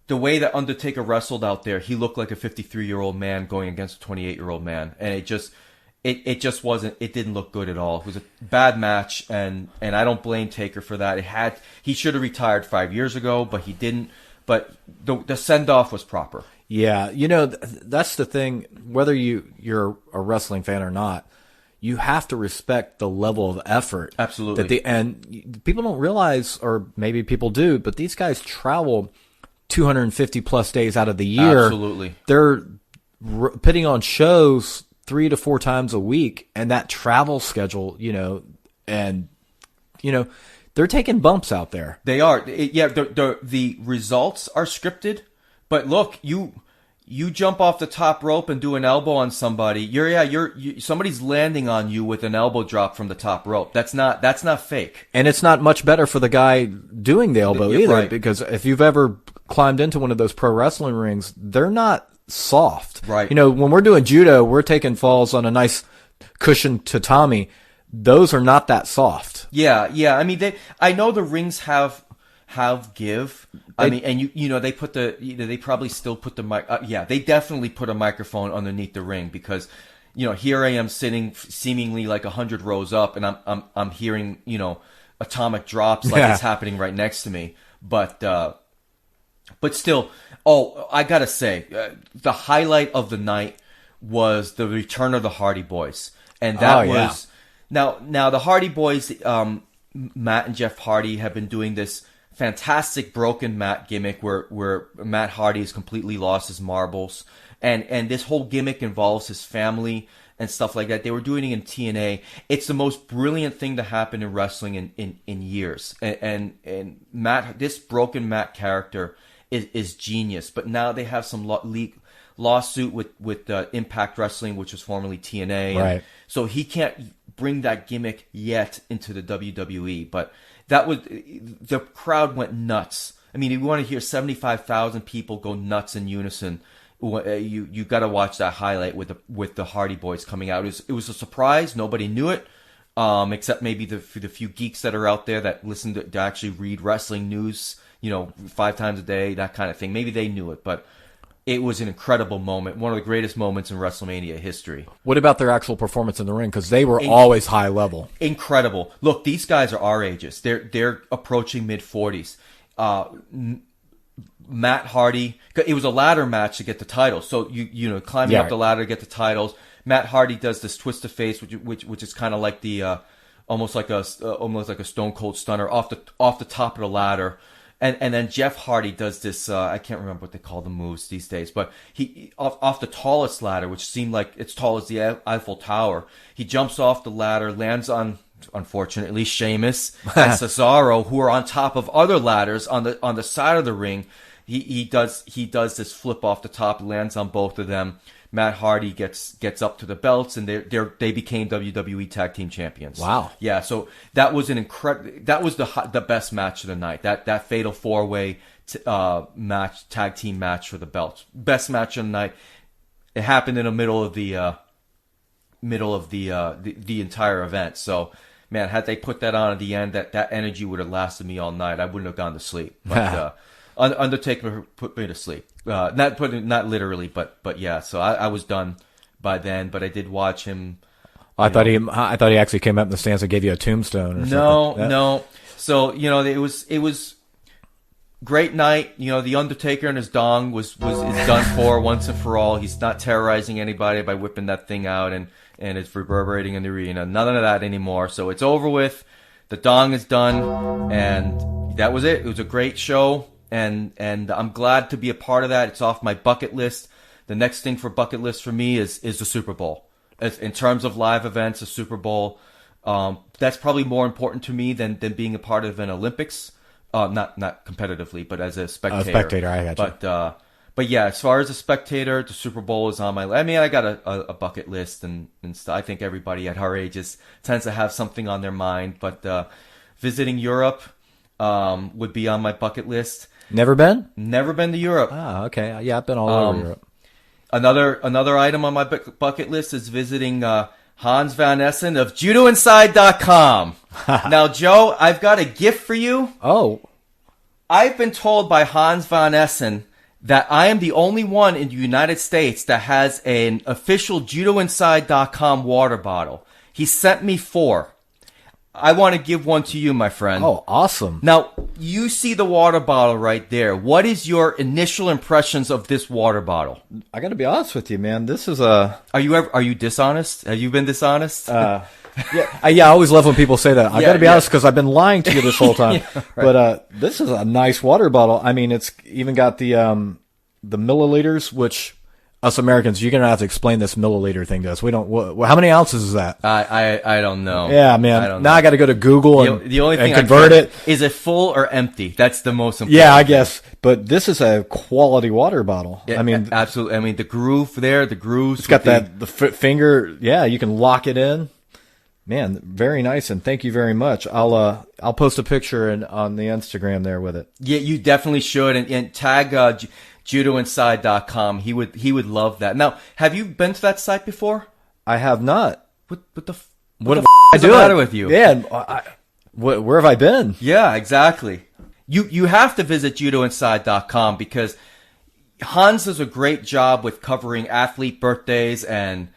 the way that Undertaker wrestled out there, he looked like a 53-year-old man going against a 28-year-old man. And it just wasn't, it didn't look good at all. It was a bad match, and I don't blame Taker for that. He should have retired 5 years ago, but he didn't. But the send-off was proper. Yeah, that's the thing. Whether you're a wrestling fan or not, you have to respect the level of effort. Absolutely. And people don't realize, or maybe people do, but these guys travel 250 plus days out of the year. Absolutely. They're putting on shows 3 to 4 times a week, and that travel schedule, they're taking bumps out there. They are. The results are scripted, but look, you jump off the top rope and do an elbow on somebody. Somebody's landing on you with an elbow drop from the top rope. That's not fake. And it's not much better for the guy doing the elbow either, right. Because if you've ever climbed into one of those pro wrestling rings, they're not soft. Right. When we're doing judo, we're taking falls on a nice cushioned tatami. Those are not that soft. Yeah. I mean, I know the rings have give. I mean, and they put they probably still put the mic. They definitely put a microphone underneath the ring because, here I am sitting seemingly like 100 rows up, and I'm hearing atomic drops like it's happening right next to me. But still, I gotta say, the highlight of the night was the return of the Hardy Boys, and that was now the Hardy Boys. Matt and Jeff Hardy have been doing this fantastic broken Matt gimmick where Matt Hardy has completely lost his marbles, and this whole gimmick involves his family and stuff like that. They were doing it in TNA. It's the most brilliant thing to happen in wrestling in years, and Matt, this broken Matt character is genius. But now they have some lawsuit with Impact Wrestling, which was formerly TNA, right? And so he can't bring that gimmick yet into the WWE, but the crowd went nuts. I mean, if you want to hear 75,000 people go nuts in unison, you got to watch that highlight with the Hardy Boys coming out. It was a surprise. Nobody knew it, except maybe the few geeks that are out there that listen to actually read wrestling news, 5 times a day, that kind of thing. Maybe they knew it, but It was an incredible moment, one of the greatest moments in WrestleMania history. What about their actual performance in the ring? Because they were always high level. Incredible. Look, these guys are our ages. They're approaching mid-40s. Matt Hardy, it was a ladder match to get the titles. So climbing up the ladder to get the titles. Matt Hardy does this twist of face, which is kind of like the almost like a Stone Cold Stunner off the top of the ladder. And then Jeff Hardy does this, I can't remember what they call the moves these days, but he off the tallest ladder, which seemed like it's tall as the Eiffel Tower. He jumps off the ladder, lands on, unfortunately, Sheamus and Cesaro, who are on top of other ladders on the side of the ring. He does this flip off the top, lands on both of them. Matt Hardy gets up to the belts, and they became WWE Tag Team Champions. Wow. Yeah, so that was that was the best match of the night. That fatal 4-way match, tag team match for the belts. Best match of the night. It happened in the middle of the entire event. So, man, had they put that on at the end, that energy would have lasted me all night. I wouldn't have gone to sleep. But Undertaker put me to sleep. Not literally, but yeah. So I was done by then. But I did watch him. I thought he actually came up in the stands and gave you a tombstone or something. No. So it was great night. The Undertaker and his dong is done for once and for all. He's not terrorizing anybody by whipping that thing out and it's reverberating in the arena. None of that anymore. So it's over with. The dong is done, and that was it. It was a great show. And I'm glad to be a part of that. It's off my bucket list. The next thing for bucket list for me is the Super Bowl. In terms of live events, the Super Bowl, that's probably more important to me than being a part of an Olympics. Not competitively, but as a spectator. A spectator, I got you. But yeah, as far as a spectator, the Super Bowl is on my list. I mean, I got a bucket list, and stuff. I think everybody at our ages tends to have something on their mind. But visiting Europe would be on my bucket list. Never been? Never been to Europe. Ah, okay. Yeah, I've been all over Europe. Another item on my bucket list is visiting Hans Van Essen of JudoInside.com. Now, Joe, I've got a gift for you. Oh. I've been told by Hans Van Essen that I am the only one in the United States that has an official JudoInside.com water bottle. He sent me 4. I want to give one to you, my friend. Oh, awesome. Now, you see the water bottle right there. What is your initial impressions of this water bottle? I got to be honest with you, man. This is a... Are you dishonest? Have you been dishonest? Yeah, I always love when people say that. I got to be honest because I've been lying to you this whole time. Yeah, right. But this is a nice water bottle. I mean, it's even got the milliliters, which... Us Americans, you're gonna have to explain this milliliter thing to us. We don't. How many ounces is that? I don't know. Yeah, man. Now I got to go to Google and the only thing convert it. Is it full or empty? That's the most important. Yeah, I guess. But this is a quality water bottle. Yeah, I mean, absolutely. I mean, the groove there, the grooves. It's got the finger. Yeah, you can lock it in. Man, very nice, and thank you very much. I'll post a picture on the Instagram there with it. Yeah, you definitely should, and tag JudoInside.com. He would love that. Now, have you been to that site before? I have not. What the is the matter with you? Yeah, where have I been? Yeah, exactly. You have to visit JudoInside.com because Hans does a great job with covering athlete birthdays and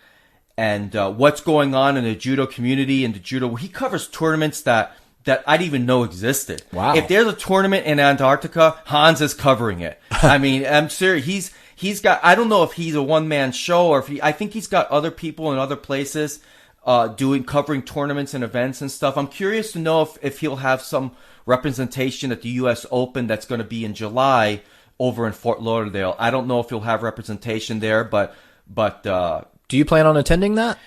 what's going on in the judo community and the judo. He covers tournaments that I didn't even know existed. Wow. If there's a tournament in Antarctica, Hans is covering it. I mean, I'm serious. He's got, I don't know if he's a one-man show or I think he's got other people in other places covering tournaments and events and stuff. I'm curious to know if he'll have some representation at the U.S. Open that's going to be in July over in Fort Lauderdale. I don't know if he'll have representation there, but do you plan on attending that?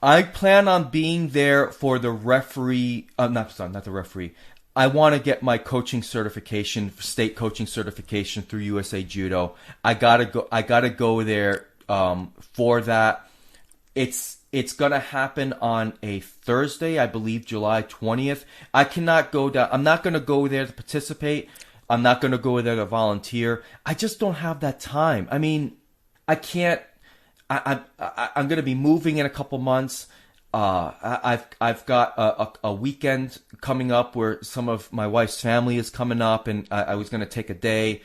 I plan on being there for the referee. Not the referee. I want to get my coaching certification, state coaching certification through USA Judo. I gotta go there for that. It's gonna happen on a Thursday, I believe, July 20th. I cannot go down. I'm not gonna go there to participate. I'm not gonna go there to volunteer. I just don't have that time. I mean, I can't. I'm going to be moving in a couple months. I've got a weekend coming up where some of my wife's family is coming up, and I was going to take a day.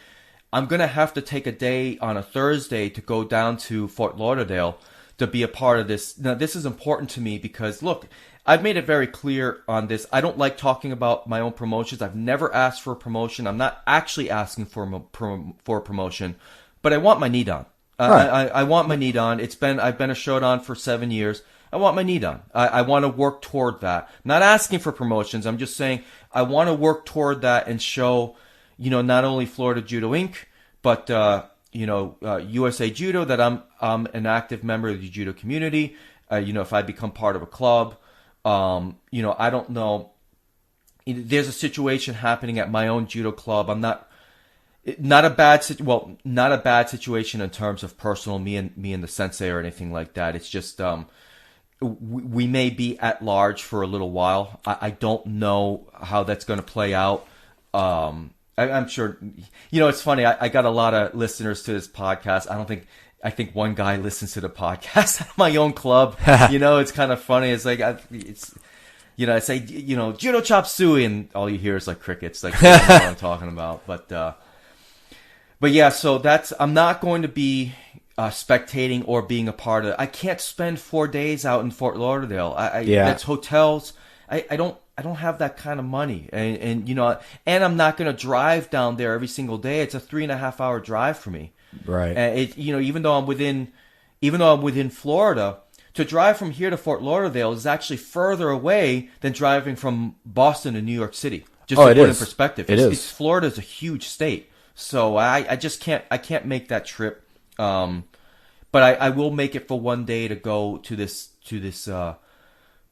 I'm going to have to take a day on a Thursday to go down to Fort Lauderdale to be a part of this. Now, this is important to me because, look, I've made it very clear on this. I don't like talking about my own promotions. I've never asked for a promotion. I'm not actually asking for a promotion, but I want my knee done. Right. I want my knee done. I've been a Shodan for 7 years. I want my knee done. I want to work toward that. Not asking for promotions. I'm just saying I want to work toward that and show, not only Florida Judo Inc., but USA Judo, that I'm an active member of the judo community. If I become part of a club, I don't know. There's a situation happening at my own judo club. I'm not a bad situation in terms of personal me and the sensei or anything like that. It's just we may be at large for a little while. I don't know how that's going to play out. I'm sure, it's funny. I got a lot of listeners to this podcast. I think one guy listens to the podcast at my own club. It's kind of funny. It's like, I say, Judo Chop Suey, and all you hear is like crickets. Like, you know what I'm talking about. But yeah, so I'm not going to be spectating or being a part of it. I can't spend 4 days out in Fort Lauderdale. That's hotels. I don't have that kind of money, and I'm not going to drive down there every single day. It's a 3.5 hour drive for me. Right. And even though I'm within Florida, to drive from here to Fort Lauderdale is actually further away than driving from Boston to New York City. Just to put in perspective, Florida's a huge state, so I just can't make that trip. But I will make it for one day to go to this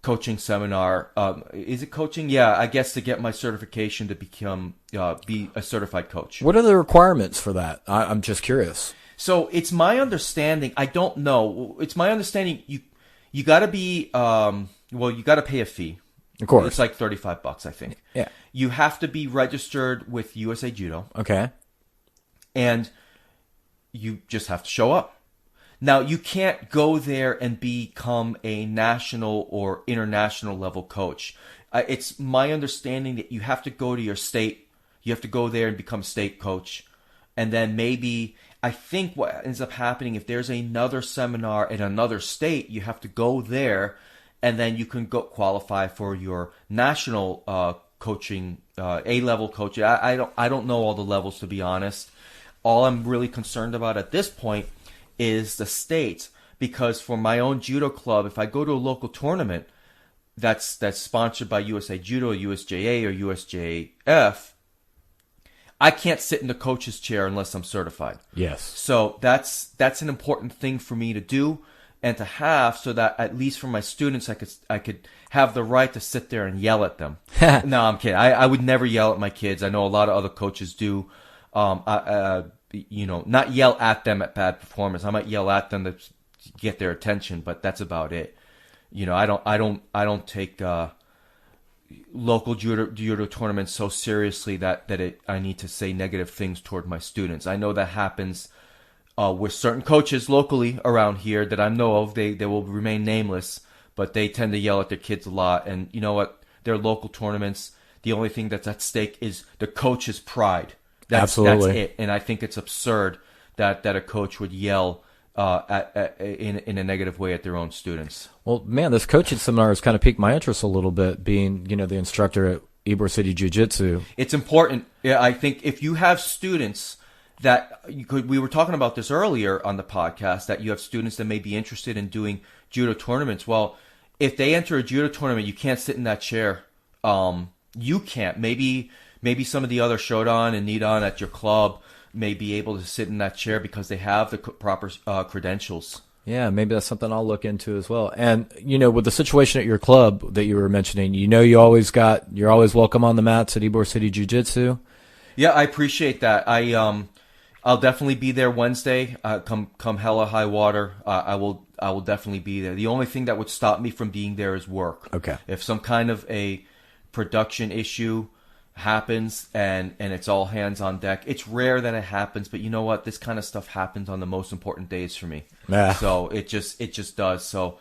coaching seminar. Is it coaching? Yeah, I guess to get my certification to be a certified coach. What are the requirements for that? I'm just curious. So it's my understanding. I don't know. It's my understanding. You got to be. You got to pay a fee. Of course, it's like $35, I think. Yeah. You have to be registered with USA Judo. Okay. And you just have to show up. Now, you can't go there and become a national or international level coach. It's my understanding that you have to go to your state. You have to go there and become state coach. And then maybe, I think what ends up happening, if there's another seminar in another state, you have to go there, and then you can go qualify for your national coaching, A-level coaching. I don't know all the levels, to be honest. All I'm really concerned about at this point is the states, because for my own judo club, if I go to a local tournament that's sponsored by USA Judo, USJA, or USJF, I can't sit in the coach's chair unless I'm certified. Yes. So that's an important thing for me to do and to have, so that at least for my students, I could have the right to sit there and yell at them. No, I'm kidding. I would never yell at my kids. I know a lot of other coaches do. Not yell at them at bad performance. I might yell at them to get their attention, but that's about it. I don't take local judo tournaments so seriously that I need to say negative things toward my students. I know that happens with certain coaches locally around here that I know of. They will remain nameless, but they tend to yell at their kids a lot. And you know what? They're local tournaments. The only thing that's at stake is the coach's pride. Absolutely. That's it. And I think it's absurd that a coach would yell in a negative way at their own students. Well, man, this coaching seminar has kind of piqued my interest a little bit, being, the instructor at Ybor City Jiu-Jitsu. It's important. Yeah, I think if you have students we were talking about this earlier on the podcast, that you have students that may be interested in doing judo tournaments. Well, if they enter a judo tournament, you can't sit in that chair. You can't. Maybe some of the other Shodan and Nidan at your club may be able to sit in that chair because they have the proper credentials. Yeah, maybe that's something I'll look into as well. And, with the situation at your club that you were mentioning, you're always welcome on the mats at Ybor City Jiu-Jitsu. Yeah, I appreciate that. I'll definitely be there Wednesday. Come hell or high water, I will definitely be there. The only thing that would stop me from being there is work. Okay. If some kind of a production issue happens and it's all hands on deck. It's rare that it happens, but you know what? This kind of stuff happens on the most important days for me. Yeah. So it just does. So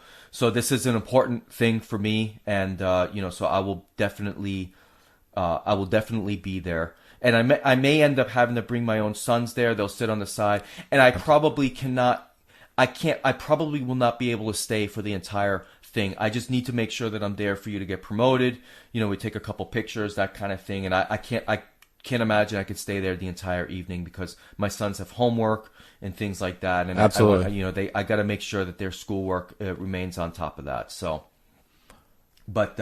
this is an important thing for me, and so I will definitely I will definitely be there. And I may end up having to bring my own sons there. They'll sit on the side. And I probably probably will not be able to stay for the entire thing. I just need to make sure that I'm there for you to get promoted. We take a couple pictures, that kind of thing. And I can't imagine I could stay there the entire evening because my sons have homework and things like that. And absolutely, I got to make sure that their schoolwork remains on top of that. So, but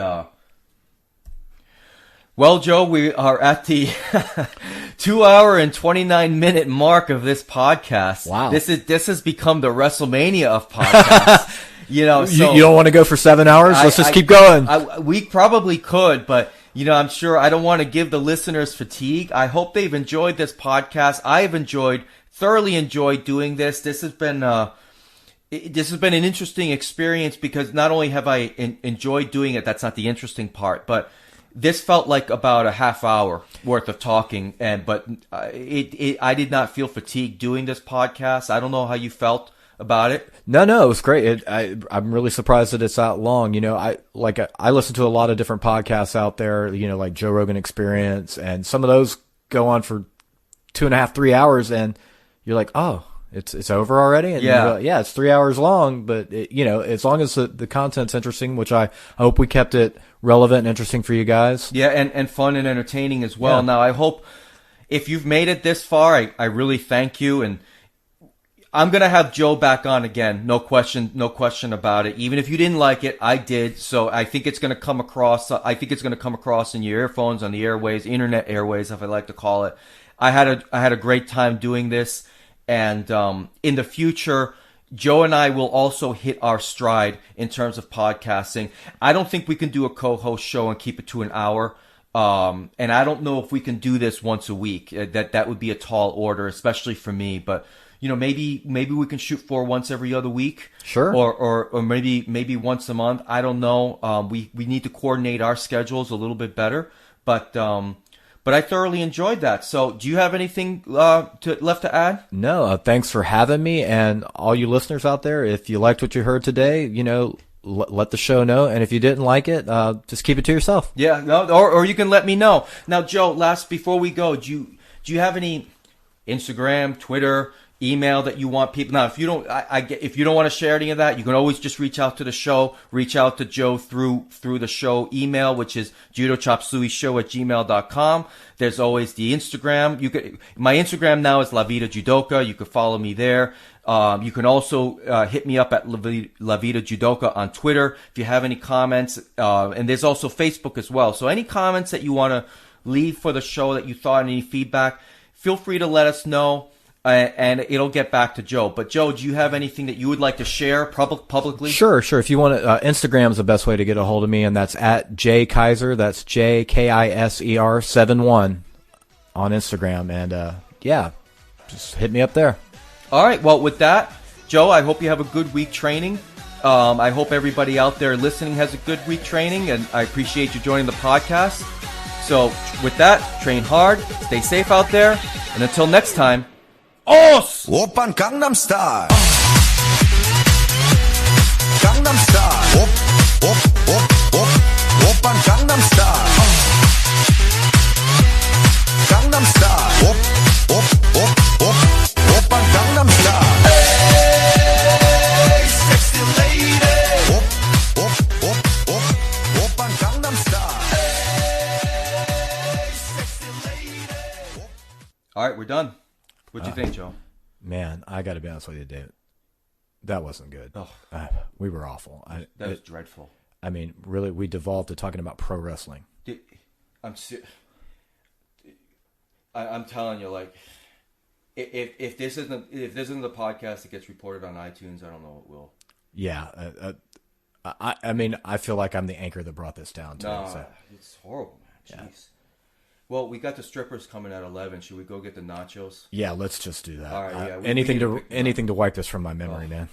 well, Joe, we are at the 2-hour and 29-minute mark of this podcast. Wow, this has become the WrestleMania of podcasts. So you don't want to go for 7 hours? Let's just keep going. We probably could, but I'm sure I don't want to give the listeners fatigue. I hope they've enjoyed this podcast. I've thoroughly enjoyed doing this. This has been an interesting experience because not only have I enjoyed doing it, that's not the interesting part, but this felt like about a half hour worth of talking, but I did not feel fatigued doing this podcast. I don't know how you felt about it. No, it was great. I'm really surprised that it's that long. I listen to a lot of different podcasts out there, like Joe Rogan Experience, and some of those go on for 2.5, 3 hours, and you're like, oh, it's over already. And yeah, it's 3 hours long, but as long as the content's interesting, which I hope we kept it relevant and interesting for you guys. Yeah, and fun and entertaining as well. Yeah. Now, I hope if you've made it this far, I really thank you, and I'm going to have Joe back on again. No question about it. Even if you didn't like it, I did. So I think it's going to come across. I think it's going to come across in your earphones, on the airways, internet airways, if I like to call it. I had a great time doing this. And in the future, Joe and I will also hit our stride in terms of podcasting. I don't think we can do a co-host show and keep it to an hour. And I don't know if we can do this once a week. That would be a tall order, especially for me. But maybe we can shoot for once every other week. Sure. Or maybe once a month. I don't know. We need to coordinate our schedules a little bit better. But I thoroughly enjoyed that. So do you have anything left to add? No. Thanks for having me. And all you listeners out there, if you liked what you heard today, let the show know. And if you didn't like it, just keep it to yourself. Yeah. No. Or you can let me know. Now, Joe, before we go, do you have any Instagram, Twitter, email that you want people? Now, if you don't want to share any of that, you can always just reach out to the show, reach out to Joe through the show email, which is judochopsueyshow@gmail.com. There's always the Instagram. My Instagram now is La Vida Judoka. You can follow me there. You can also hit me up at La Vida Judoka on Twitter if you have any comments. And there's also Facebook as well. So any comments that you want to leave for the show that you thought, any feedback, feel free to let us know. And it'll get back to Joe. But Joe, do you have anything that you would like to share publicly? Sure. If you want to, Instagram is the best way to get a hold of me, and that's at @JKaiser. That's JKISER71 on Instagram. And just hit me up there. All right. Well, with that, Joe, I hope you have a good week training. I hope everybody out there listening has a good week training, and I appreciate you joining the podcast. So with that, train hard, stay safe out there, and until next time. Os! Oppan Gangnam Style. Gangnam Style. Oppan Gangnam Style. Gangnam Style. Oppan Gangnam Style. Hey, sexy lady. Oppan Gangnam Style. Hey, sexy lady. All right, we're done. What'd you think, Joe? Man, I got to be honest with you, David. That wasn't good. Oh. We were awful. That was dreadful. I mean, really, we devolved to talking about pro wrestling. I'm telling you, like, if this isn't the podcast that gets reported on iTunes, I don't know what will. Yeah, I mean, I feel like I'm the anchor that brought this down. It's horrible, man. Jeez. Yeah. Well, we got the strippers coming at 11. Should we go get the nachos? Yeah, let's just do that. All right. Anything to wipe this from my memory, man.